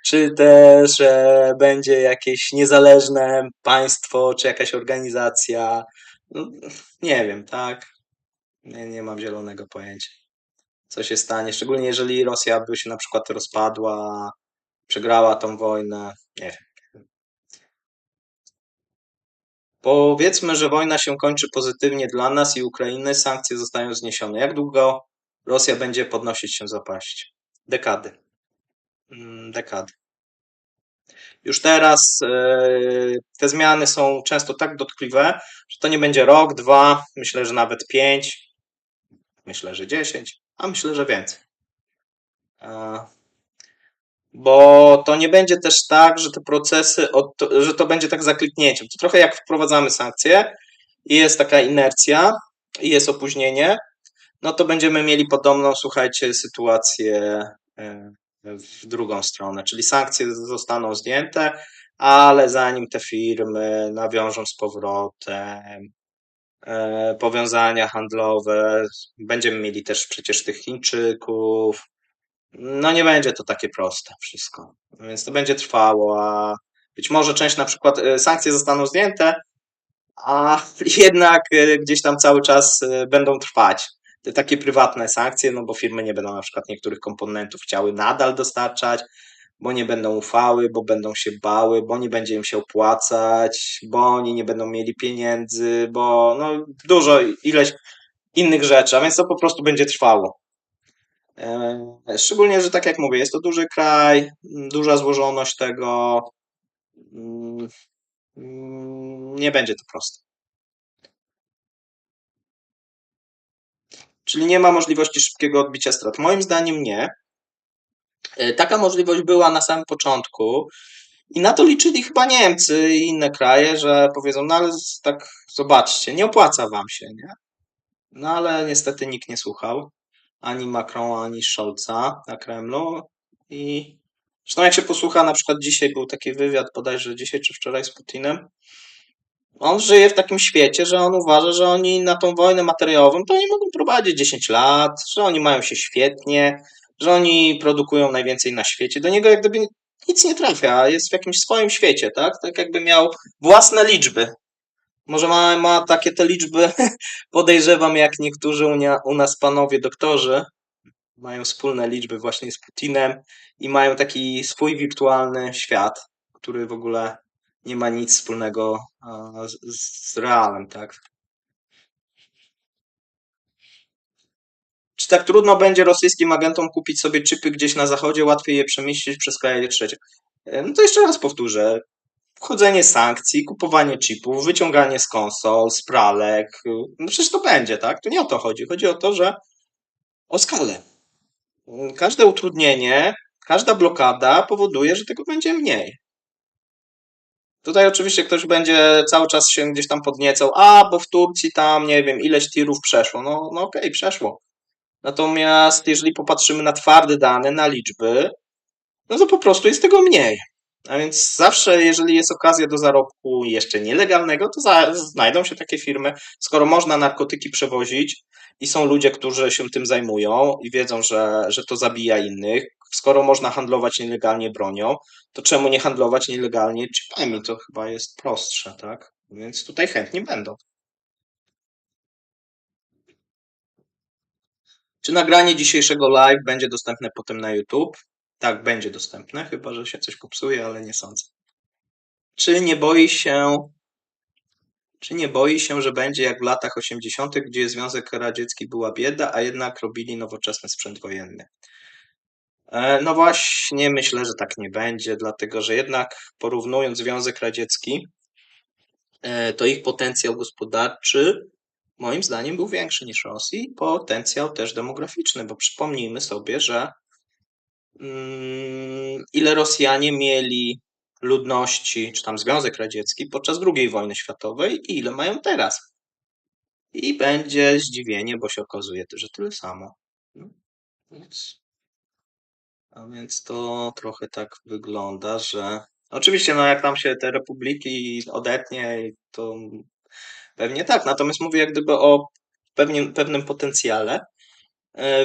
czy też będzie jakieś niezależne państwo, czy jakaś organizacja. No, nie wiem, tak? Nie mam zielonego pojęcia, co się stanie, szczególnie jeżeli Rosja by się na przykład rozpadła, przegrała tą wojnę. Nie wiem. Powiedzmy, że wojna się kończy pozytywnie dla nas i Ukrainy, sankcje zostają zniesione. Jak długo Rosja będzie podnosić się z zapaści? Dekady. Dekady. Już teraz te zmiany są często tak dotkliwe, że to nie będzie rok, dwa, myślę, że nawet 5, myślę, że 10, a myślę, że więcej. E, Bo to nie będzie też tak, że te procesy, że to będzie tak za kliknięciem. To trochę jak wprowadzamy sankcje i jest taka inercja i jest opóźnienie, no to będziemy mieli podobną, słuchajcie, sytuację w drugą stronę, czyli sankcje zostaną zdjęte, ale zanim te firmy nawiążą z powrotem powiązania handlowe, będziemy mieli też przecież tych Chińczyków, No nie będzie to takie proste wszystko, więc to będzie trwało, a być może część na przykład sankcje zostaną zdjęte, a jednak gdzieś tam cały czas będą trwać. Te takie prywatne sankcje, no bo firmy nie będą na przykład niektórych komponentów chciały nadal dostarczać, bo nie będą ufały, bo będą się bały, bo nie będzie im się opłacać, bo oni nie będą mieli pieniędzy, bo no dużo, ileś innych rzeczy, a więc to po prostu będzie trwało. Szczególnie, że tak jak mówię, jest to duży kraj, duża złożoność tego, mm, nie będzie to proste. Czyli nie ma możliwości szybkiego odbicia strat. Moim zdaniem nie. Taka możliwość była na samym początku i na to liczyli chyba Niemcy i inne kraje, że powiedzą, no ale tak zobaczcie, nie opłaca wam się, nie? No ale niestety nikt nie słuchał, ani Macrona, ani Scholza na Kremlu i zresztą jak się posłucha, na przykład dzisiaj był taki wywiad, bodajże dzisiaj czy wczoraj z Putinem, on żyje w takim świecie, że on uważa, że oni na tą wojnę materiałową to oni mogą prowadzić 10 lat, że oni mają się świetnie, że oni produkują najwięcej na świecie. Do niego jak gdyby nic nie trafia, jest w jakimś swoim świecie, tak? Tak jakby miał własne liczby. Może ma takie te liczby, podejrzewam, jak niektórzy u nas panowie doktorzy mają wspólne liczby właśnie z Putinem i mają taki swój wirtualny świat, który w ogóle nie ma nic wspólnego z realem, tak? Czy tak trudno będzie rosyjskim agentom kupić sobie chipy gdzieś na zachodzie, łatwiej je przemieścić przez kraje trzecie? No to jeszcze raz powtórzę. Wchodzenie sankcji, kupowanie chipów, wyciąganie z konsol, z pralek. No przecież to będzie, tak? To nie o to chodzi. Chodzi o to, że o skalę. Każde utrudnienie, każda blokada powoduje, że tego będzie mniej. Tutaj oczywiście ktoś będzie cały czas się gdzieś tam podniecał, a bo w Turcji tam, nie wiem, ileś tirów przeszło. No okej, przeszło. Natomiast jeżeli popatrzymy na twarde dane, na liczby, no to po prostu jest tego mniej. A więc zawsze, jeżeli jest okazja do zarobku jeszcze nielegalnego, to znajdą się takie firmy. Skoro można narkotyki przewozić i są ludzie, którzy się tym zajmują i wiedzą, że to zabija innych, skoro można handlować nielegalnie bronią, to czemu nie handlować nielegalnie chipami? To chyba jest prostsze, tak? Więc tutaj chętni będą. Czy nagranie dzisiejszego live będzie dostępne potem na YouTube? Tak, będzie dostępne, chyba że się coś popsuje, ale nie sądzę. Czy nie boi się, czy nie boi się, że będzie jak w latach 80., gdzie Związek Radziecki była bieda, a jednak robili nowoczesny sprzęt wojenny? No właśnie, myślę, że tak nie będzie, dlatego że jednak porównując Związek Radziecki, to ich potencjał gospodarczy moim zdaniem był większy niż Rosji, potencjał też demograficzny, bo przypomnijmy sobie, że ile Rosjanie mieli ludności, czy tam Związek Radziecki podczas II wojny światowej i ile mają teraz. I będzie zdziwienie, bo się okazuje, że tyle samo. No, więc, a więc to trochę tak wygląda, że oczywiście, no jak tam się te republiki odetnie, to pewnie tak. Natomiast mówię jak gdyby o pewnym potencjale.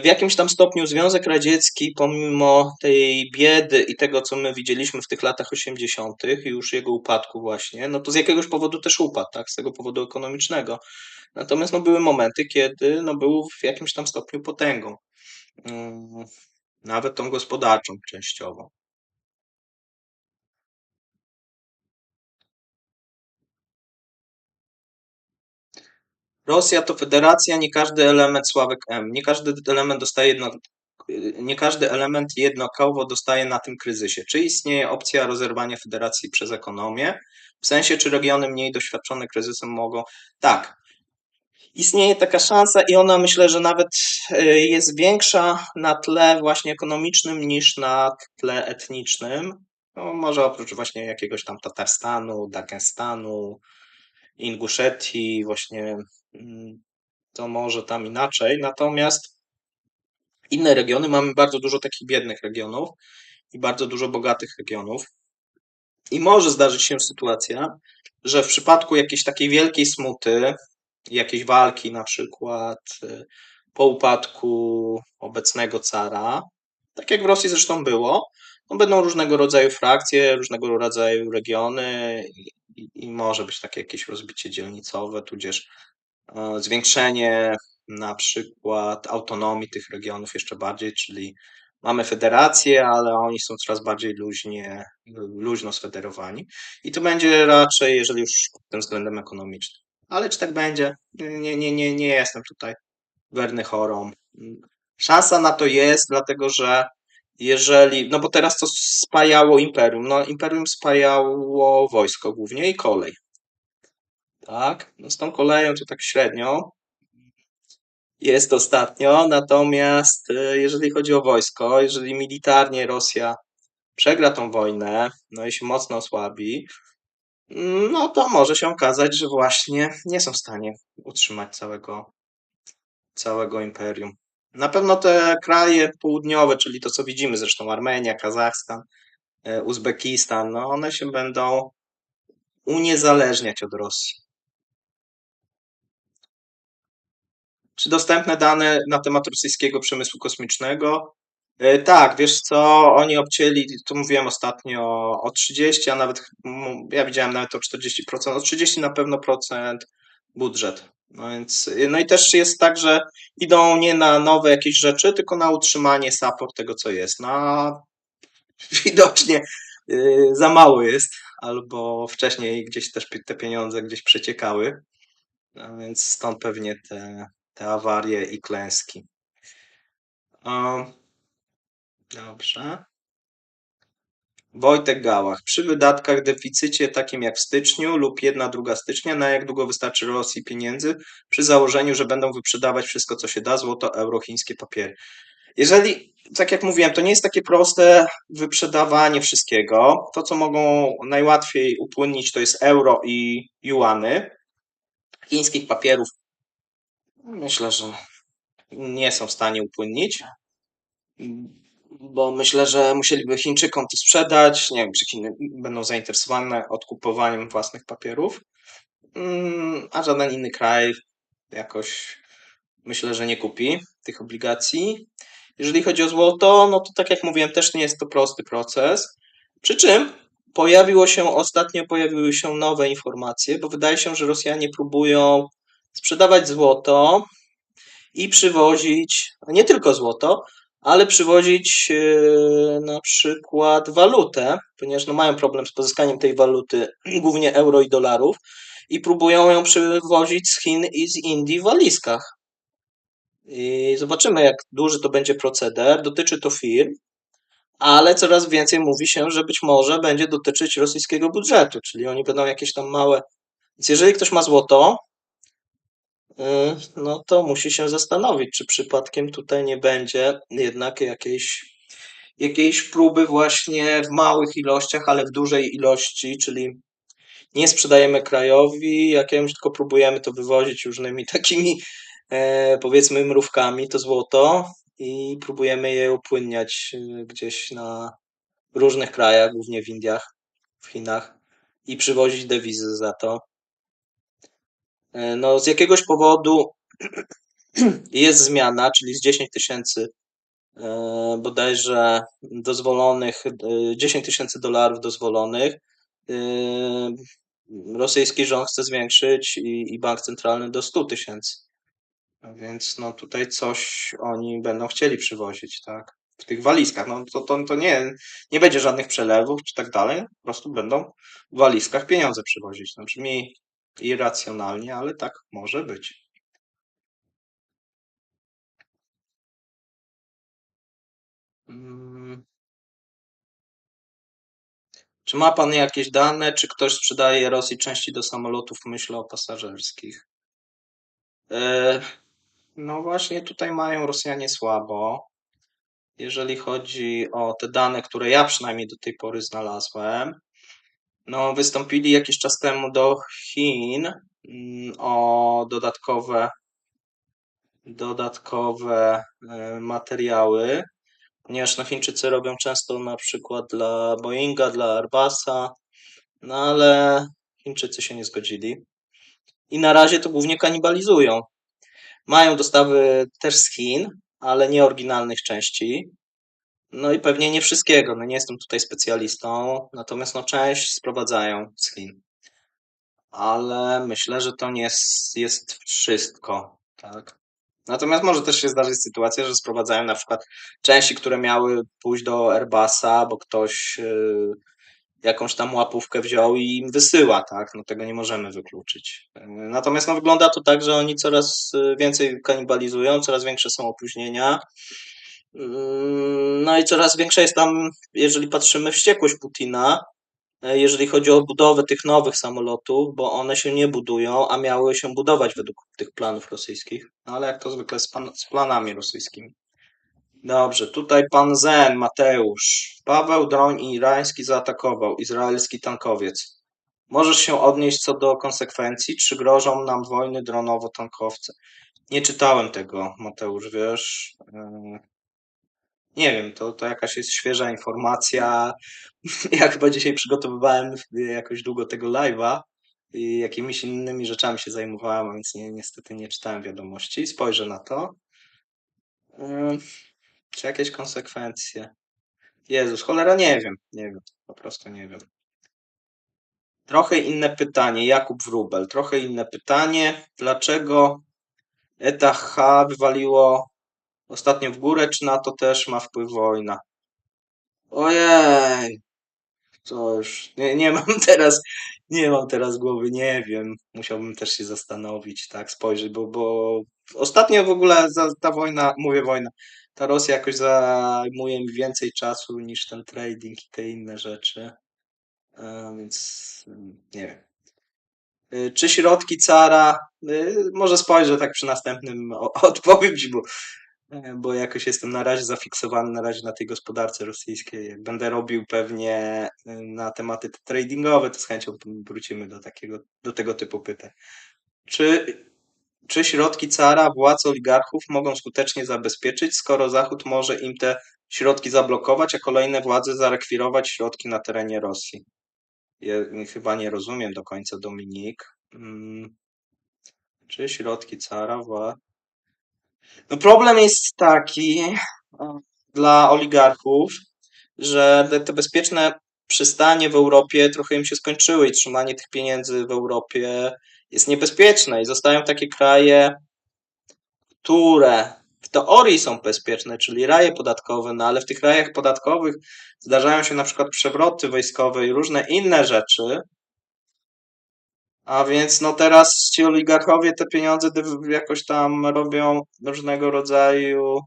W jakimś tam stopniu Związek Radziecki, pomimo tej biedy i tego, co my widzieliśmy w tych latach 80., i już jego upadku właśnie, no to z jakiegoś powodu też upadł, tak, z tego powodu ekonomicznego. Natomiast no, były momenty, kiedy no, był w jakimś tam stopniu potęgą, mm, nawet tą gospodarczą częściowo. Rosja to federacja, nie każdy element Sławek M. Nie każdy element jednakowo dostaje na tym kryzysie. Czy istnieje opcja rozerwania federacji przez ekonomię? W sensie, czy regiony mniej doświadczone kryzysem mogą? Tak, istnieje taka szansa i ona myślę, że nawet jest większa na tle właśnie ekonomicznym niż na tle etnicznym. No, może oprócz właśnie jakiegoś tam Tatarstanu, Dagestanu, Inguszetii, właśnie to może tam inaczej. Natomiast inne regiony, mamy bardzo dużo takich biednych regionów i bardzo dużo bogatych regionów. I może zdarzyć się sytuacja, że w przypadku jakiejś takiej wielkiej smuty, jakiejś walki na przykład po upadku obecnego cara, tak jak w Rosji zresztą było. No, będą różnego rodzaju frakcje, różnego rodzaju regiony i może być takie jakieś rozbicie dzielnicowe, tudzież zwiększenie na przykład autonomii tych regionów jeszcze bardziej, czyli mamy federację, ale oni są coraz bardziej luźno sfederowani i to będzie raczej, jeżeli już pod tym względem ekonomicznym. Ale czy tak będzie? Nie jestem tutaj werny chorą. Szansa na to jest, dlatego że jeżeli, no bo teraz to spajało imperium. No imperium spajało wojsko głównie i kolej. Tak, no z tą koleją to tak średnio jest ostatnio, natomiast jeżeli chodzi o wojsko, jeżeli militarnie Rosja przegra tą wojnę, no i się mocno osłabi, no to może się okazać, że właśnie nie są w stanie utrzymać całego imperium. Na pewno te kraje południowe, czyli to co widzimy zresztą Armenia, Kazachstan, Uzbekistan, no one się będą uniezależniać od Rosji. Czy dostępne dane na temat rosyjskiego przemysłu kosmicznego? Tak, wiesz co, oni obcięli, tu mówiłem ostatnio o 30, a nawet ja widziałem nawet o 40%, o 30 na pewno procent budżet. No więc, no i też jest tak, że idą nie na nowe jakieś rzeczy, tylko na utrzymanie support tego, co jest. No, widocznie za mało jest, albo wcześniej gdzieś też te pieniądze gdzieś przeciekały, no więc stąd pewnie te awarie i klęski. Dobrze. Wojtek Gałach. Przy wydatkach deficycie takim jak w styczniu lub 1/2 stycznia, na jak długo wystarczy Rosji pieniędzy przy założeniu, że będą wyprzedawać wszystko, co się da, złoto, euro, chińskie papiery? Jeżeli, tak jak mówiłem, to nie jest takie proste wyprzedawanie wszystkiego. To, co mogą najłatwiej upłynnić, to jest euro i juany. Chińskich papierów myślę, że nie są w stanie upłynnić, bo myślę, że musieliby Chińczykom to sprzedać. Nie wiem, czy Chiny będą zainteresowane odkupowaniem własnych papierów, a żaden inny kraj jakoś myślę, że nie kupi tych obligacji. Jeżeli chodzi o złoto, no to tak jak mówiłem, też nie jest to prosty proces. Przy czym ostatnio pojawiły się nowe informacje, bo wydaje się, że Rosjanie próbują sprzedawać złoto i przywozić, nie tylko złoto, ale przywozić na przykład walutę, ponieważ no mają problem z pozyskaniem tej waluty, głównie euro i dolarów, i próbują ją przywozić z Chin i z Indii w walizkach. I zobaczymy, jak duży to będzie proceder. Dotyczy to firm, ale coraz więcej mówi się, że być może będzie dotyczyć rosyjskiego budżetu, czyli oni będą jakieś tam małe. Więc jeżeli ktoś ma złoto, no to musi się zastanowić, czy przypadkiem tutaj nie będzie jednak jakiejś próby właśnie w małych ilościach, ale w dużej ilości, czyli nie sprzedajemy krajowi jakiemuś, tylko próbujemy to wywozić różnymi takimi powiedzmy mrówkami, to złoto i próbujemy je upłynniać gdzieś w różnych krajach, głównie w Indiach, w Chinach i przywozić dewizy za to. No, z jakiegoś powodu jest zmiana, czyli z 10 tysięcy bodajże dozwolonych, 10 tysięcy dolarów dozwolonych, rosyjski rząd chce zwiększyć i bank centralny do 100 tysięcy. Więc no tutaj coś oni będą chcieli przywozić, tak? W tych walizkach. No to nie będzie żadnych przelewów czy tak dalej. Po prostu będą w walizkach pieniądze przywozić. No brzmi irracjonalnie, ale tak może być. Mm. Czy ma pan jakieś dane, czy ktoś sprzedaje Rosji części do samolotów? Myślę o pasażerskich. E, No właśnie tutaj mają Rosjanie słabo, jeżeli chodzi o te dane, które ja przynajmniej do tej pory znalazłem. No, wystąpili jakiś czas temu do Chin o dodatkowe materiały, ponieważ no, Chińczycy robią często na przykład dla Boeinga, dla Airbusa, no ale Chińczycy się nie zgodzili. I na razie to głównie kanibalizują. Mają dostawy też z Chin, ale nie oryginalnych części. No i pewnie nie wszystkiego, no nie jestem tutaj specjalistą, natomiast no część sprowadzają z Chin. Ale myślę, że to nie jest wszystko, tak. Natomiast może też się zdarzyć sytuacja, że sprowadzają na przykład części, które miały pójść do Airbusa, bo ktoś jakąś tam łapówkę wziął i im wysyła, tak? No tego nie możemy wykluczyć. Natomiast no, wygląda to tak, że oni coraz więcej kanibalizują, coraz większe są opóźnienia. No i coraz większa jest tam, jeżeli patrzymy, wściekłość Putina, jeżeli chodzi o budowę tych nowych samolotów, bo one się nie budują, a miały się budować według tych planów rosyjskich. No ale jak to zwykle z planami rosyjskimi. Dobrze, tutaj pan Zen, Mateusz. Paweł Droń irański zaatakował, izraelski tankowiec. Możesz się odnieść co do konsekwencji, czy grożą nam wojny dronowo-tankowce? Nie czytałem tego, Mateusz, wiesz. Nie wiem, to jakaś jest świeża informacja. Ja chyba dzisiaj przygotowywałem jakoś długo tego live'a i jakimiś innymi rzeczami się zajmowałem, więc niestety nie czytałem wiadomości. Spojrzę na to. Ym, Czy jakieś konsekwencje? Jezus, cholera, nie wiem, nie wiem, po prostu nie wiem. Trochę inne pytanie, Jakub Wróbel, trochę inne pytanie. Dlaczego ETH wywaliło ostatnio w górę, czy na to też ma wpływ wojna? Ojej, to już nie mam teraz, nie mam teraz głowy, nie wiem. Musiałbym też się zastanowić, tak, spojrzeć, bo ostatnio w ogóle ta wojna, mówię wojna, ta Rosja jakoś zajmuje mi więcej czasu niż ten trading i te inne rzeczy. Więc nie wiem. Czy środki cara? Może spojrzę tak przy następnym odpowiem ci, bo jakoś jestem na razie zafiksowany na razie na tej gospodarce rosyjskiej. Jak będę robił pewnie na tematy tradingowe, to z chęcią wrócimy do tego typu pytań. Czy, czy środki cara, władz oligarchów mogą skutecznie zabezpieczyć, skoro Zachód może im te środki zablokować, a kolejne władze zarekwirować środki na terenie Rosji? Ja chyba nie rozumiem do końca, Dominik. Czy środki cara No problem jest taki dla oligarchów, że te bezpieczne przystanie w Europie trochę im się skończyły i trzymanie tych pieniędzy w Europie jest niebezpieczne i zostają takie kraje, które w teorii są bezpieczne, czyli raje podatkowe, no ale w tych rajach podatkowych zdarzają się na przykład przewroty wojskowe i różne inne rzeczy. A więc no teraz ci oligarchowie te pieniądze jakoś tam robią różnego rodzaju,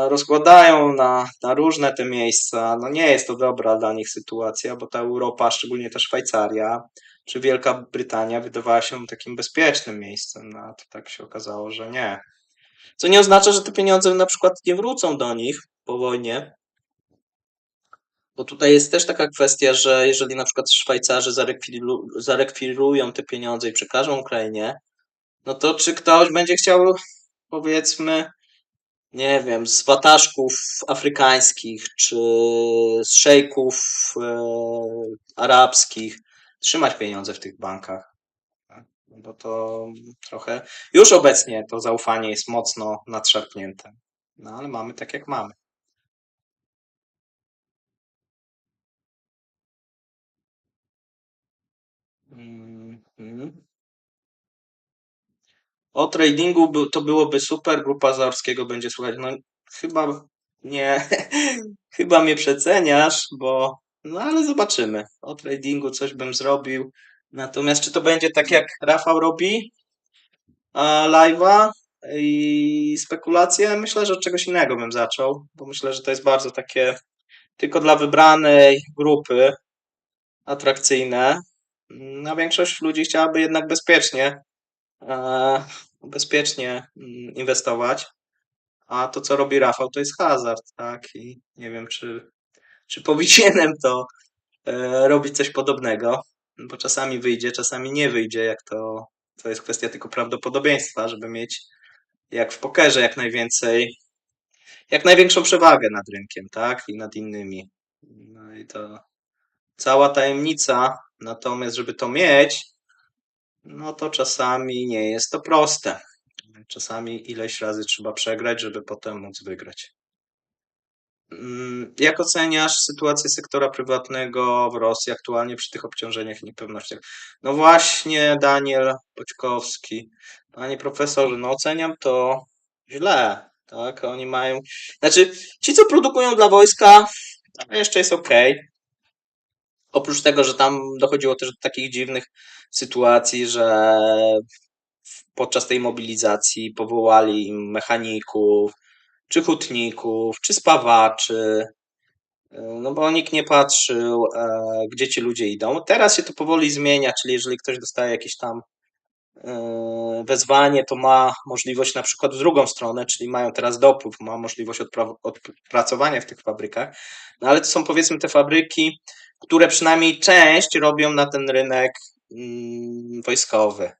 rozkładają na różne te miejsca. No nie jest to dobra dla nich sytuacja, bo ta Europa, szczególnie ta Szwajcaria czy Wielka Brytania wydawała się takim bezpiecznym miejscem, no a to tak się okazało, że nie. Co nie oznacza, że te pieniądze na przykład nie wrócą do nich po wojnie, bo tutaj jest też taka kwestia, że jeżeli na przykład Szwajcarzy zarekwirują te pieniądze i przekażą Ukrainie, no to czy ktoś będzie chciał, powiedzmy, nie wiem, z wataszków afrykańskich czy z szejków arabskich trzymać pieniądze w tych bankach? Tak? Bo to trochę już obecnie to zaufanie jest mocno nadszarpnięte. No ale mamy tak jak mamy. Mhm. O tradingu to byłoby super, grupa Zaorskiego będzie słuchać. No chyba nie, chyba mnie przeceniasz, no ale zobaczymy. O tradingu coś bym zrobił. Natomiast czy to będzie tak jak Rafał robi, live'a i spekulacje? Myślę, że od czegoś innego bym zaczął, bo myślę, że to jest bardzo takie tylko dla wybranej grupy atrakcyjne. A większość ludzi chciałaby jednak e, bezpiecznie inwestować. A to, co robi Rafał, to jest hazard, tak? I nie wiem, czy powinienem to robić coś podobnego, bo czasami wyjdzie, czasami nie wyjdzie, to jest kwestia tylko prawdopodobieństwa, żeby mieć jak w pokerze jak największą przewagę nad rynkiem, tak? I nad innymi. No i to cała tajemnica. Natomiast, żeby to mieć, no to czasami nie jest to proste. Czasami ileś razy trzeba przegrać, żeby potem móc wygrać. Jak oceniasz sytuację sektora prywatnego w Rosji aktualnie przy tych obciążeniach i niepewnościach? No właśnie, Daniel Boćkowski. Panie profesorze, no oceniam to źle, tak? Oni mają, znaczy ci, co produkują dla wojska, to jeszcze jest okej. Oprócz tego, że tam dochodziło też do takich dziwnych sytuacji, że podczas tej mobilizacji powołali im mechaników, czy hutników, czy spawaczy, no bo nikt nie patrzył, gdzie ci ludzie idą. Teraz się to powoli zmienia, czyli jeżeli ktoś dostaje jakieś tam wezwanie, to ma możliwość na przykład w drugą stronę, czyli mają teraz dopływ, ma możliwość odpracowania w tych fabrykach, no ale to są powiedzmy te fabryki, które przynajmniej część robią na ten rynek wojskowy.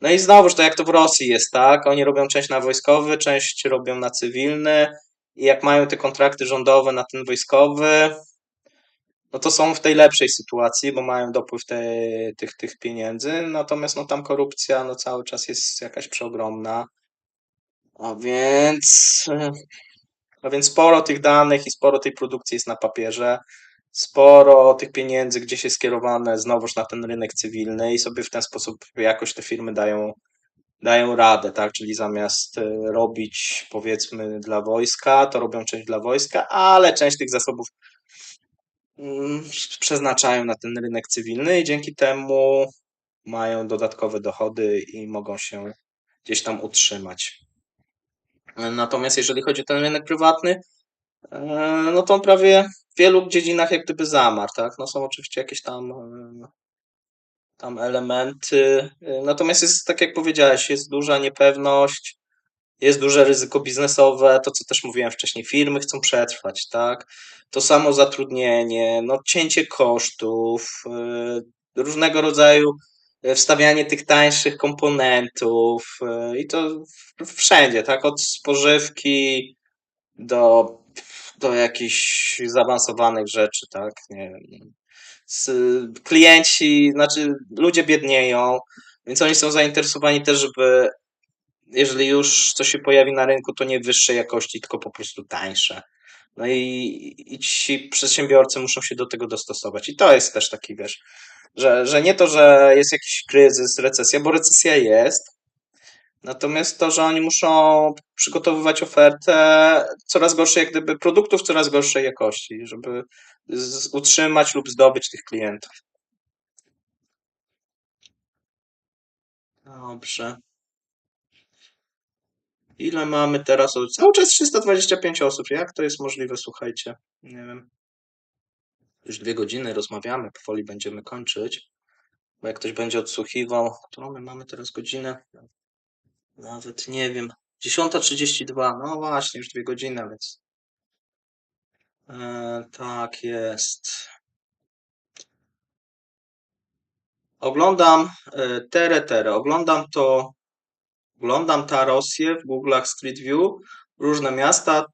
No i znowuż to jak to w Rosji jest, tak? Oni robią część na wojskowy, część robią na cywilny i jak mają te kontrakty rządowe na ten wojskowy, no to są w tej lepszej sytuacji, bo mają dopływ tych pieniędzy, natomiast no tam korupcja no cały czas jest jakaś przeogromna, a więc, a więc sporo tych danych i sporo tej produkcji jest na papierze, sporo tych pieniędzy gdzieś jest skierowane znowuż na ten rynek cywilny i sobie w ten sposób jakoś te firmy dają radę, tak? Czyli zamiast robić powiedzmy dla wojska, to robią część dla wojska, ale część tych zasobów mm, przeznaczają na ten rynek cywilny i dzięki temu mają dodatkowe dochody i mogą się gdzieś tam utrzymać. Natomiast jeżeli chodzi o ten rynek prywatny, no to on prawie w wielu dziedzinach jak gdyby zamarł, tak? No są oczywiście jakieś tam elementy, natomiast jest, tak jak powiedziałeś, jest duża niepewność, jest duże ryzyko biznesowe, to co też mówiłem wcześniej, firmy chcą przetrwać, tak? To samo zatrudnienie, no cięcie kosztów, różnego rodzaju wstawianie tych tańszych komponentów i to wszędzie, tak? Od spożywki do, do jakichś zaawansowanych rzeczy, tak? Nie wiem. Klienci, znaczy ludzie biednieją, więc oni są zainteresowani też, żeby jeżeli już coś się pojawi na rynku, to nie wyższej jakości, tylko po prostu tańsze. No i ci przedsiębiorcy muszą się do tego dostosować. I to jest też taki, wiesz, że nie to, że jest jakiś kryzys, recesja, bo recesja jest, natomiast to, że oni muszą przygotowywać ofertę coraz gorszej, jak gdyby produktów coraz gorszej jakości, żeby utrzymać lub zdobyć tych klientów. Dobrze. Ile mamy teraz? Cały czas 325 osób. Jak to jest możliwe? Słuchajcie. Nie wiem. Już 2 godziny rozmawiamy, powoli będziemy kończyć. Bo jak ktoś będzie odsłuchiwał, którą my mamy teraz godzinę? Nawet nie wiem. 10:32. No właśnie, już 2 godziny, więc. Tak jest. Oglądam Tere. Oglądam ta Rosję w Google'ach Street View, różne miasta,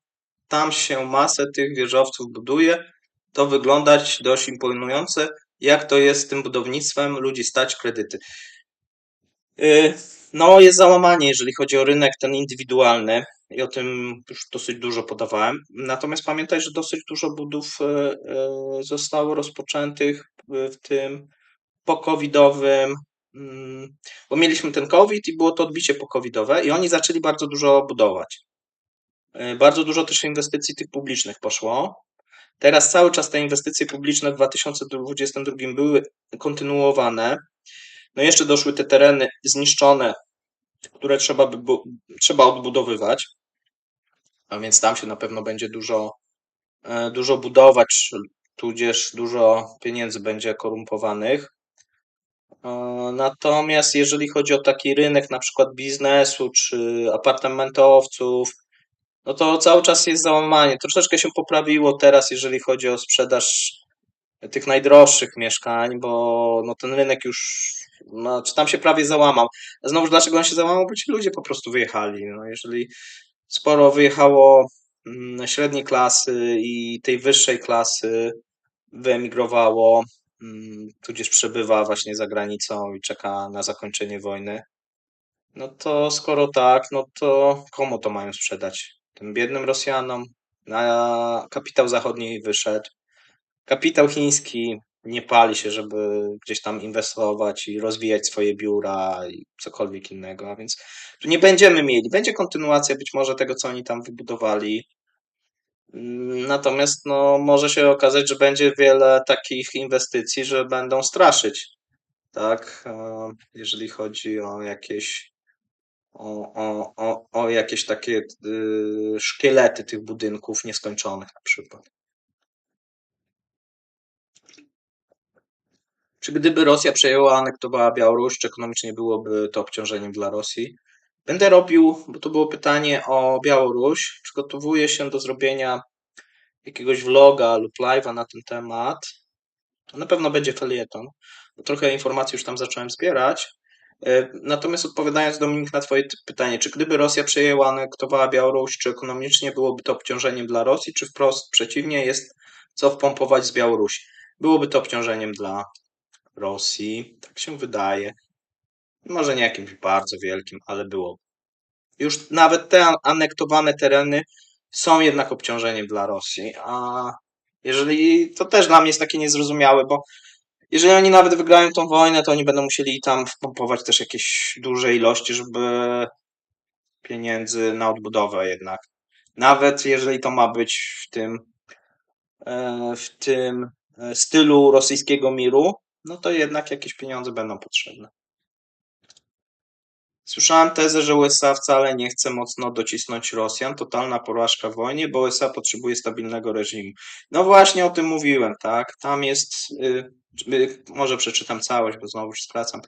tam się masę tych wieżowców buduje. To wyglądać dość imponujące. Jak to jest z tym budownictwem? Ludzi stać, kredyty. Y, No, jest załamanie, jeżeli chodzi o rynek ten indywidualny i o tym już dosyć dużo podawałem. Natomiast pamiętaj, że dosyć dużo budów zostało rozpoczętych w tym po-covidowym, bo mieliśmy ten COVID i było to odbicie po-covidowe i oni zaczęli bardzo dużo budować. Bardzo dużo też inwestycji tych publicznych poszło. Teraz cały czas te inwestycje publiczne w 2022 były kontynuowane. No jeszcze doszły te tereny zniszczone, które trzeba odbudowywać, a więc tam się na pewno będzie dużo budować, tudzież dużo pieniędzy będzie korumpowanych. Natomiast jeżeli chodzi o taki rynek na przykład biznesu czy apartamentowców, no to cały czas jest załamanie. Troszeczkę się poprawiło teraz, jeżeli chodzi o sprzedaż tych najdroższych mieszkań, bo no ten rynek już, no, czy tam się prawie załamał. A znowu, dlaczego on się załamał? Bo ci ludzie po prostu wyjechali. No, jeżeli sporo wyjechało średniej klasy i tej wyższej klasy wyemigrowało, tudzież przebywa właśnie za granicą i czeka na zakończenie wojny, no to skoro tak, no to komu to mają sprzedać? Tym biednym Rosjanom? kapitał zachodni wyszedł. Kapitał chiński nie pali się, żeby gdzieś tam inwestować i rozwijać swoje biura i cokolwiek innego, a więc tu nie będziemy mieli. Będzie kontynuacja być może tego, co oni tam wybudowali. Natomiast no, może się okazać, że będzie wiele takich inwestycji, że będą straszyć, tak? Jeżeli chodzi o jakieś o jakieś takie szkielety tych budynków nieskończonych na przykład. Czy gdyby Rosja przejęła, anektowała Białoruś, czy ekonomicznie byłoby to obciążeniem dla Rosji? Będę robił, bo to było pytanie o Białoruś. Przygotowuję się do zrobienia jakiegoś vloga lub live'a na ten temat. To na pewno będzie felieton, bo trochę informacji już tam zacząłem zbierać. Natomiast odpowiadając, Dominik, na Twoje pytanie, czy gdyby Rosja przejęła, anektowała Białoruś, czy ekonomicznie byłoby to obciążeniem dla Rosji, czy wprost przeciwnie, jest co wpompować z Białorusi? Byłoby to obciążeniem dla Rosji, tak się wydaje. Może nie jakimś bardzo wielkim, ale było. Już nawet te anektowane tereny są jednak obciążeniem dla Rosji, a jeżeli to też dla mnie jest takie niezrozumiałe, bo jeżeli oni nawet wygrają tą wojnę, to oni będą musieli tam wpompować też jakieś duże ilości, żeby pieniędzy na odbudowę jednak. Nawet jeżeli to ma być w tym stylu rosyjskiego miru, no to jednak jakieś pieniądze będą potrzebne. Słyszałem tezę, że USA wcale nie chce mocno docisnąć Rosjan. Totalna porażka w wojnie, bo USA potrzebuje stabilnego reżimu. No właśnie o tym mówiłem, tak? Tam jest, może przeczytam całość, bo znowu się skracam.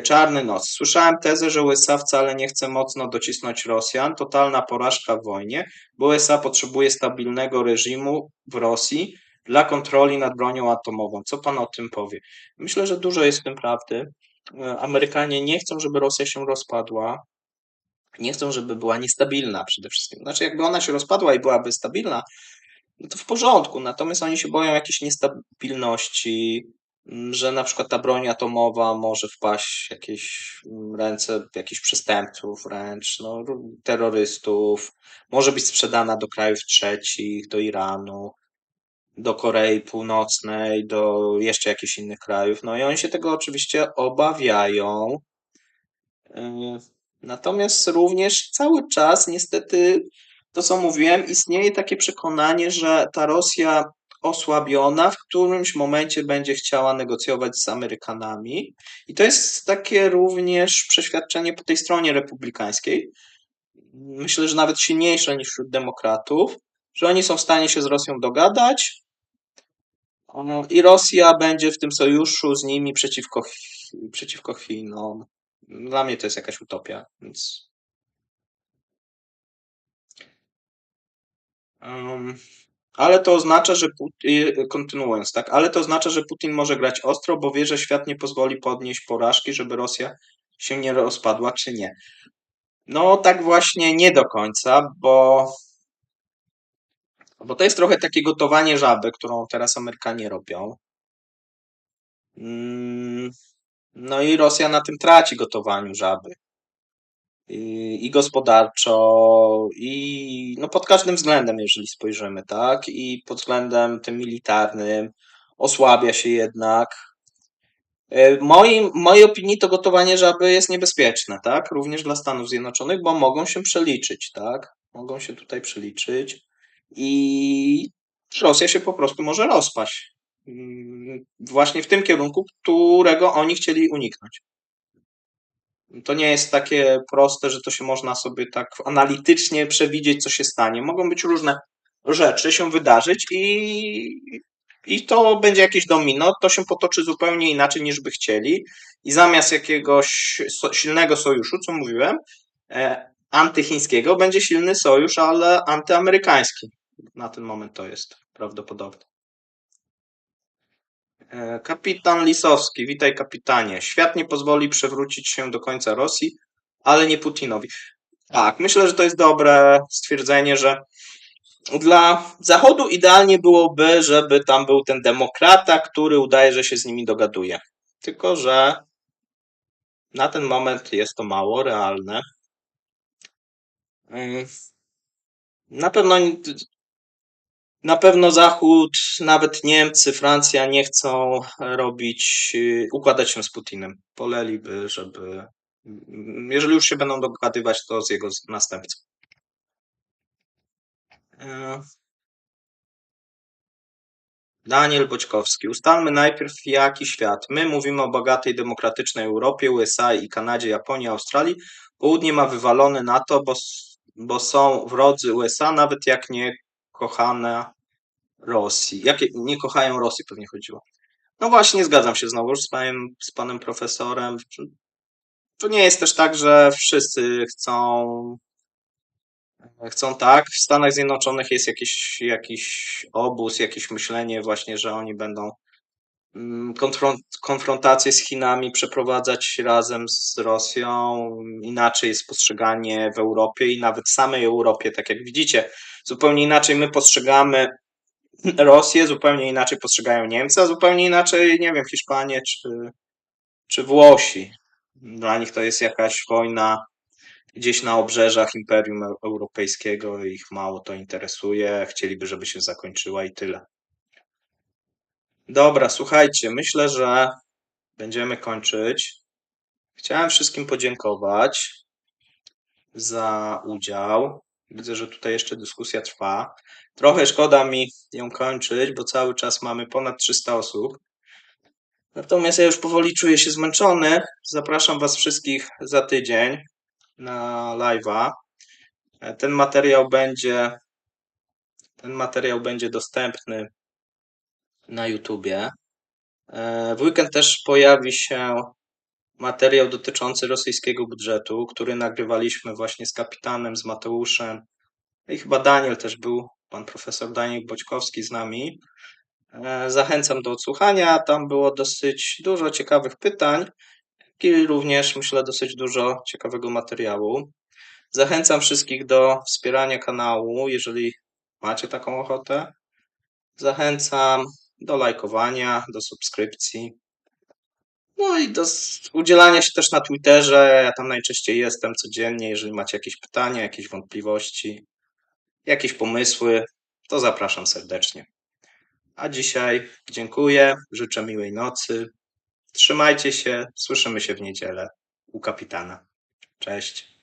Czarny Noc. Słyszałem tezę, że USA wcale nie chce mocno docisnąć Rosjan. Totalna porażka w wojnie, bo USA potrzebuje stabilnego reżimu w Rosji dla kontroli nad bronią atomową. Co pan o tym powie? Myślę, że dużo jest w tym prawdy. Amerykanie nie chcą, żeby Rosja się rozpadła. Nie chcą, żeby była niestabilna przede wszystkim. Znaczy, jakby ona się rozpadła i byłaby stabilna, no to w porządku. Natomiast oni się boją jakiejś niestabilności, że na przykład ta broń atomowa może wpaść w jakieś ręce jakichś przestępców wręcz, no, terrorystów, może być sprzedana do krajów trzecich, do Iranu, do Korei Północnej, do jeszcze jakichś innych krajów. No i oni się tego oczywiście obawiają. Natomiast również cały czas, niestety, to co mówiłem, istnieje takie przekonanie, że ta Rosja osłabiona w którymś momencie będzie chciała negocjować z Amerykanami. I to jest takie również przeświadczenie po tej stronie republikańskiej. Myślę, że nawet silniejsze niż wśród demokratów, że oni są w stanie się z Rosją dogadać i Rosja będzie w tym sojuszu z nimi przeciwko Chinom. Dla mnie to jest jakaś utopia, więc. Um, ale to oznacza, że kontynuując, tak, ale to oznacza, że Putin może grać ostro, bo wie, że świat nie pozwoli podnieść porażki, żeby Rosja się nie rozpadła, czy nie. No tak właśnie nie do końca, bo to jest trochę takie gotowanie żaby, którą teraz Amerykanie robią. Mm, No i Rosja na tym traci gotowaniu żaby. I gospodarczo, i no pod każdym względem, jeżeli spojrzymy, tak? I pod względem tym militarnym osłabia się jednak. Mojej opinii to gotowanie żaby jest niebezpieczne, tak? Również dla Stanów Zjednoczonych, bo mogą się przeliczyć, tak? Mogą się tutaj przeliczyć i Rosja się po prostu może rozpaść. Właśnie w tym kierunku, którego oni chcieli uniknąć. To nie jest takie proste, że to się można sobie tak analitycznie przewidzieć, co się stanie. Mogą być różne rzeczy się wydarzyć i to będzie jakieś domino, to się potoczy zupełnie inaczej niż by chcieli i zamiast jakiegoś silnego sojuszu, co mówiłem, antychińskiego, będzie silny sojusz, ale antyamerykański. Na ten moment to jest prawdopodobne. Kapitan Lisowski, witaj kapitanie. Świat nie pozwoli przewrócić się do końca Rosji, ale nie Putinowi. Tak, myślę, że to jest dobre stwierdzenie, że dla Zachodu idealnie byłoby, żeby tam był ten demokrata, który udaje, że się z nimi dogaduje. Tylko, że na ten moment jest to mało realne. Na pewno Na pewno Zachód, nawet Niemcy, Francja nie chcą układać się z Putinem. Woleliby, żeby, jeżeli już się będą dogadywać, to z jego następcą. E, Daniel Boćkowski. Ustalmy najpierw, jaki świat. My mówimy o bogatej, demokratycznej Europie, USA i Kanadzie, Japonii, Australii. Południe ma wywalone na to, bo są wrodzy USA, nawet jak nie kochane Rosji. Jakie nie kochają Rosji, pewnie chodziło. No właśnie, zgadzam się znowu z panem profesorem. To nie jest też tak, że wszyscy chcą tak. W Stanach Zjednoczonych jest jakiś obóz, jakieś myślenie właśnie, że oni będą konfrontację z Chinami przeprowadzać razem z Rosją. Inaczej jest postrzeganie w Europie i nawet w samej Europie, tak jak widzicie. Zupełnie inaczej my postrzegamy Rosję, zupełnie inaczej postrzegają Niemcy, a zupełnie inaczej, nie wiem, Hiszpanie czy Włosi. Dla nich to jest jakaś wojna gdzieś na obrzeżach Imperium Europejskiego, ich mało to interesuje, chcieliby, żeby się zakończyła i tyle. Dobra, słuchajcie, myślę, że będziemy kończyć. Chciałem wszystkim podziękować za udział. Widzę, że tutaj jeszcze dyskusja trwa. Trochę szkoda mi ją kończyć, bo cały czas mamy ponad 300 osób. Natomiast ja już powoli czuję się zmęczony. Zapraszam Was wszystkich za tydzień na live'a. Ten materiał będzie dostępny na YouTubie. W weekend też pojawi się materiał dotyczący rosyjskiego budżetu, który nagrywaliśmy właśnie z kapitanem, z Mateuszem i chyba Daniel też był, pan profesor Daniel Boćkowski z nami. Zachęcam do odsłuchania. Tam było dosyć dużo ciekawych pytań i również myślę dosyć dużo ciekawego materiału. Zachęcam wszystkich do wspierania kanału, jeżeli macie taką ochotę. Zachęcam do lajkowania, do subskrypcji. No i do udzielania się też na Twitterze. Ja tam najczęściej jestem codziennie. Jeżeli macie jakieś pytania, jakieś wątpliwości, jakieś pomysły, to zapraszam serdecznie. A dzisiaj dziękuję, życzę miłej nocy. Trzymajcie się, słyszymy się w niedzielę u kapitana. Cześć.